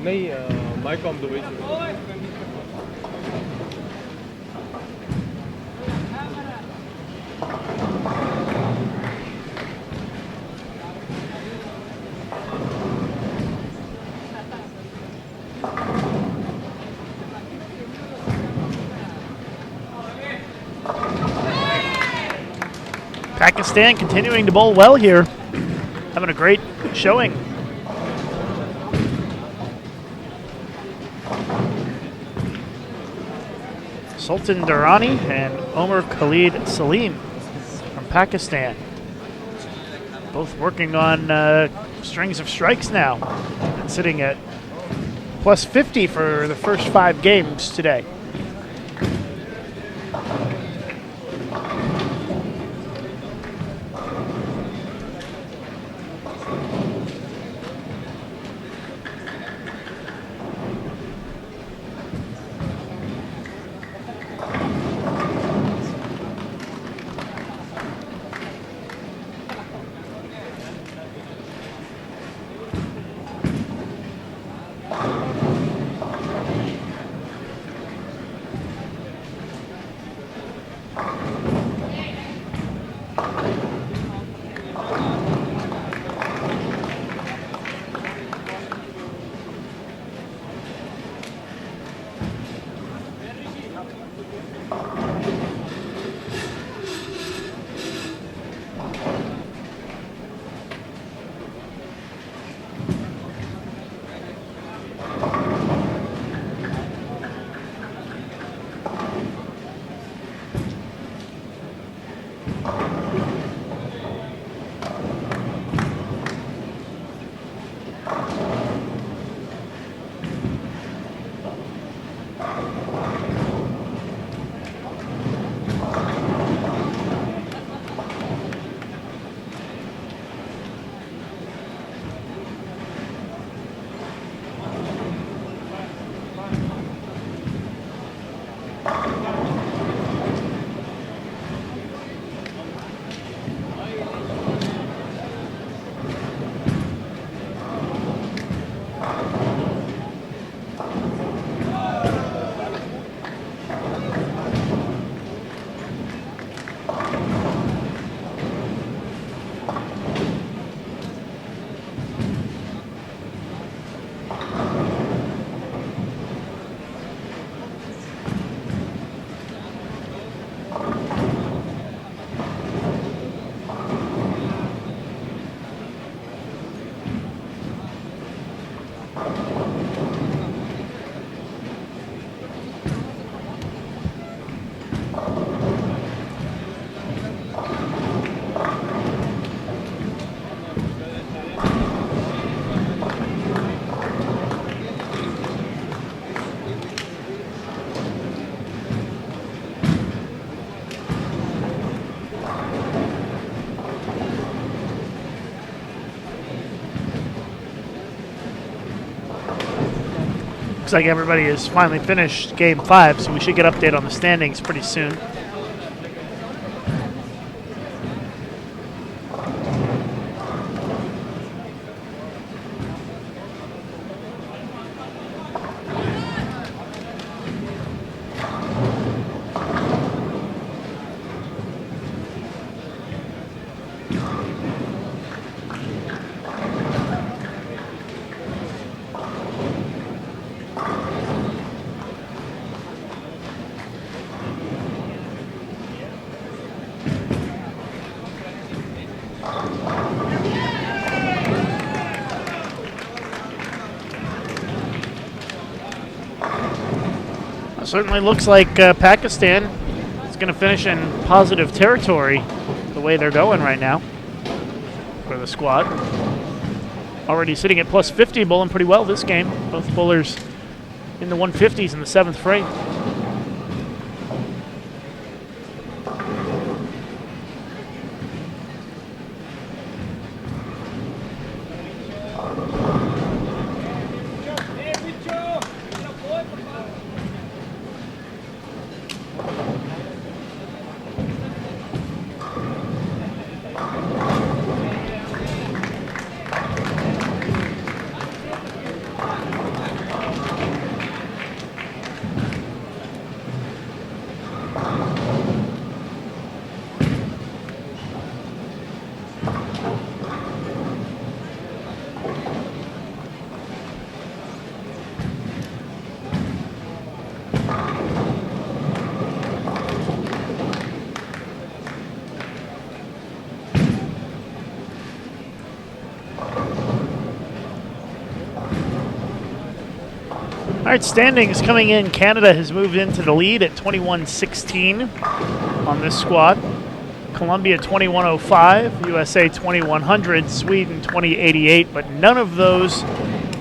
नहीं mike on the way Pakistan continuing to bowl well here, having a great showing. Sultan Durrani and Omar Khalid Salim from Pakistan. Both working on strings of strikes now, and sitting at plus 50 for the first 5 games today. Looks like everybody has finally finished Game 5, so we should get an update on the standings pretty soon. Certainly looks like Pakistan is going to finish in positive territory the way they're going right now for the squad. Already sitting at plus 50, bowling pretty well this game. Both bowlers in the 150s in the 7th frame. All right, standings coming in. Canada has moved into the lead at 21-16 on this squad. Colombia 2105, USA 2100, Sweden 2088, but none of those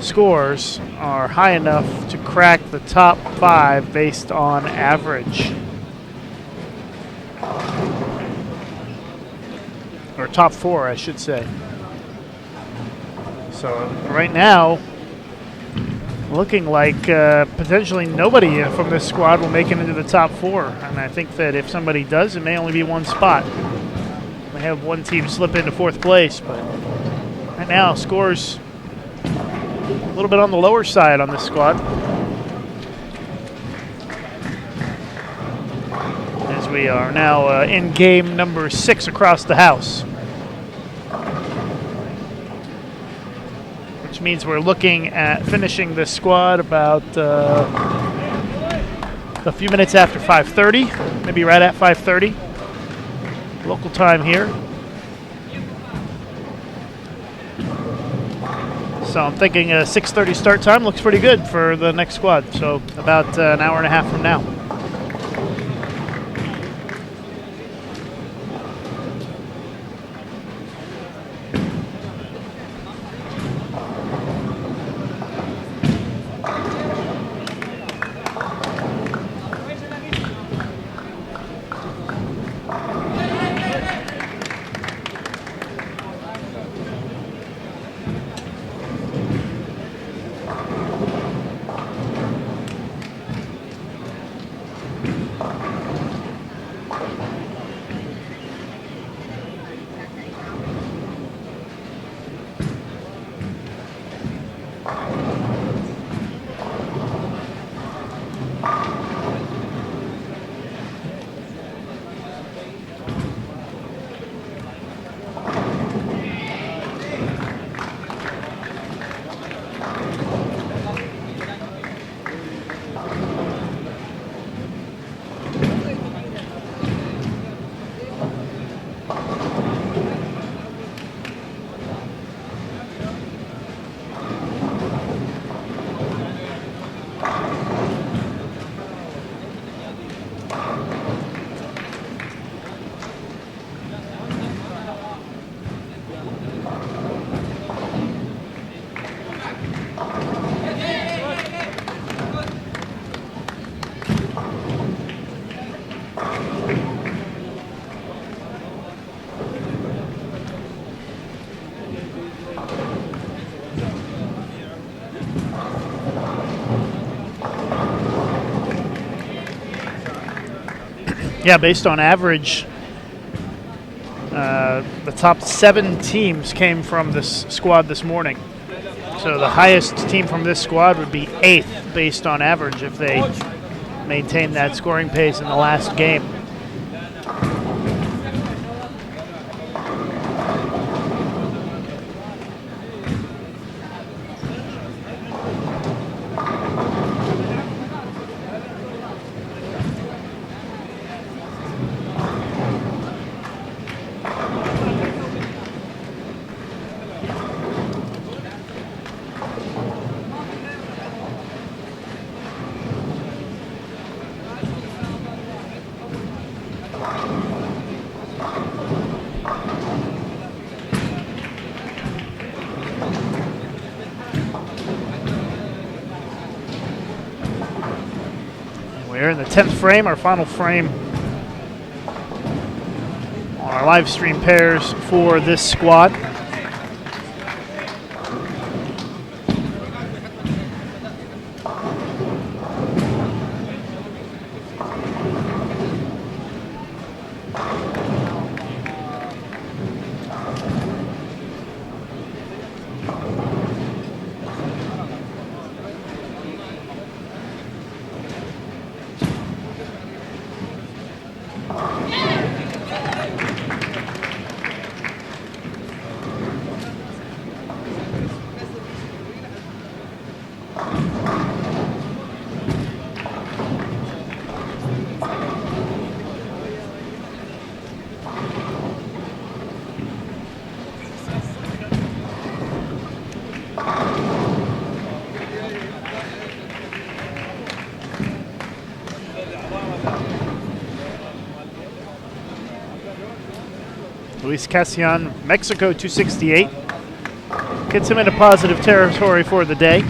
scores are high enough to crack the top 5 based on average. Or top 4, I should say. So right now, looking like potentially nobody from this squad will make it into the top 4. And I think that if somebody does, it may only be one spot. We have one team slip into 4th place, but right now, scores a little bit on the lower side on this squad. As we are now in game number 6 across the house. Which means we're looking at finishing this squad about a few minutes after 5:30, maybe right at 5:30, local time here. So I'm thinking a 6:30 start time looks pretty good for the next squad. So about an hour and a half from now. Yeah, based on average, the top 7 teams came from this squad this morning. So the highest team from this squad would be 8th based on average if they maintain that scoring pace in the last game. We're in the 10th frame, our final frame on our live stream pairs for this squad. Luis Cassian, Mexico 268. Gets him into positive territory for the day.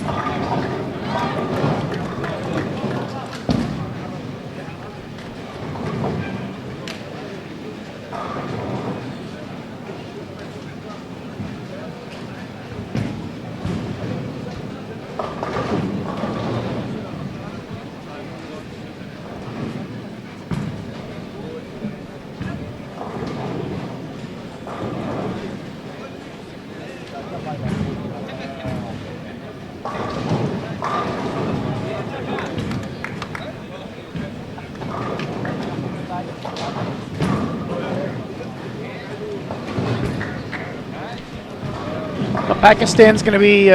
Pakistan's going to be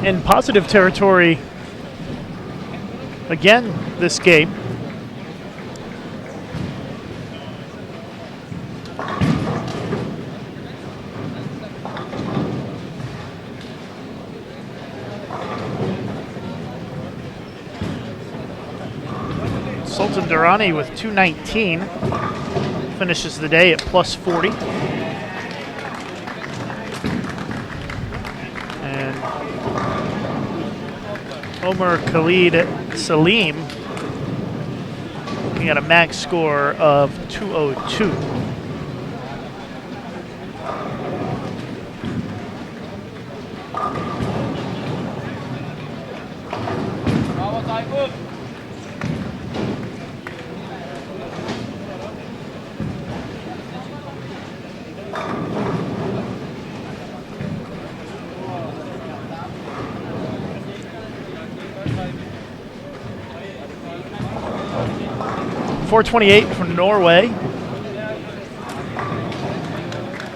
in positive territory again this game. Sultan Durrani with 219 finishes the day at plus 40. Omar Khalid Salim looking at a max score of 202. .428 from Norway.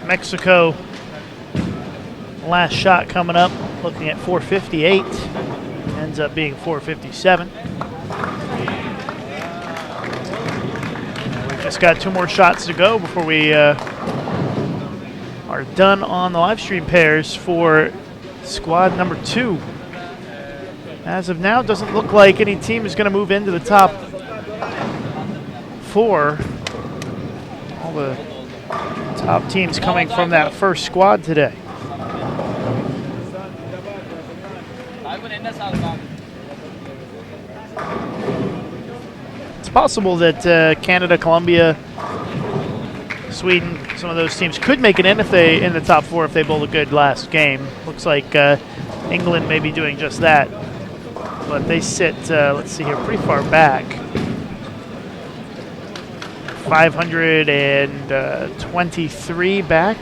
Mexico, last shot coming up, looking at 458. Ends up being 457. We've just got 2 more shots to go before we are done on the live stream pairs for squad number 2. As of now, doesn't look like any team is going to move into the top 4. All the top teams coming from that first squad today. It's possible that Canada, Colombia, Sweden, some of those teams could make it in if they in the top 4 if they bowl a good last game. Looks like England may be doing just that, but they sit let's see here, pretty far back. 523 back.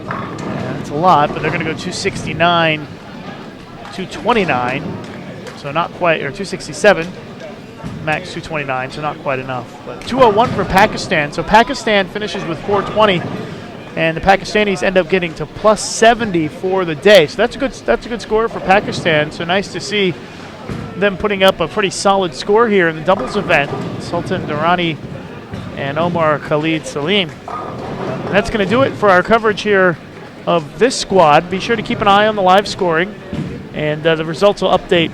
That's a lot, but they're going to go 269, 229, so not quite, or 267, max 229, so not quite enough. But 201 for Pakistan, so Pakistan finishes with 420, and the Pakistanis end up getting to plus 70 for the day. So that's a good score for Pakistan. So nice to see them putting up a pretty solid score here in the doubles event. Sultan Durrani and Omar Khalid Salim. And that's going to do it for our coverage here of this squad. Be sure to keep an eye on the live scoring, and the results will update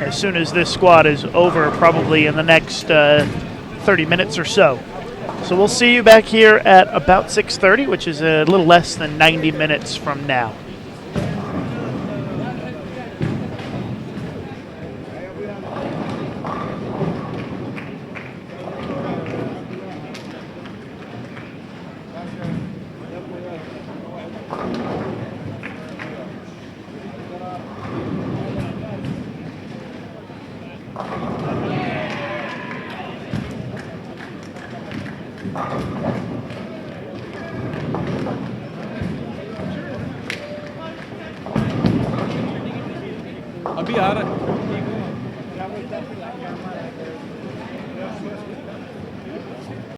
as soon as this squad is over, probably in the next 30 minutes or so. So we'll see you back here at about 6:30, which is a little less than 90 minutes from now. अभी आ रहा है